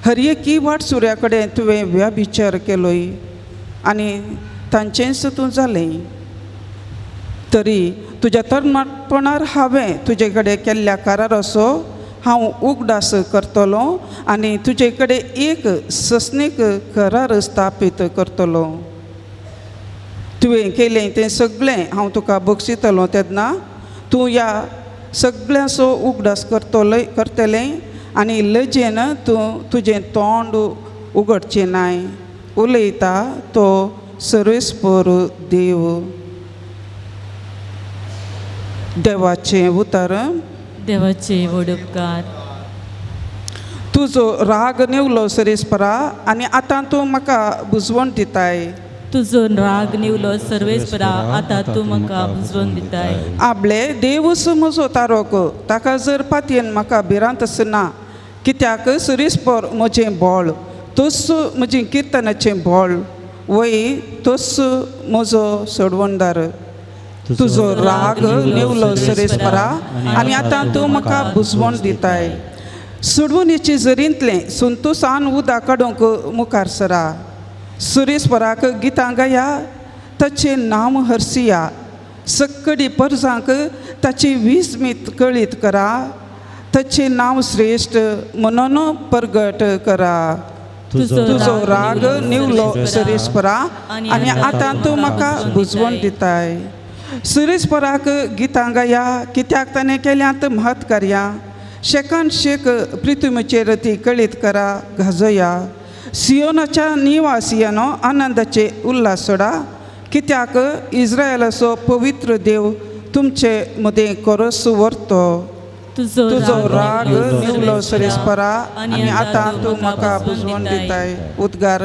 हर एकी वाट सुऱ्या कडेन तुवें व्यभिचार केलोय आनी तांचेंच तूं जालें. तरी तुज्या तरणाटपणार हांवें तुजे कडेन केल्ल्या कराराचो हांव उगडास करतलो आनी तुजे कडेन एक सस्नीक करार स्थापीत करतलो. तुवें केलें तें सगळें हांव तुका बक्षितलो तेन्ना तूं ह्या सगळ्याचो उगडास करतलें आनी लजेन तूं तुजें तोंड उगडचें नाय. उलयता तो सर्वेस्पर देव. देवाचें उतर. देवाचे व्हड उपकार. तुजो राग निवलो सरेस्परा आनी आतां तूं म्हाका बुजवण दिताय. तुजो राग निवलो सर्वेस्परा, आतां तूं म्हाका बुजवण दिताय. आपले देवूच म्हजो तारोक, ताका जर पातयेन म्हाका भिरांत आसना. कित्याक सरेस्पर म्हजें बोळ, तोच म्हजें किर्तनाचें बोळ, वय तोच म्हजो सोडवणदार. तुजो राग निवलो सरेस्परा आनी आतां तूं म्हाका बुजवण दिताय. सोडवणेचे झरींतलें संतोशान उदक काडूंक मुखार सरा. सुरेस्पराक गितां गाया, ताचें नांव हरसिया. सक्कडी परजांक ताची विस्मीत कळीत करा. ताचें नांव श्रेश्ठ म्हणून परगट करा. तुजो राग निवलो सरेस्परा आनी आतां तूं म्हाका बुजवण दिताय. सुरेस्पराक गितां गाया, कित्याक ताणें केल्यांत महत् कार्यां. शेकान शेक पृथ्वीचेर ती कळीत करा, गाजया. सियोनाच्या निवासियानो आनंदाचे उल्हास सोडा. कित्याक इस्रायलाचो पवित्र देव तुमचे मदें कोरस व्हरतो. तुजो राग निवलो सरेस्परा आनी आतां तूं म्हाका बुजवण दिताय. उद्गार.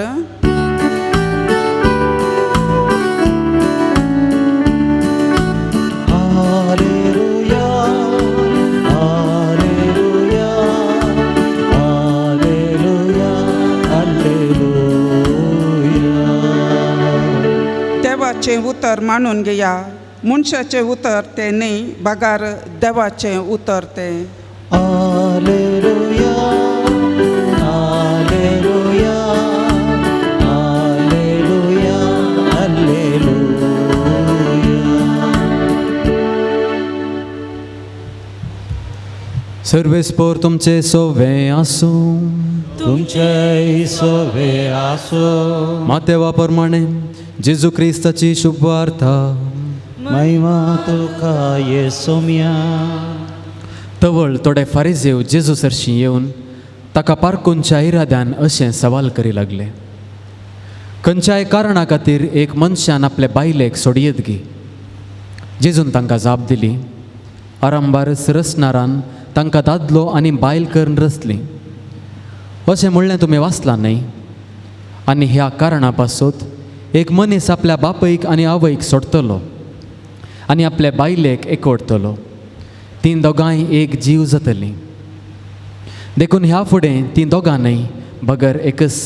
हालेलुया, हालेलुया, हालेलुया, हालेलुया. देवाचें उतर मानून घेया. मनशाचें उतर तें न्ही, बागार देवाचें उतर तें. हालेलुया, हालेलुया, हालेलुया, हालेलुया. सर्वेस्पर तुमचे सोवे आसूं. तुमचे सोवे आसो. मातेवा प्रमाणे जेजू क्रिस्ताची शुभ वार्ता. महिमा तुका येसोम्या. तवळ थोडे फारिजेव जेजू सरशी येवन ताका पारखूनच्या इराद्यान अशें सवाल करी लागले. खंयच्याय कारणा खातीर एक मनशान आपले बायलेक सोडयत गी. जेजून तांकां जाप दिली. आरंभार रचणारान तांकां दादलो आनी बायल करून रचली. अशें म्हणलें तुमी वाचलां न्हय. आनी ह्या कारणा पासत एक मनीस आपल्या बापयक आनी आवयक सोडतलो आनी आपल्या बायलेक एकवटतलो. तीं दोगांय एक जीव जातलीं. देखून ह्या फुडें तीं दोगां न्हय, बगर एकच.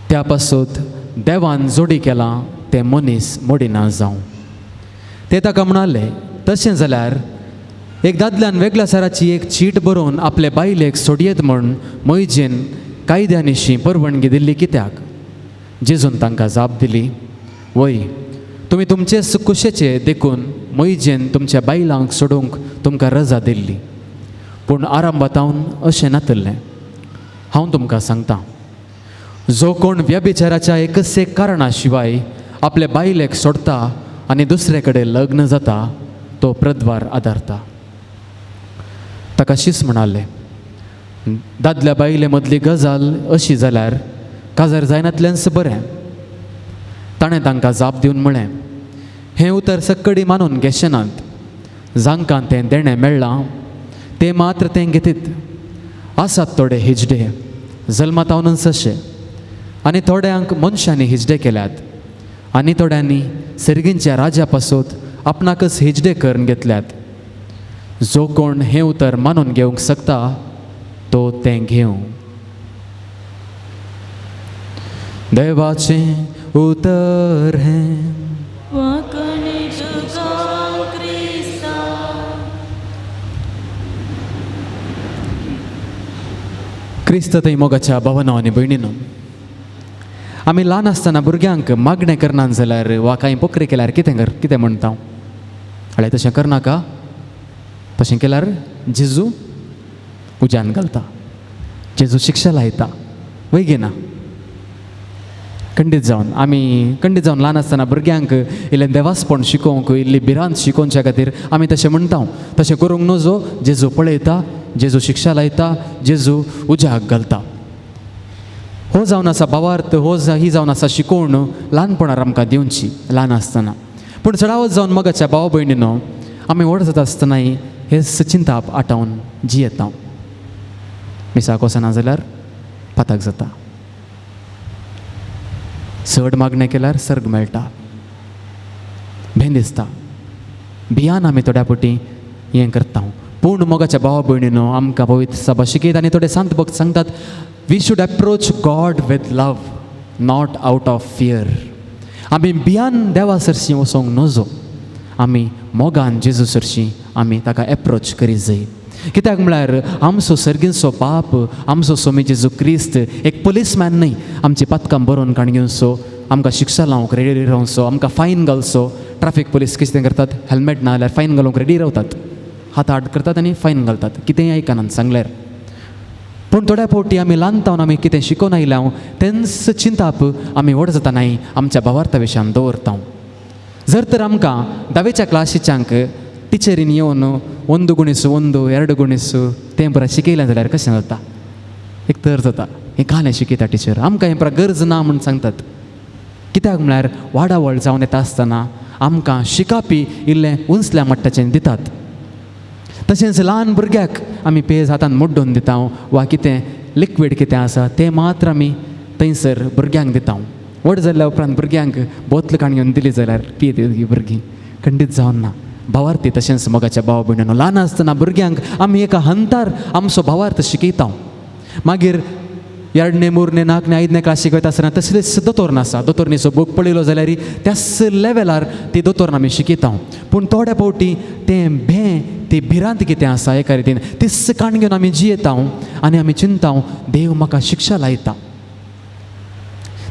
त्या पासत देवान जोडी केलां तें मनीस मोडिना जावं. ते ताका म्हणाले, तशें जाल्यार एक दादल्यान वेगळ्या सराची एक चीट बरोवन आपले बायलेक सोडयेत म्हूण मोइजेन कायद्यानिशी परवानगी दिल्ली कित्याक? जेजून तांकां जाप दिली, वय तुमी तुमचे कुशेचे देखून मोइजेन तुमच्या बायलांक सोडूंक तुमकां रजा दिल्ली. पूण आरंभातावन अशें नातल्लें. हांव तुमकां सांगतां, जो कोण व्यभिचाराच्या एकच एक कारणा शिवाय आपले बायलेक सोडता आनी दुसरे कडेन लग्न जाता तो प्रद्वार आदारता. ताका शीस म्हणाले, दादल्या बायले मदली गजाल अशी जाल्यार काजार जायनातल्यानच बरें. ताणें तांकां जाप दिवन म्हळें, हें उतर सक्कडी मानून घेशेनात. जांकां तें देणें मेळ्ळां ते मात्र तें घेतीत. आसात थोडे हिजडे जल्मातावनच अशे, आनी थोड्यांक मनशांनी हिजडे केल्यात, आनी थोड्यांनी सर्गींच्या राजा पासून आपणाकच हिजडे करून घेतल्यात. जो कोण हें उतर मानून घेवंक शकता तो तें घेवं. देवाचें उतर हें वाकणे तुका क्रिस्ता. क्रिस्त थंय मोगाच्या भावनां आनी भयणीनो, आमी ल्हान आसतना भुरग्यांक मागणें करनात जाल्यार वा कांय पोकरे केल्यार कितें म्हणटा? हळे तशें करनाका. तशें केल्यार जेजू उज्यान घालता, जेजू शिक्षा लायता. वय घेना. खंडीत जावन ल्हान आसतना भुरग्यांक इल्लें देवासपण शिकोवंक, इल्ली भिरांत शिकोवच्या खातीर आमी तशें म्हणटा. तशें करूंक नजो. जेजू पळयता, जेजू शिक्षा लायता, जेजू उज्याक घालता. हो जावन आसा भावार्थ, ही जावन आसा शिकोवण ल्हानपणांत आमकां दिवची ल्हान आसतना. पूण चडावत जावन मोगाच्या भाव भयणीनो, आमी व्हड जाता आसतनाय हे चिंताप आटावन जियेता. मिसाक वचना जाल्यार पाताक जाता. चड मागणें केल्यार सर्ग मेळटा. भें दिसता. भियान आमी थोड्या फावटी हें करता. पूण मोगाच्या भावा भयणीनो, आमकां पवित्र सभा शिकयता आनी थोडे संत भक्त सांगतात, we should approach God with love, not out of fear. आमी भियान देवा सरशी वचोंक नजो. आमी मोगान जेजू सरशी आमी ताका एप्रोच करीत जाय. कित्याक म्हळ्यार आमचो सर्गींचो बाप, आमचो स्वामी जेजू क्रिस्त एक पुलीसमॅन न्हय. आमची पथकां बरोवन काण घेवचो, आमकां शिक्षा लावंक रेडी रावचो, आमकां फायन घालचो. ट्रॅफिक पुलीस कितें करतात? हेल्मेट ना जाल्यार फायन घालूंक रेडी रावतात. हात आड करतात आनी फायन घालतात, कितेंय आयकनात सांगल्यार. पूण थोड्या फावटी आमी ल्हानतावन आमी कितें शिकोवन आयल्या तेंच चिंताप आमी व्हड जातानाय आमच्या भावार्था विशयान दवरता. जर तर आमकां 10वेच्या क्लासीच्यांक टिचरीन येवन 1 × 1 2 × तें बरें शिकयलें जाल्यार कशें जाता? एक तर जाता, हें कालें शिकयता टिचर, आमकां हें बरें गरज ना म्हूण सांगतात. कित्याक म्हळ्यार वाडा व्हड जावन येता आसतना आमकां शिकापी इल्लें उंचल्या मट्टाचें दितात. तशेंच ल्हान भुरग्याक आमी पेज हातान मोड्डून दिता वा कितें लिक्वीड कितें आसा तें मात्र आमी थंयसर भुरग्यांक दिता. व्हड जाल्ल्या उपरांत भुरग्यांक बोतल काणून दिली जाल्यार पियेत भुरगीं. खंडीत जावन ना. भावार्थी तशेंच मोगाच्या भाव भयणीनो, ल्हान आसतना भुरग्यांक आमी एका हंतार आमचो भावार्थ शिकयता. मागीर 2ने 3ने 4ने 5ने क्लासीक वयता आसतना तसलेच दोतोर नासा. दोतोरनीचो बूक पळयलो जाल्यार त्याच लेवलार ती दोतोर आमी शिकयता. पूण थोड्या फावटी तें ती भिरांत कितें आसा एका रितीन तीच काण घेवन आमी जियेता आनी आमी चिंता, देव म्हाका शिक्षा लायता,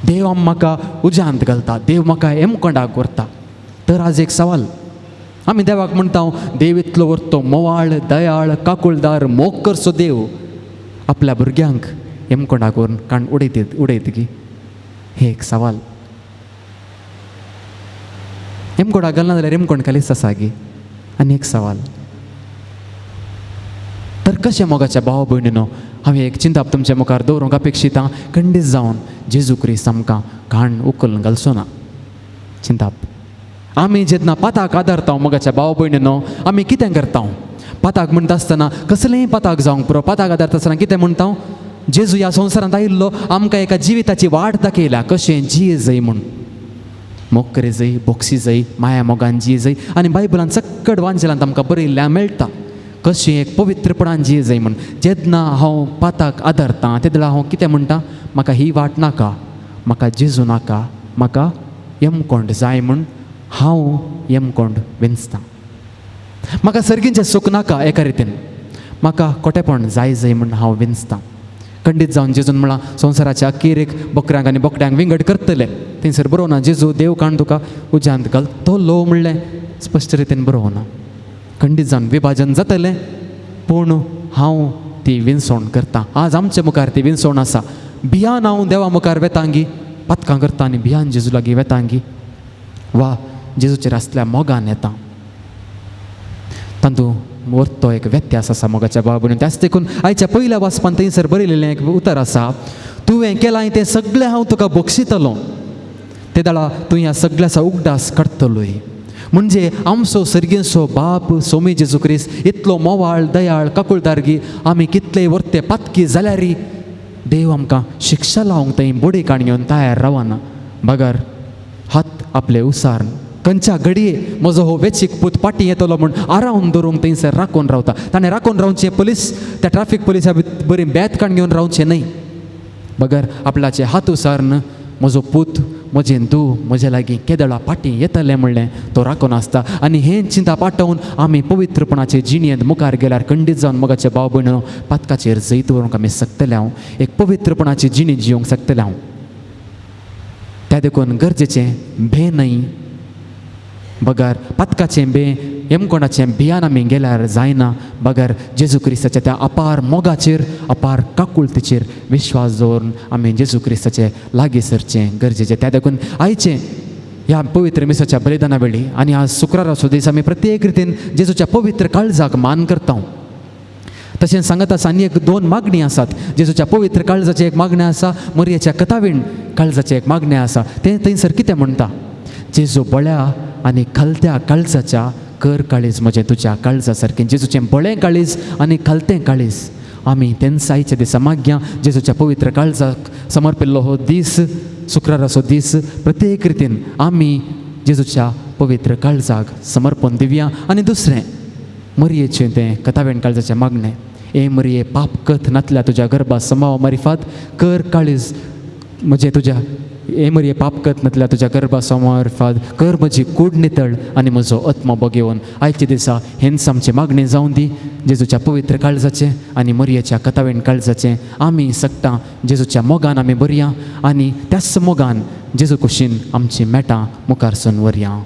देव म्हाका उज्यांत घालता, देव म्हाका हेमकोंडाक व्हरता. तर आज एक सवाल आमी देवाक म्हणटा, देव इतलो व्हरतो, मोवाळ, दयाळ, काकुळदार, मोग करचो देव आपल्या भुरग्यांक हेमकोंडाक व्हरून काण उडयत की? हे एक सवाल. हेमकोंडाक घालना जाल्यार हेमकोंड खालीच आसा गी? आनी एक सवाल. तर कशें मोगाच्या भाव भयणीनो, हांवें एक चिंताप तुमच्या मुखार दवरूंक अपेक्षिता. खंडीत जावन जेजू क्रिस्त आमकां घाण उखलून घालचो ना. चिंताप. आमी जेन्ना पाताक आदारता मोगाच्या भाव भयणीनो, आमी कितें करता? पाताक म्हणटा आसतना कसलेंय पाताक जावंक पुरो. पाताक आदारता आसतना कितें म्हणटा? जेजू ह्या संवसारांत आयिल्लो आमकां एका जिविताची वाट दाखयल्या, कशें जिये जाय म्हूण. मोग करे जाय, बोक्सी जाय, माया मोगान जिये जाय. आनी बायबलान सक्कड वांचलांत आमकां बरयल्लें मेळटा कशें एक पवित्रपणान जिये जाय म्हूण. जेन्ना हांव पाताक आदारतां तेन्ना हांव कितें म्हणटा? म्हाका ही वाट नाका, म्हाका जेजू नाका, म्हाका यमकोंड जाय म्हूण हांव यमकोंड विंचतां. म्हाका सर्गींचें सूख नाका एका रितीन, म्हाका कोटेपण जाय म्हूण हांव विंचतां. खंडीत जावन जेजून म्हळां संवसाराच्या अखेरेक बकऱ्यांक आनी बोकड्यांक विंगड करतले. थंयसर बरोवना जेजू देव काण तुका उज्यांत घाल, तो लो म्हणलें स्पश्ट रितीन बरोवना. खंडीत जावन विभाजन जातलें, पूण हांव ती विंचवण करतां. आज आमच्या मुखार ती विंचवण आसा. भियान हांव देवा मुखार वेतांगी, पथकां करता आनी भियान जेजू लागीं वेतांगी, वा जेजूचेर आसल्या मोगान येता. तातूंत तो एक व्यत्यास आसा मोगाच्या बाबून. त्याच देखून आयच्या पयल्या वाचपान थंयसर बरयलेलें एक उतर आसा, तुवें केलां तें सगळें हांव तुका बक्षितलो, ते दाळा तूं ह्या सगळ्याचा उगडास काडटलोय. म्हणजे आमचो सर्गेचो बाप सोमी जेजू क्रिस्त इतलो मोवाळ दयाळ काकुळदारगी आमी कितलेय वर्ते पातकी जाल्यारय देव आमकां शिक्षा लावंक थंय बोडी काणयोन तयार रावना. बगर हात आपले उसार खंयच्या घडये म्हजो हो वेचीक पूत पाटी येतलो म्हूण आरावन दवरूंक थंयसर राखून रावता. ताणें राखून रावचें पुलीस त्या ट्रॅफिक पुलिसा बरी बेत काण घेवन रावचें न्हय. बगर आपल्याचे हात उसारन म्हजो पूत म्हजें तूं म्हजे लागीं केदळा पाटी येतलें म्हणलें तो राखून आसता. आनी हें चिंता पाठवून आमी पवित्रपणाचे जिणेंत मुखार गेल्यार खंडीत जावन मोगाचे भाव भयणो पातकाचेर जैत व्हरूंक आमी शकतले. हांव एक पवित्रपणाची जिणी जिवंक शकतलें. हांव त्या देखून गरजेचें भे न्हय. बगर पातकाचें बे एमकोणाचें भियान आमी गेल्यार जायना. बगर जेजू क्रिस्ताच्या त्या अपार मोगाचेर अपार काकुळतेचेर विश्वास दवरून आमी जेजू क्रिस्ताचे लागीं सरचें गरजेचें. त्या देखून आयचें ह्या पवित्र मिसाच्या बलिदाना वेळी आनी आज शुक्राराचो दीस आमी प्रत्येक रितीन जेजूच्या पवित्र काळजाक मान करता. तशें सांगत आसा आनी एक 2 मागणी आसात. जेजूच्या पवित्र काळजाची एक मागणी आसा, मरियेच्या कथावीण काळजाचें एक मागणी आसा. तें थंयसर कितें म्हणटा, जेजू बळ्या आनी खालत्या काळजाच्या कर काळीज म्हजें तुज्या काळजा सारकें. जेजूचें बळें काळीज आनी खालतें काळीज आमी तेन्ना आयच्या दिसा मागया. जेजूच्या पवित्र काळजाक समर्पिल्लो हो दीस शुक्राराचो दीस प्रत्येक रितीन आमी जेजूच्या पवित्र काळजाक समर्पण दिवया. आनी दुसरें मरियेचें तें कथावेण काळजाचें मागणें, ए मरिये पाप कथ नातल्या तुज्या गर्भा समाव मारिफात कर काळीज म्हजें तुज्या ए मरिये पाप कत नातल्या तुज्या गर्भा समर्फाद कर म्हजी कूड नितळ आनी म्हजो आत्मा बोगेवन. आयच्या दिसा हेंच आमचें मागणें जावन दी. जेजूच्या पवित्र काळजाचें आनी मरियेच्या कथावेण काळजाचें आमी सकता जेजूच्या मोगान आमी बरया आनी त्याच मोगान जेजू कुशीन आमची मेटां मुखारसून व्हरया.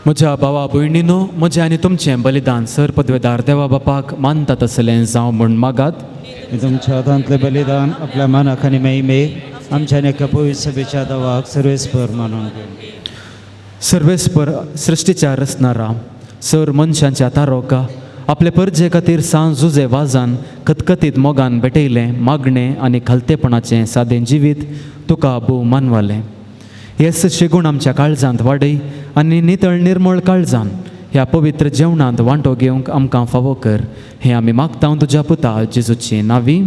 म्हज्या भावा भयणीनो, म्हजें आनी तुमचें बलिदान सर पदवेदार देवा बापाक मानता तसलें जावं म्हूण मागात. तुमच्या हातांतलें बलिदान आपल्या मनाक आनी महिमेक आमच्या एका पवित्र सभेच्या देवाक सर्वेस्पर मानून घेवन. सर्वेस्पर सृश्टीच्या रचणारा सर मनशांच्या तारोका आपले परजे खातीर सांज झुजे वाजान खतखतीत मोगान भेटयलें मागणें आनी खालतेपणाचें सादें जिवीत तुका भोव मानवालें. हेच शेगूण आमच्या काळजांत वाडय आनी नितळ निर्मळ काळजान ह्या पवित्र जेवणांत वांटो घेवंक आमकां फावो कर. हें आमी मागता तुज्या पुता जेजूची नांवी.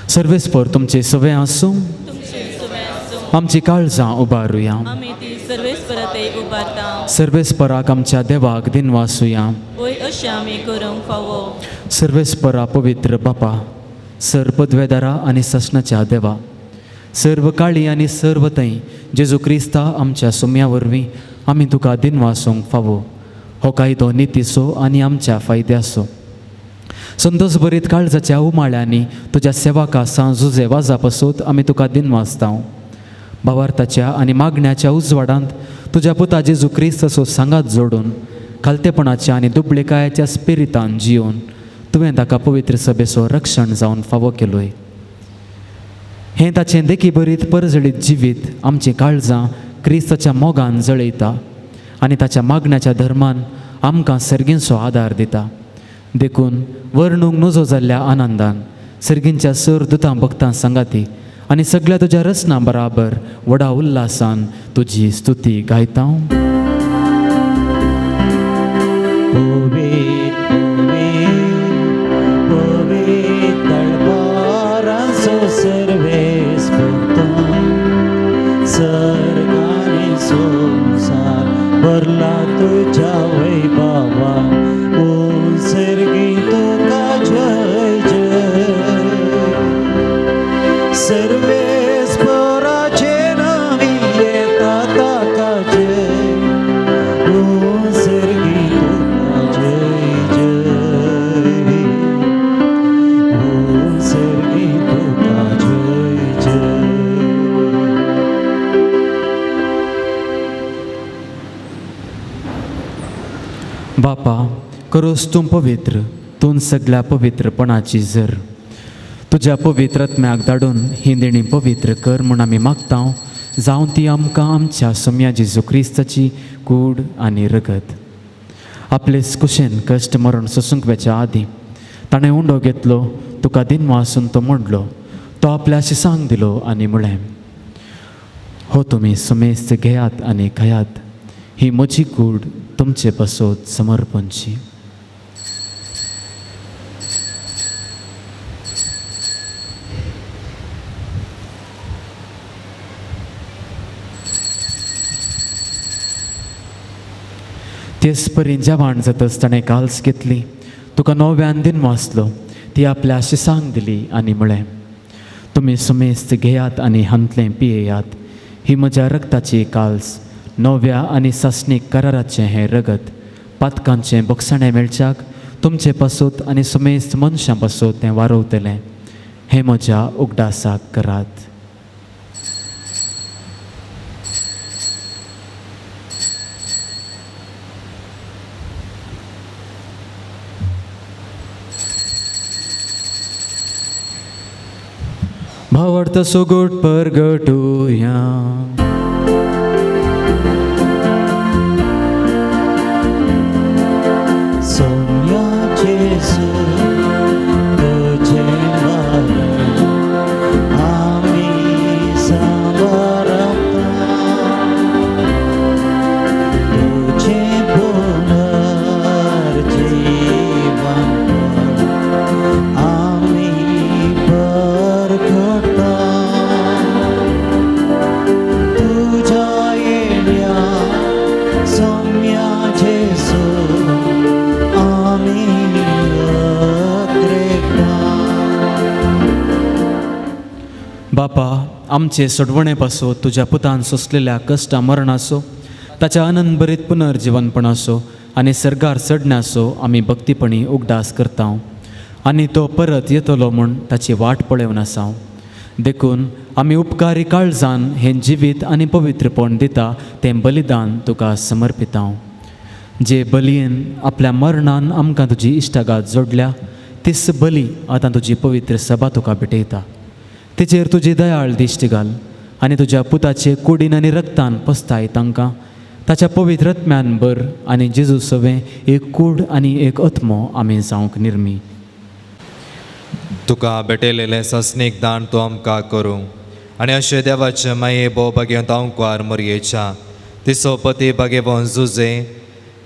सर्वेस्पर तुमचे सवे आसूं, आमची काळजां उबारुया. आमी ती सर्वेस्पराते उबारता. सर्वेस्पराक आमच्या देवाक दिनवासुया. वय अशें आमी करूंक फावो. सर्वेस्परा पवित्र बापा, सर पदवेदारा आनी ससनाच्या देवा, सर्व काळी आनी सर्व थंय जेजू क्रिस्ता आमच्या सुम्या वरवीं आमी तुका दिनवासूंक फावो. हो कायदो नितीसो आनी आमच्या फायद्याचो. संतोश भरीत काळजाच्या उमाळ्यांनी तुज्या सेवाका सांजुजे वाजा पासून आमी तुका दिनवासता. भावार्थाच्या आनी मागण्याच्या उजवाडांत तुज्या पुता जेजू क्रिस्ताचो सांगात जोडून खालतेपणाच्या आनी दुबळेकायाच्या स्पिरितान जियोन तुवें ताका पवित्र सभेचो रक्षण जावन फावो केलोय. हें ताचें देखी बरीत परजडीत जिवीत आमचीं काळजां क्रिस्ताच्या मोगान जळयता आनी ताच्या मागण्याच्या धर्मान आमकां सर्गींचो आदार दिता. देखून वर्णूंक नजो जाल्ल्या आनंदान सर्गींच्या सर दुतां भक्तां सांगाती आनी सगळ्या तुज्या रचना बराबर व्हडा उल्हासान तुजी स्तुती गायता. सर्वेस सर्गाने संसार भरला तुझ्या वैभवा. ओ सर्गी तुका जय जय. सर्वेस पराचे नावी येता ताका जय. ओ सर्गी तुका जय जय. ओ सर्गी तुका जय जय. बापा, करोस तूं पवित्र, तूं सगळ्या पवित्रपणाची जर. तुज्या पवित्र आत्म्याक धाडून ही देणी पवित्र कर म्हूण आमी मागता, जावं ती आमकां आमच्या सोम्या जेजू क्रिस्ताची कूड आनी रगत. आपलेच कुशेन कश्ट मरण सोसूंक वेच्या आदीं ताणें उंडो घेतलो, तुका दिन वासून तो मोडलो, तो आपल्या शिसांक दिलो आनी म्हळें, हो तुमी सुमेस्त घेयात आनी खायात, ही म्हजी कूड तुमचे बसोत समर्पणची. तेच परी जेवाण जातच ताणें काल्स घेतली, तुका नव्यान दिन वाचलो, ती आपल्या शिसांक दिली आनी म्हळें, तुमी सुमेस्त घेयात आनी हांतलें पियेयात, ही म्हज्या रक्ताची काल्स, नव्या आनी सासणीक कराराचें हें रगत, पातकांचें बक्षणें मेळच्याक तुमचे पासूत आनी सुमेस्त मनशां पासूत तें वारोवतलें, हें म्हज्या उगडासाक करात. भावार्थ सोगोट परगटुया. बापा, आमचे सोडवणे पासो तुज्या पुतान सोंसलेल्या कश्टा मरणासो, ताच्या आनंद भरीत पुनर्जीवनपणासो आनी सर्गार चडण्यासो आमी भक्तीपणी उगडास करता आनी तो परत येतलो म्हूण ताची वाट पळोवन आसा. देखून आमी उपकारी काळजान हें जिवीत आनी पवित्रपण दिता तें बलिदान तुका समर्पिता. जे बलयेन आपल्या मरणान आमकां तुजी इश्टागात जोडल्या, तीच बली आतां तुजी पवित्र सभा तुका भेटयता. तेचेर तुजी दयाळ दिश्ट घाल आनी तुज्या पुताचे कुडीन आनी रक्तान पस्ताय तांकां ताच्या पवित्र आत्म्यान बर आनी जेजू सवें एक कूड आनी एक आत्मो आमी जावंक निर्मी. तुका भेटयलेलें सस्नीक दान तूं आमकां करूं आनी अशें देवाचे माये भोव बागेवन तांकवार मरयेच्या तिसो पती बागेवोन झुजे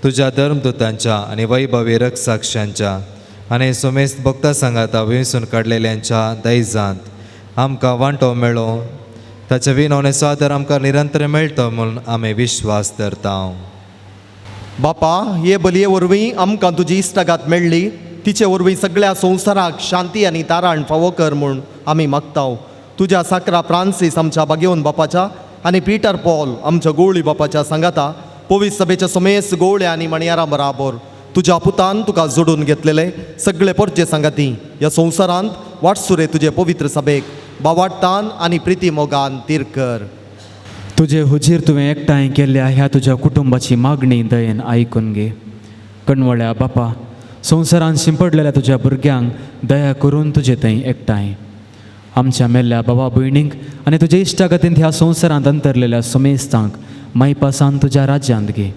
तुज्या धर्मदुतांच्या आनी वैभवी रक्षसाक्षांच्या आनी सुमेस्त भक्ता सांगाता विंसून काडलेल्यांच्या दैजांत आमकां वांटो मेळो, ताचे विनोवणे सादर आमकां निरंतर मेळटो म्हूण आमी विश्वास धरता. बापा, हे बलये वरवीं आमकां तुजी इश्टागात मेळ्ळी, तिचे वरवीं सगळ्या संवसाराक शांती आनी तारण फावो कर म्हूण आमी मागता. तुज्या साकरा फ्रांसीस आमच्या बागेवन बापाच्या आनी पिटर पॉल आमच्या गोवळी बापाच्या सांगाता पवित्र सभेच्या समेस्त गोवळ्या आनी मणयारा बराबर तुज्या पुतान तुका जोडून घेतलेले सगळे परचे सांगाती ह्या संवसारांत वाटसुरे तुजे पवित्र सभेक बावाटान आनी प्रिती मोगान तीर कर. तुजे हुजीर तुवें एकठांय केल्ल्या ह्या तुज्या कुटुंबाची मागणी दयेन आयकून घे. कणवळ्या बापा, संवसारांत शिंपडलेल्या तुज्या भुरग्यांक दया करून तुजे थंय एकठांय. आमच्या मेल्ल्या भावा भयणींक आनी तुज्या इश्टागतींत ह्या संवसारांत अंतरलेल्या समेस्तांक मायपासान तुज्या राज्यांत घे.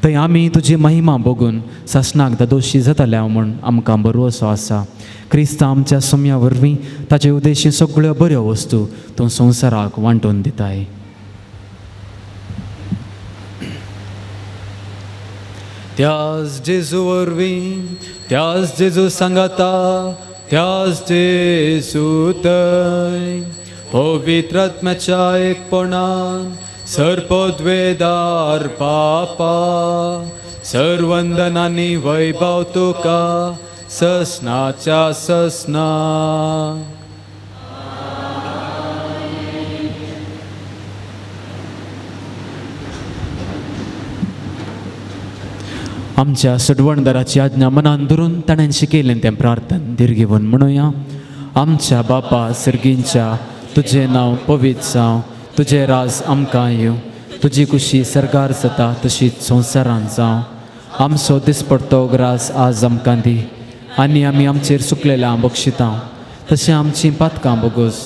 थंय आमी तुजी महिमा बघून ससनाक दोशी जातल्या म्हूण आमकां बरोसो आसा. क्रिस्त आमच्या सोम्या वरवीं ताचे उद्देशी सगळ्यो बऱ्यो वस्तू तूं संवसाराक वांटून दिताय. त्याच जेजू वरवीं त्याच जेजू सांगाता त्याच जेजू थंय पवित्र आत्म्याच्या एकपणान सर्पोद्वेदार पापा सर्वंदनांनी वैभव तुका ससनाच्या ससना. आमच्या सडवणदाराची आज्ञा मनान धरून ताणें शिकयलें तें प्रार्थन दीर्घिवन म्हणुया. आमच्या बापा सर्गींच्या तुजें नांव पवित्र जावं, तुजें राज आमकां येवं, तुजी कुशी सरकार जाता तशीच संवसारांत जावं. आमचो दिसपडटो ग्रास आज आमकां दी आनी आमी आमचेर सुकलेल्या बक्षितां तशें आमचीं पातकां बोगोस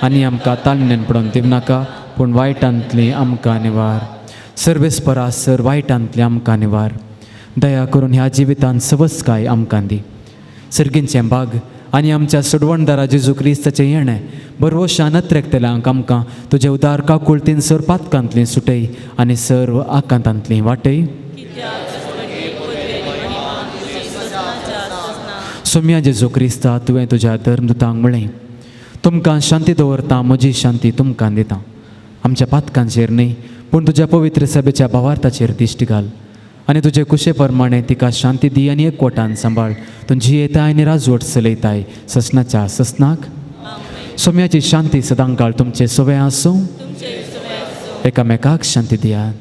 आनी आमकां ताळणेन पडोवन दिवनाका पूण वायटांतली आमकां निवार. सर्वेस्परास सर वायटांतली आमकां निवार. दया करून ह्या जिवितांत सवस्काय आमकां दी. सर्गींचें भाग आनी आमच्या सडवणदारा जेजू क्रिस्ताचें येणें बरवशान नत्रेकतल्यांक आमकां तुजे उदार काकुळतीन सर पातकांतलीं सुटय आनी सर्व आकांतांतलीं वाटय. सोम्या जेजू क्रिस्ता तुवें तुज्या धर्मदुतांक म्हळें, तुमकां शांती दवरता, म्हजी शांती तुमकां दिता. आमच्या पातकांचेर न्ही पूण तुज्या पवित्र सभेच्या भावार्थाचेर दिश्टी घाल आनी तुजे कुशे प्रमाणे तिका शांती दी आनी एकवटान सांबाळ. तूं जियेताय आनी राजवट चलयताय ससनाच्या ससनाक. सोम्याची शांती सदांकाळ तुमचे सोवे आसूं. एकामेकाक शांती दियात.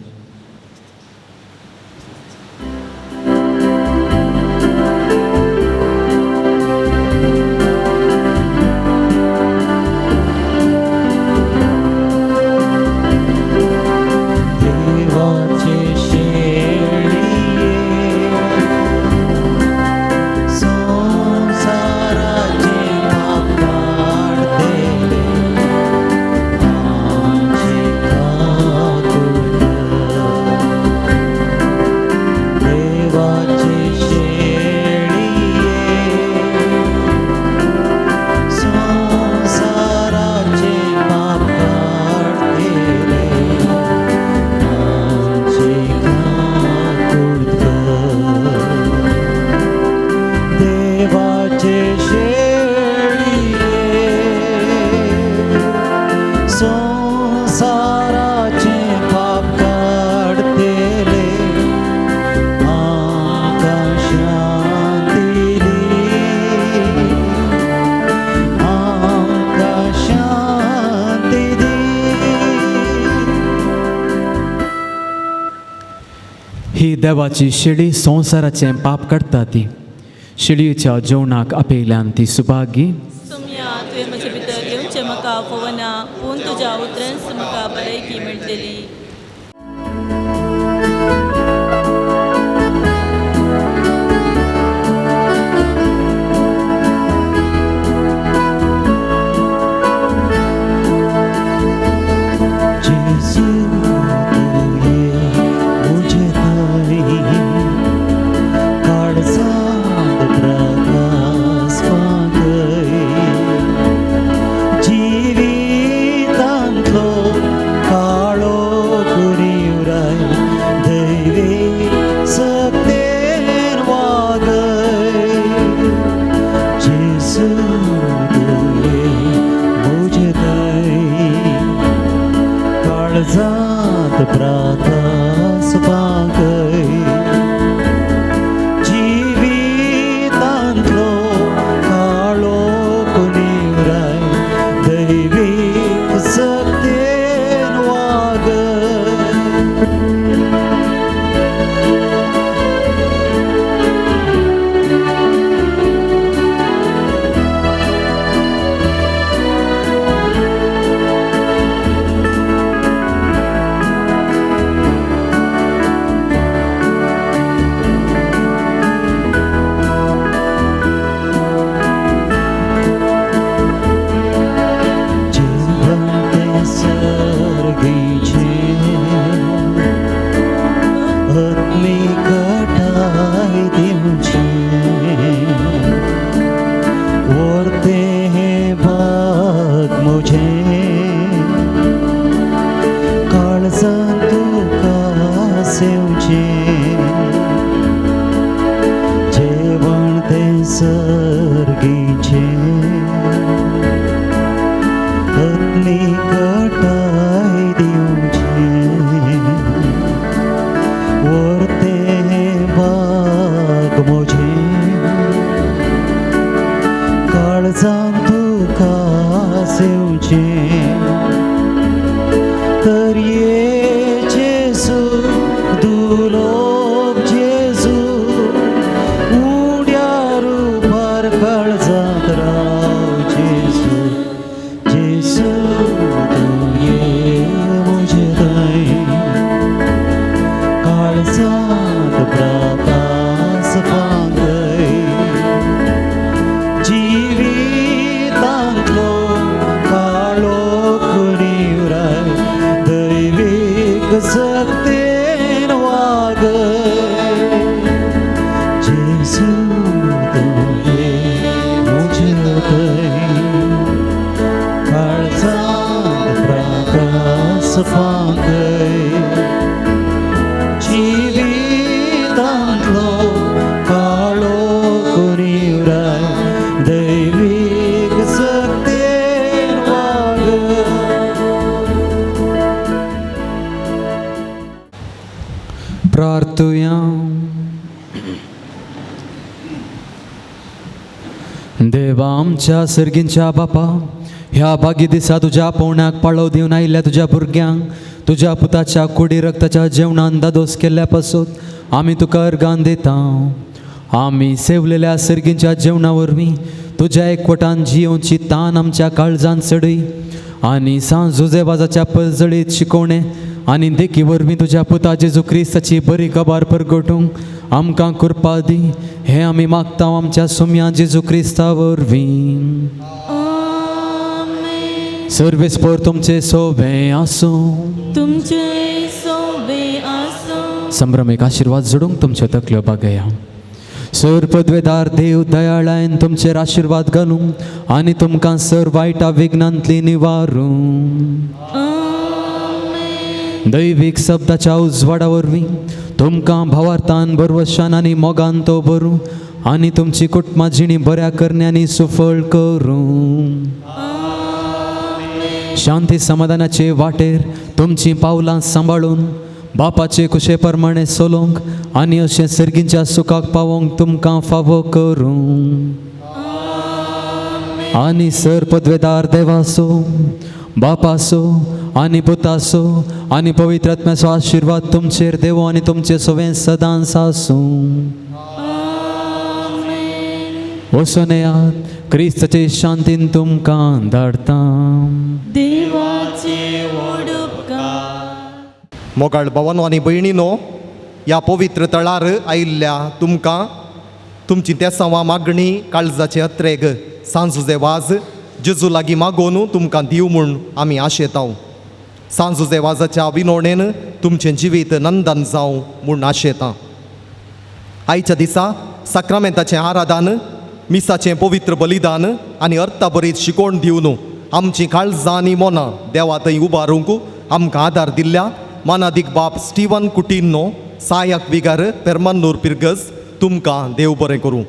ही देवाची शिडी संवसाराचें पाप काडटा ती. शिडयेच्या जेवणाक आपयल्यान ती सुभागी. सोम्या तुवें म्हजे भितर येवचें म्हाका फोवना पूण तुज्या उतरांच म्हाका भलायकी मेळटली. काळजान तुका सेवचें तर ये जेजू दुलोक जेजू उड्या रुपार काळजांत राव जेजू जेजू तूं ये म्हजे थंय काळजांत प्रकाश पांगय जिवितांतलो काळोख निवराय दैवीक सक्तेन वागय जेजू तूं ये म्हजे थंय काळजांत प्रकाश पांगय जिवितांतलो काळोख निवराय दैवीक सक्तेन वागय प्रार्थुया देवा आमच्या सर्गींच्या बापा ह्या बागी दिसा तुझ्या पवण्याक पाळो दिवन आयिल्ल्या तुझ्या भुरग्यांक तुझ्या पुताच्या कुडी रक्ताच्या जेवणान दादोस केल्ल्या पासून आमी तुका अर्गान दिता आमी सेवलेल्या सर्गींच्या जेवणा वरवीं तुज्या एकवटान जियोवची तान आमच्या काळजांत चडय आनी सांज जुजेबाजाच्या पलजळीत शिकोवणे आनी देखी वरवीं तुज्या पुता जेजू क्रिस्ताची बरी खबर परगटूंक आमकां कृपा दी हें आमी मागता आमच्या सोम्या जेजू क्रिस्ता वरवीं सर्वेस्पर तुमचे सोबे आसूं तुमचे सोबे आसूं संभ्रमेक आशिर्वाद जोडूंक तुमच्यो तकल्यो बागया सर पदवेदार देव दयाळायन तुमचेर आशिर्वाद घालूं आनी तुमकां सर वायटा विघ्नांतली निवारूं दैवीक शब्दाच्या उजवाडा वरवीं तुमकां भावार्थान बरवशान आनी मोगान तो भरूं आनी तुमची कुटुंबां जिणी बऱ्या करण्यांनी सुफळ करूं शांती समाधानाचे वाटेर तुमची पावलां सांबाळून बापाचे कुशे प्रमाणे चलोवंक आनी अशें सर्गींच्या सुखाक पावोवंक तुमकां फावो करूं आनी सर पदवेदार देवासो बापासो आनी पुतासो आनी पवित्र आत्म्याचो आशिर्वाद तुमचेर देवो आनी तुमचे सवें सदांच आसूं वचून येयात क्रिस्ताचे शांतीन तुमकां धाडटा देवाचे व्हड उपकार मोगाळ भावांनो आनी भयणीनो ह्या पवित्र तळार आयिल्ल्या तुमकां तुमची तेसांवां मागणी काळजाचे अत्रेग सांजुजे वाज जेजू लागीं मागोवन तुमकां दिव म्हूण आमी आशेतांव सांजुजे वाजाच्या विनोणेन तुमचें जिवीत नंदन जावं म्हूण आशेतां आयच्या दिसा साक्रामेंताचें आराधन मिसाचें पवित्र बलिदान आनी अर्थाभरीत शिकोवण दिवन आमचीं काळजां आनी मोनां देवा थंय उबारूंक आमकां आदार दिल्ल्या मानादीक बाब स्टीवन कुटिन्नो सहाय्यक विगार पेरमान्नूर पिर्गस तुमकां देव बरें करूं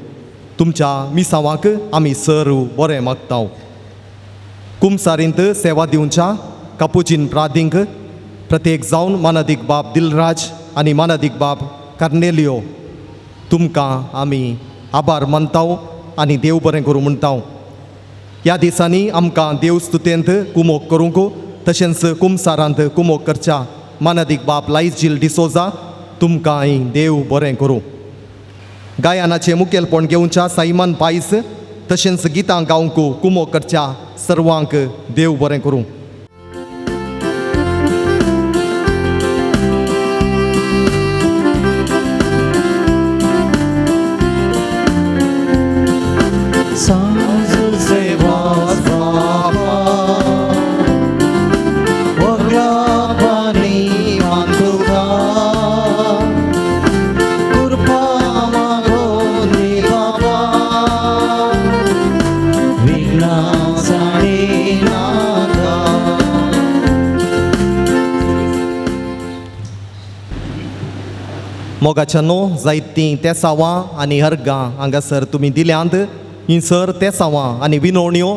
तुमच्या मिसावांक आमी सर बरें मागतांव कुमसारींत सेवा दिवच्या कापुचीन प्रादींक प्रत्येक जावन मानादीक बाब दिलराज आनी मानादीक बाब कार्नेलियो तुमकां आमी आभार मानतांव आनी देव बरें करूं म्हणटांव ह्या दिसांनी आमकां देव स्तुतेंत कुमोक करूंक तशेंच कुमसारांत कुमोक करच्या मानादीक बाब लायजिल डिसोजा तुमकांय देव बरें करूं गायनाचें मुखेलपण घेवच्या सायमन पायस तशेंच गितां गावंक कुमोक करच्या सर्वांक देव बरें करूं सांजुजे वाज बाबा वगळापानी मातुका कृपा मागोन दी बाबा विघ्नां साडी नाका मोगाच्यानो जायतीं तेसांवां आनी हर्गां हांगासर तुमी दिल्यांत ही सर तेसांवां आनी विनवण्यो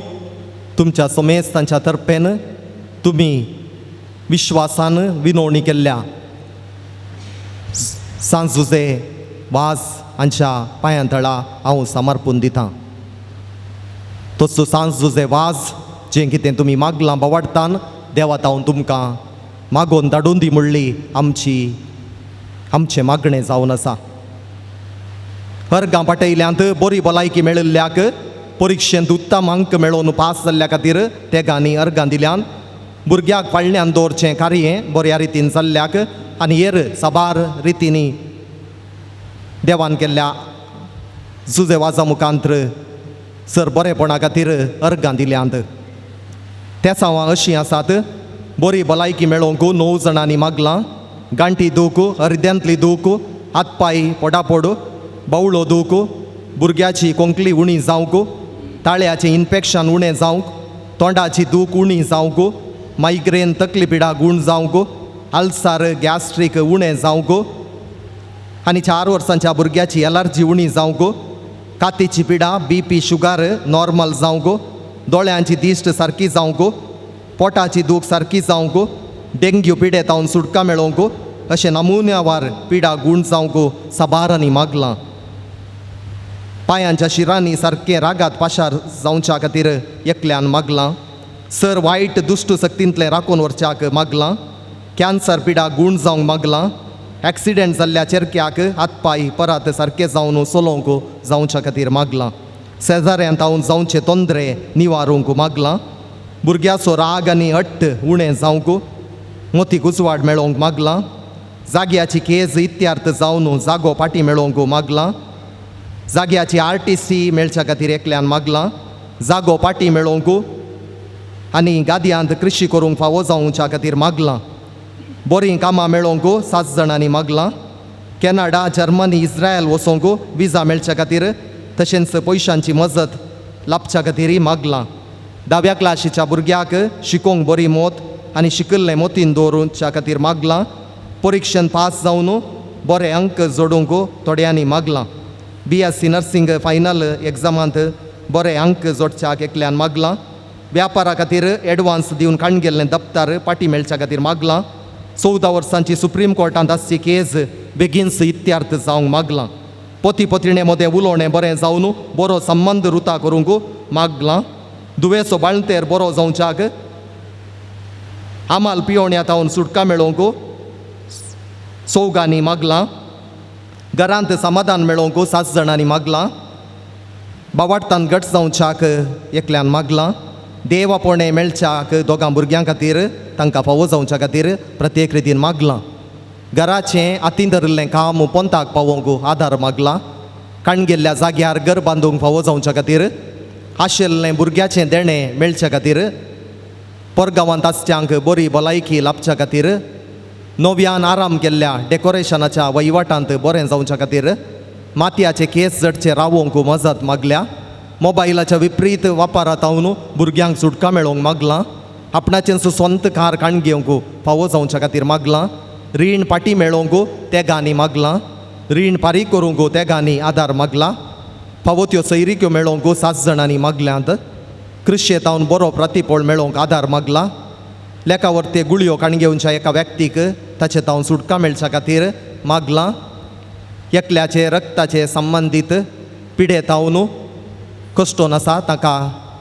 तुमच्या समेस्तांच्या तर्फेन तुमी विश्वासान विनवणी केल्ल्या सांजुजे वाज हांच्या पांयां तळा हांव समर्पून दितां तसो सांजुजे वाज जें कितें तुमी मागलां बावडतान देवात हांव तुमकां मागोवन धाडून दी म्हणली आमचें मागणें जावन आसा. अर्गां पाटयल्यांत बरी भलायकी मेळिल्ल्याक परिक्षेंत उत्तम अंक मेळोवन पास जाल्ल्या खातीर तेगांनी अर्गां दिल्यान भुरग्याक फाळण्यान दवरचें कार्य बऱ्या रितीन जाल्ल्याक आनी हेर साबार रितींनी देवान केल्ल्या जुजे वाजा मुखांत्र सर बरेपणा खातीर अर्गां दिल्यांत. त्या सावां अशीं आसात बरी भलायकी मेळोवंक 9 जाणांनी मागलां. गांठी दूख, हृदयांतली दूख, हातपाय पोडापोड, बावळो दूख, भुरग्याची कोंकली उणी जावंक, ताळ्याचें इन्फेक्शन उणें जावंक, तोंडाची दूख उणी जावंक, मायग्रेन तकली पिडा गूण जावंक, आल्सार गॅस्ट्रीक उणें जावंक आनी 4 वर्सांच्या भुरग्याची एलर्जी उणी जावंक, कातीची पिडा BP शुगर नॉर्मल जावंक, दोळ्यांची दिश्ट सारकी जावंक, पोटाची दूख सारकी जावंक, डेंग्यू पिडेतावन सुटका मेळोवंक अशें नमुन्यावार पिडा गूण जावंक साबारांनी मागलां. पांयांच्या शिरांनी सारकें रागात पाशार जावच्या खातीर एकल्यान मागलां. सर वायट दुश्ट शक्तींतले राखून व्हरच्याक मागलां. कॅन्सर पिडा गूण जावंक मागलां. एक्सिडेंट जाल्ल्या चेरक्याक हातपाय परत सारके जावन चलोवंक जावच्या खातीर मागलां. शेजाऱ्यांत हांव जावचे तोंदरे निवारूंक मागलां. भुरग्याचो राग आनी हट्ट उणें जावंक, मोतीक उजवाड मेळोवंक मागलां. जाग्याची केज इत्यार्थ जावन जागो पाटी मेळोवंक मागलां. जाग्याची RTC मेळच्या खातीर एकल्यान मागलां. जागो पाटी मेळोवंक आनी गादयांत कृशी करूंक फावो जावच्या खातीर मागलां. बरीं कामां मेळोवंक 7 जाणांनी मागलां. कॅनडा, जर्मनी, इस्रायल वचोंक विजा मेळच्या खातीर तशेंच पयशांची मजत लाभच्या खातीर मागलां. 10व्या क्लासीच्या भुरग्याक शिकोवंक बरी मोत आनी शिकिल्लें मोतीन दवरूच्या खातीर मागलां. परिक्षेंत पास जावन बरे अंक जोडूंक थोड्यांनी मागलां. BSc नर्सिंग फायनल एग्जामांत बरे अंक जोडच्याक एकल्यान मागलां. व्यापारा खातीर एडवान्स दिवन काणगेल्लें दप्तर पाटी मेळच्या खातीर मागलां. 14 वर्सांची सुप्रीम कोर्टांत आसची केस बेगीनच इत्यार्थ जावंक मागलां. पती पत्रिणे मदें उलोवणें बरें जावन बरो संबंद रुता करूंक मागलां. दुवेसो बाळंतेर बरो जावच्याक आमाल पियोवण्यांतावन सुटका मेळोवंक चौगांनी मागलां. घरांत समाधान मेळोवंक 7 जाणांनी मागलां. बावाडतान गट जावच्याक एकल्यान मागलां. देवापोणे मेळच्याक 2 भुरग्यां खातीर तांकां फावो जावच्या खातीर प्रत्येक रितीन मागलां. घराचें हातीन धरिल्लें काम पोंताक पावोवंक आदार मागलां. काणगेल्ल्या जाग्यार घर बांदूंक फावो जावच्या खातीर आशिल्लें भुरग्याचें देणें मेळच्या खातीर परगांवांत आसच्यांक बरी भलायकी लाभच्या खातीर नव्यान आराम केल्ल्या डेकोरेशनाच्या वहिवाटांत बरें जावच्या खातीर मातयाचे केस जडचे रावोवंक मजत मागल्या. मोबायलाच्या विपरीत वापरांतावन भुरग्यांक सुटका मेळोवंक मागलां. आपणाचें स्वंत कार काणगेवंक फावो जावच्या खातीर मागलां. रीण पाटी मेळोवंक तेगांनी मागलां. रीण फारीक करूंक तेगांनी आदार मागला. फावो त्यो सैरिक्यो मेळोवंक 7 जाणांनी मागल्यांत. कृशेतावन बरो प्रतिफळ मेळोवंक आदार मागला. लेखावरते गुळयो काणगेवच्या एका व्यक्तीक ताचे तावन सुटका मेळच्या खातीर मागलां. एकल्याचे रक्ताचे संबंदीत पिडेतावन कश्टोन आसा ताका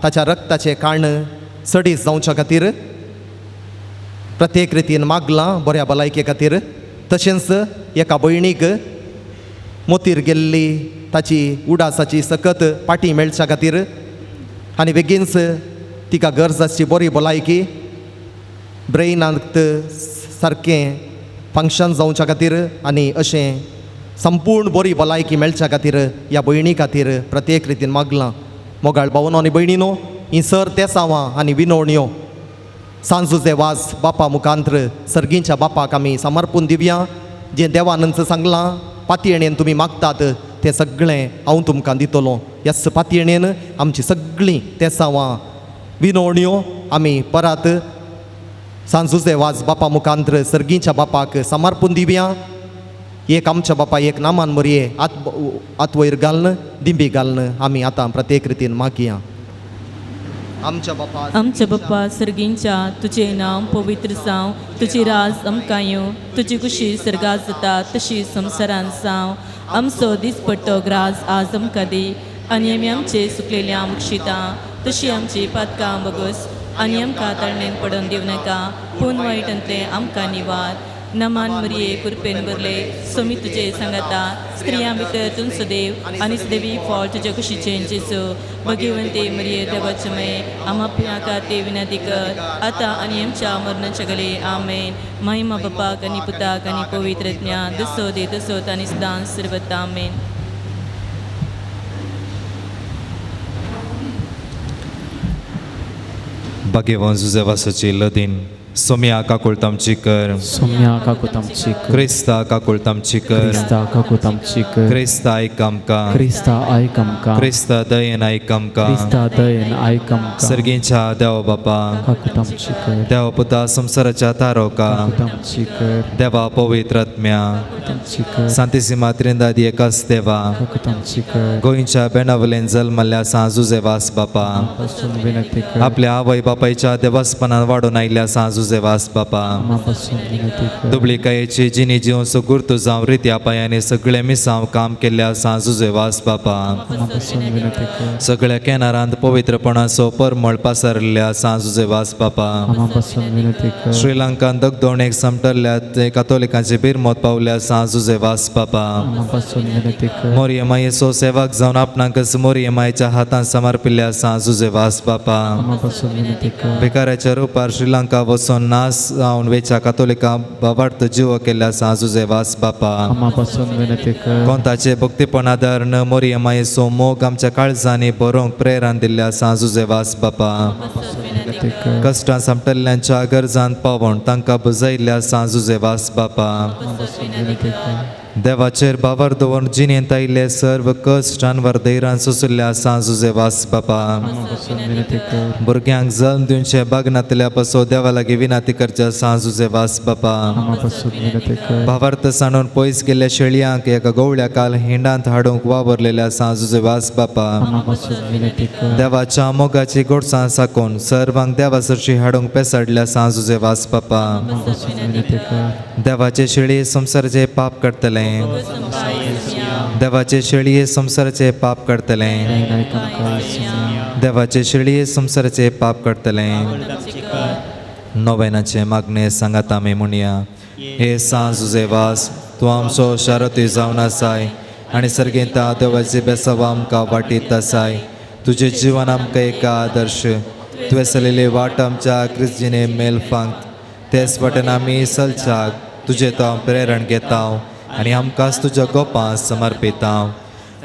ताच्या रक्ताचे काण सडीस जावच्या खातीर प्रत्येक रितीन मागलां बऱ्या भलायके खातीर. तशेंच एका भयणीक मोतीर गेल्ली ताची उडासाची सकत पाटी मेळच्या खातीर आनी बेगीनच तिका गरज आसची बरी भलायकी ब्रेनांत सारकें फंक्शन जावच्या खातीर आनी अशें संपूर्ण बरी भलायकी मेळच्या खातीर ह्या भयणी खातीर प्रत्येक रितीन मागलां. मोगाळ भावनो आनी भयणीनो, ही सर तेसांवां आनी विनवण्यो सांजुजे वाज बापा मुखांत्र सर्गींच्या बापाक आमी समर्पून दिवया. जें देवानंद सांगलां पातयेणेन तुमी मागतात तें सगळें हांव तुमकां दितलो. ह्याच पातयेणेन आमची सगळीं तेसांवां विनवण्यो आमी परत सांजुजे वाज बापा मुखांत्र सर्गींच्या बापाक समर्पून दिवया. एक आमच्या बापा एक नामान मरये आत वयर घालन दिंबी घालन आमी आतां प्रत्येक रितीन मागया. आमच्या बाप्पा सर्गींच्या तुझे नांव पवित्र जावं, तुजी राज आमकां येवं, तुजी कुशी सर्गात जाता तशी संवसारांत जावं. आमचो दिसपट्टो ग्रास आज आमकां दी आनी आमी आमचे सुकलेले आमक्षिता तशी आमची पातकां बगस आनी आमकां तळणेन पडोवन दिवं नाका पूण वायटांतले आमकां निवार. नमान मरिये कृपेन भरले सोमी तुजे सांगाता स्त्रियां भितर तुमचो देव आनी देवी फळ तुज्या कुशीचे जेजू. भगिवंते मरिये देवाचे मये आम्हा पियाका ते विनंती कर आता आनी आमच्या मरणाच्या गले आमेन. महिमा बापाक आनी पुताक आनी पवित्र ज्ञा दसो दे तसोत आनी सदां सर्वत आमेन. Baghevan Zuzevasaci Lădin, Somia Cacultam Cică, Somia kakutam chik. Crista Cacultam Cică, Krista kakutam chik. Crista Icamca, Krista aikamka. Crista Dăien Icamca, Krista dayen aikamka. Sărgincea Deo Bapa, Kakutam chik. Deo Puta Samsaracea Taroca, Kakutam chik. Deva Povitratmea, Kakutam chik. Santissima Trindade Ecasteva, Kakutam chik. Goinच्या बेनवलेंजल Mallya सांजुजेवास बापा पासून विनंती कर. आपल्या आवय बापायच्या देवासपणान वाडून आयिल्ल्या सांजुजेवास बापा पासून विनंती कर. दुबळी कायेची जिनी जिवन सुगुर्त जावं रित्या पायांनी सगळे मिसांव काम केल्ल्या सांजुजेवास बापा पासून विनंती कर. सगळ्या केनारांत पवित्रपणाचो परमळ पासरल्या सांजुजेवास बापा पासून विनंती कर. श्रीलंकान दगदोणेक समटल्ल्या ते कातोलिकांचे बिरमोत पावल्या सांजुजेवास बापा पासून विनंती कर. मोरयमायेचो सेवक जावन आपणाकच मोरयमायेच्या हातांत समर्पिल्ल्या सांजुजेवास बापा पासून विनंती कर. भिकाऱ्याच्या रुपार श्रीलंका वचून नास जावन वेच्या कातोलिकां बाबार्थ जिवो केल्ल्या सांजुजेवास बापा पासून विनंती कर. कोंताचे भक्तीपणादार न मोरयमायेचो मोग आमच्या काळजांनी बरोवंक प्रेरण दिल्ल्या सांजुजेवास बापा विनंती कर. कश्टां समटल्ल्यांच्या गरजांत पावोवन तांकां बुजयल्ल्या सांजुजेवास बापा पासून विनंती कर. देवाचेर बावर दवरून जिणेंत आयिल्ले सर्व कश्टांवर धैर्यान सुसुल्ल्या सांजुजेवास बापा पासून विनंती कर. भुरग्यांक जल्म दिवचे बागनातल्या पासो देवा लागीं विनंती करच्या सांजुजेवास बापा पासून विनंती कर. भावार्थ सांडून पयस गेल्ल्या शेळयांक एका गवळ्या काल हिंडांत हाडूंक वावरलेल्या सांजुजेवास बापा पासून विनंती कर. देवाच्या मोगाची गोडसां साकून सर्वांक देवासरशी हाडूंक पेसाडल्या सांजुजेवास बापा पासून विनंती कर. देवाचे शेळये संसाराचे पाप करतले देवाचे शेळये संसाराचे पाप करतले देवाचे शेळये संसाराचे पाप करतले. नोवेनाचे मागणे सांगात आमी म्हणया हे सांजुजेवास तूं आमचो शारती जावन आसाय आनी सर्गेंता देवाचे बेसांव आमकां वाटीत आसाय. तुजें जिवन आमकां एक आदर्श तुवें चलिल्ली वाट आमच्या क्रिस्तीने मेल फांक तेच वाटेन आमी चलच्याक तुजें तो प्रेरण घेता आनी आमकांच तुज्या गोपां समर्पिता.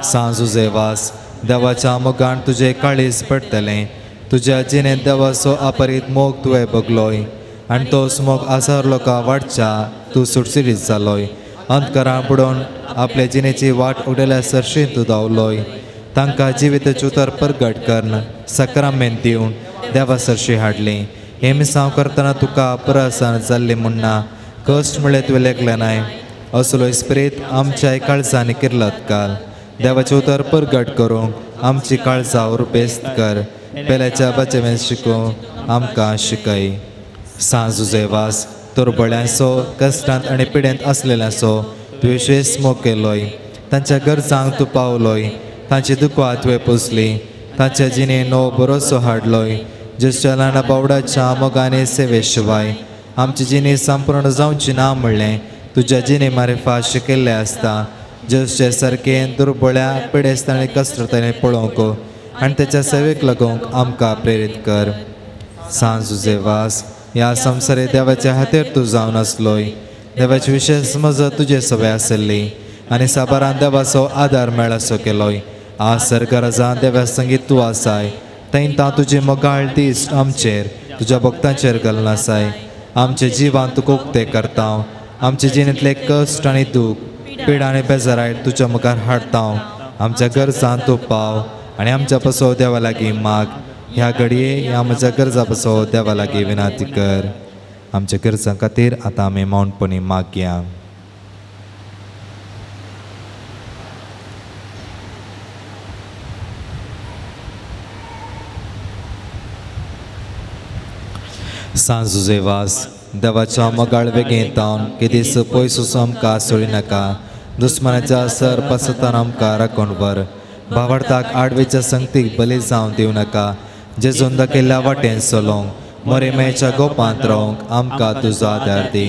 सांजुजेवास देवाच्या मोगान तुजें काळीज पडटलें. तुज्या जिणेंत देवाचो अपरीत मोग तुवें बगलोय आनी तोच मोग आसार लोकां वाडच्या तूं सुटसुटीत जालोय. अंतकारां बुडोवन आपले जिणेची वाट उडेल्या सरशीन तूं धांवलोय. तांकां जिविताची उतर परगट करन सक्रामेंत दिवन देवा सरशी हाडली. हे मिसांव करतना तुका पुरासार जाल्ली म्हणना कश्ट म्हळ्यार तुवें लेखलें नाय. असलो स्प्रीत आमच्या काळजांनी किर्लत घाल. देवाचे उतर परगट करूंक आमची काळजां उरबेस्त कर. पेल्याच्या बचवेन शिकूंक आमकां शिकय. सांजुजेवास तुरबळ्यांचो कश्टांत आनी पिडेंत आसलेल्यांचो तुवें शेस मोग केलोय. तांच्या गरजांक तूं पावलोय. तांची दुखां तुवें पुसली. तांच्या जिणेंत नवो भरोसो हाडलोय. ज्येश्ठ ल्हान बावडाच्या मोगाने सेवे शिवाय आमची जिणी संपूर्ण जावची ना म्हणलें तुज्या जिणे मारिफा शिकिल्लें आसता. ज्येश्ठे सारकें दुर्बळ्या पिडेस्तांनी कश्टांनी पळोवंक आनी तेच्या सेवेक लागूंक आमकां प्रेरीत कर. सांजुजेवास ह्या संवसारी देवाच्या हातीर तूं जावन आसलोय. देवाची विशेष मजत तुजे सवय आसली आनी साबारान देवाचो आदार मेळसो केलोय. आज सरगरजां देव्या संगीत तूं आसाय. तां तुजी मोगाळ दिश्ट आमचेर तुज्या भक्तांचेर घालून आसाय. आमचे जिवान तूं उक्ते करता. आमचे जिणेंतले कश्ट आनी दूख पीड आनी बेजाराय तुज्या मुखार हाडटा. आमच्या गरजां तूं पाव आनी आमच्या पासो देवा लागीं माग. ह्या घडये ह्या म्हज्या गरजा पासो देवा लागीं विनंती कर. आमच्या गरजां खातीर आतां आमी मौनपणी मागया. सांजुजेवास देवाच्या मोगाळ वेगेंत की दीस पयस आमकां सोडी नाका. दुस्मानाच्या सर पासतान आमकां राखून व्हर. भावार्थाक आडवेच्या संगतीक बली जावं दिवं नाका जेजून दाखयल्ल्या वाटेन चलोंक मोरेमेच्या गोपांत रावंक आमकां तुजो आदार दी.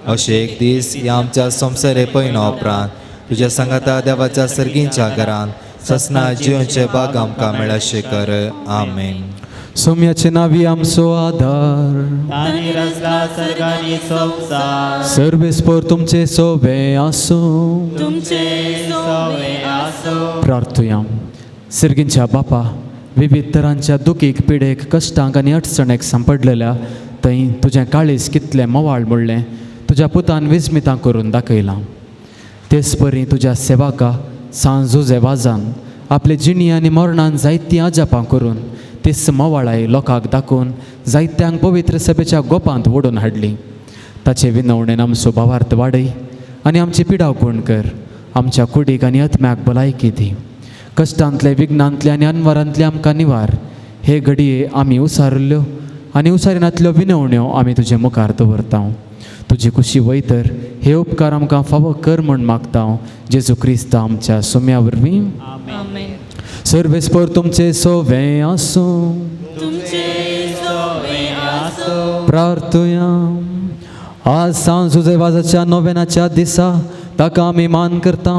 अशें एक दीस ह्या आमच्या संवसारे पयना उपरांत तुज्या सांगाता देवाच्या सर्गींच्या घरांत ससना जिवनचे भाग आमकां मेळशे कर. आमेन. सोम्याचे नावी आमचो आधार तानी रचला सर्गानी संसार सर्वेस्पोर तुमचे सोबे आसूं. तुमचे सोवे आसो. प्रार्थुया. सर्गींच्या बापा, विविध तरांच्या दुखीक पिडेक कश्टांक आनी अडचणेक सांपडलेल्या थंय तुजें काळीज कितलें मोवाळ म्हणलें तुज्या पुतान विस्मितां करून दाखयलां. तेच परी तुज्या सेवाका सांजुजे वाजान आपले जिणी आनी मरणान जायतीं आजापां करून तीस मोवाळाय लोकांक दाखोवन जायत्यांक पवित्र सभेच्या गोपांत ओडून हाडली. ताचे विनवणेन आमचो भावार्थ वाडय आनी आमची पिडाव कोण कर. आमच्या कुडीक आनी आत्म्याक भलायकी दी. कश्टांतले विघ्नांतले आनी अनवरांतले आमकां निवार. हे घडये आमी उसारिल्ल्यो आनी उसारिनांतल्यो विनवण्यो आमी तुजे मुखार दवरता. तुजी खुशी वयतर हे उपकार आमकां फावो कर म्हूण मागता. जेजू क्रिस्त आमच्या सोम्या वरवीं. आमेन. सर्वेस्पोर तुमचे सोवे आसूं. तुमचे सोवे आसो. प्रार्थुया. आज सांजुजे वाजाच्या नोवेनाच्या दिसा ताका आमी मान करता.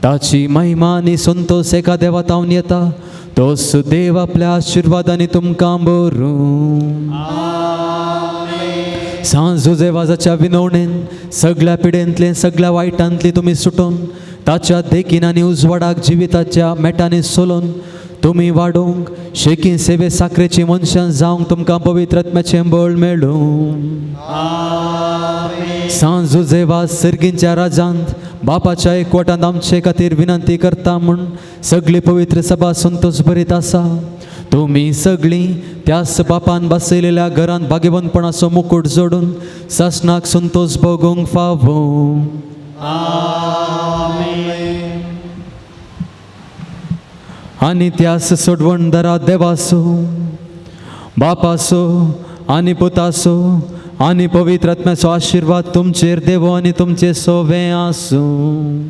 ताची महिमा आनी संतोष एका देवातावन येता. तोच देव आपल्या आशिर्वादांनी तुमकां भरूं. सांजुजे वाजाच्या विनवणेन सगळ्या पिडेंतले सगळ्या वायटांतली तुमी सुटून ताच्या देखीन आनी उजवाडाक जिविताच्या मेटांनी सोलून तुमी वाडोवंक शेकी सेवे साखरेची मनशां जावंक तुमकां पवित्र आत्म्याचें बळ मेळूं. सांजुजे वाज सर्गींच्या राजांत बापाच्या एकवटांत आमचे खातीर विनंती करता म्हूण सगळी पवित्र सभा संतोष भरीत आसा. तुमी सगळीं त्याच बापान बसयलेल्या घरांत भाग्यवंतपणाचो मुकुट जोडून सासणाक संतोष भोगूंक फावो. आनी त्यास सोडवणदारा देवासो बापासो आनी पुतासो आनी पवित्र आत्म्याचो आशिर्वाद तुमचेर देवो आनी तुमचे सोवे आसूं.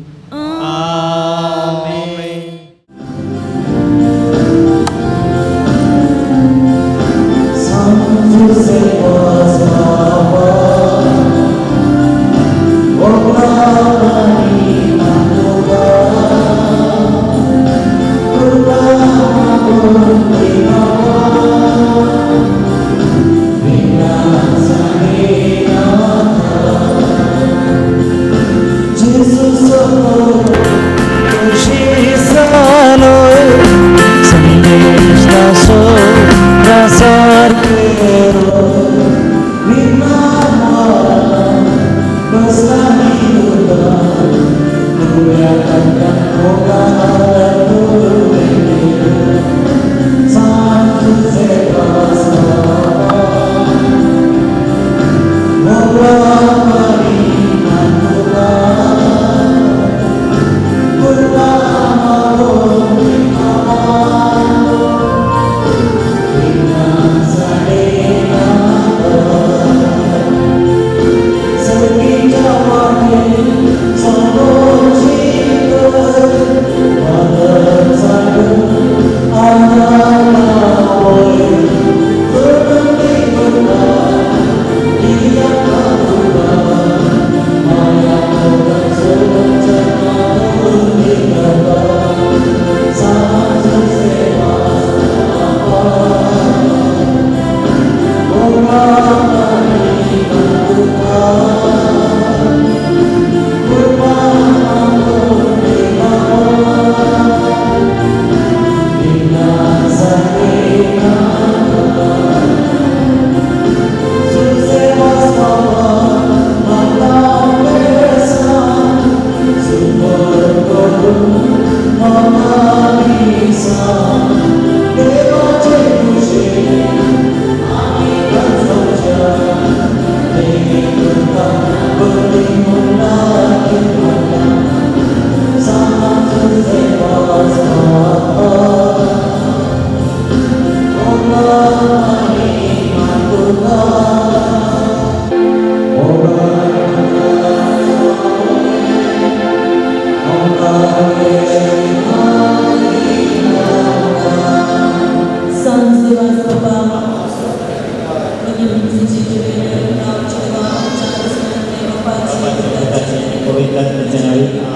पवित्र आत्म्याच्या नावे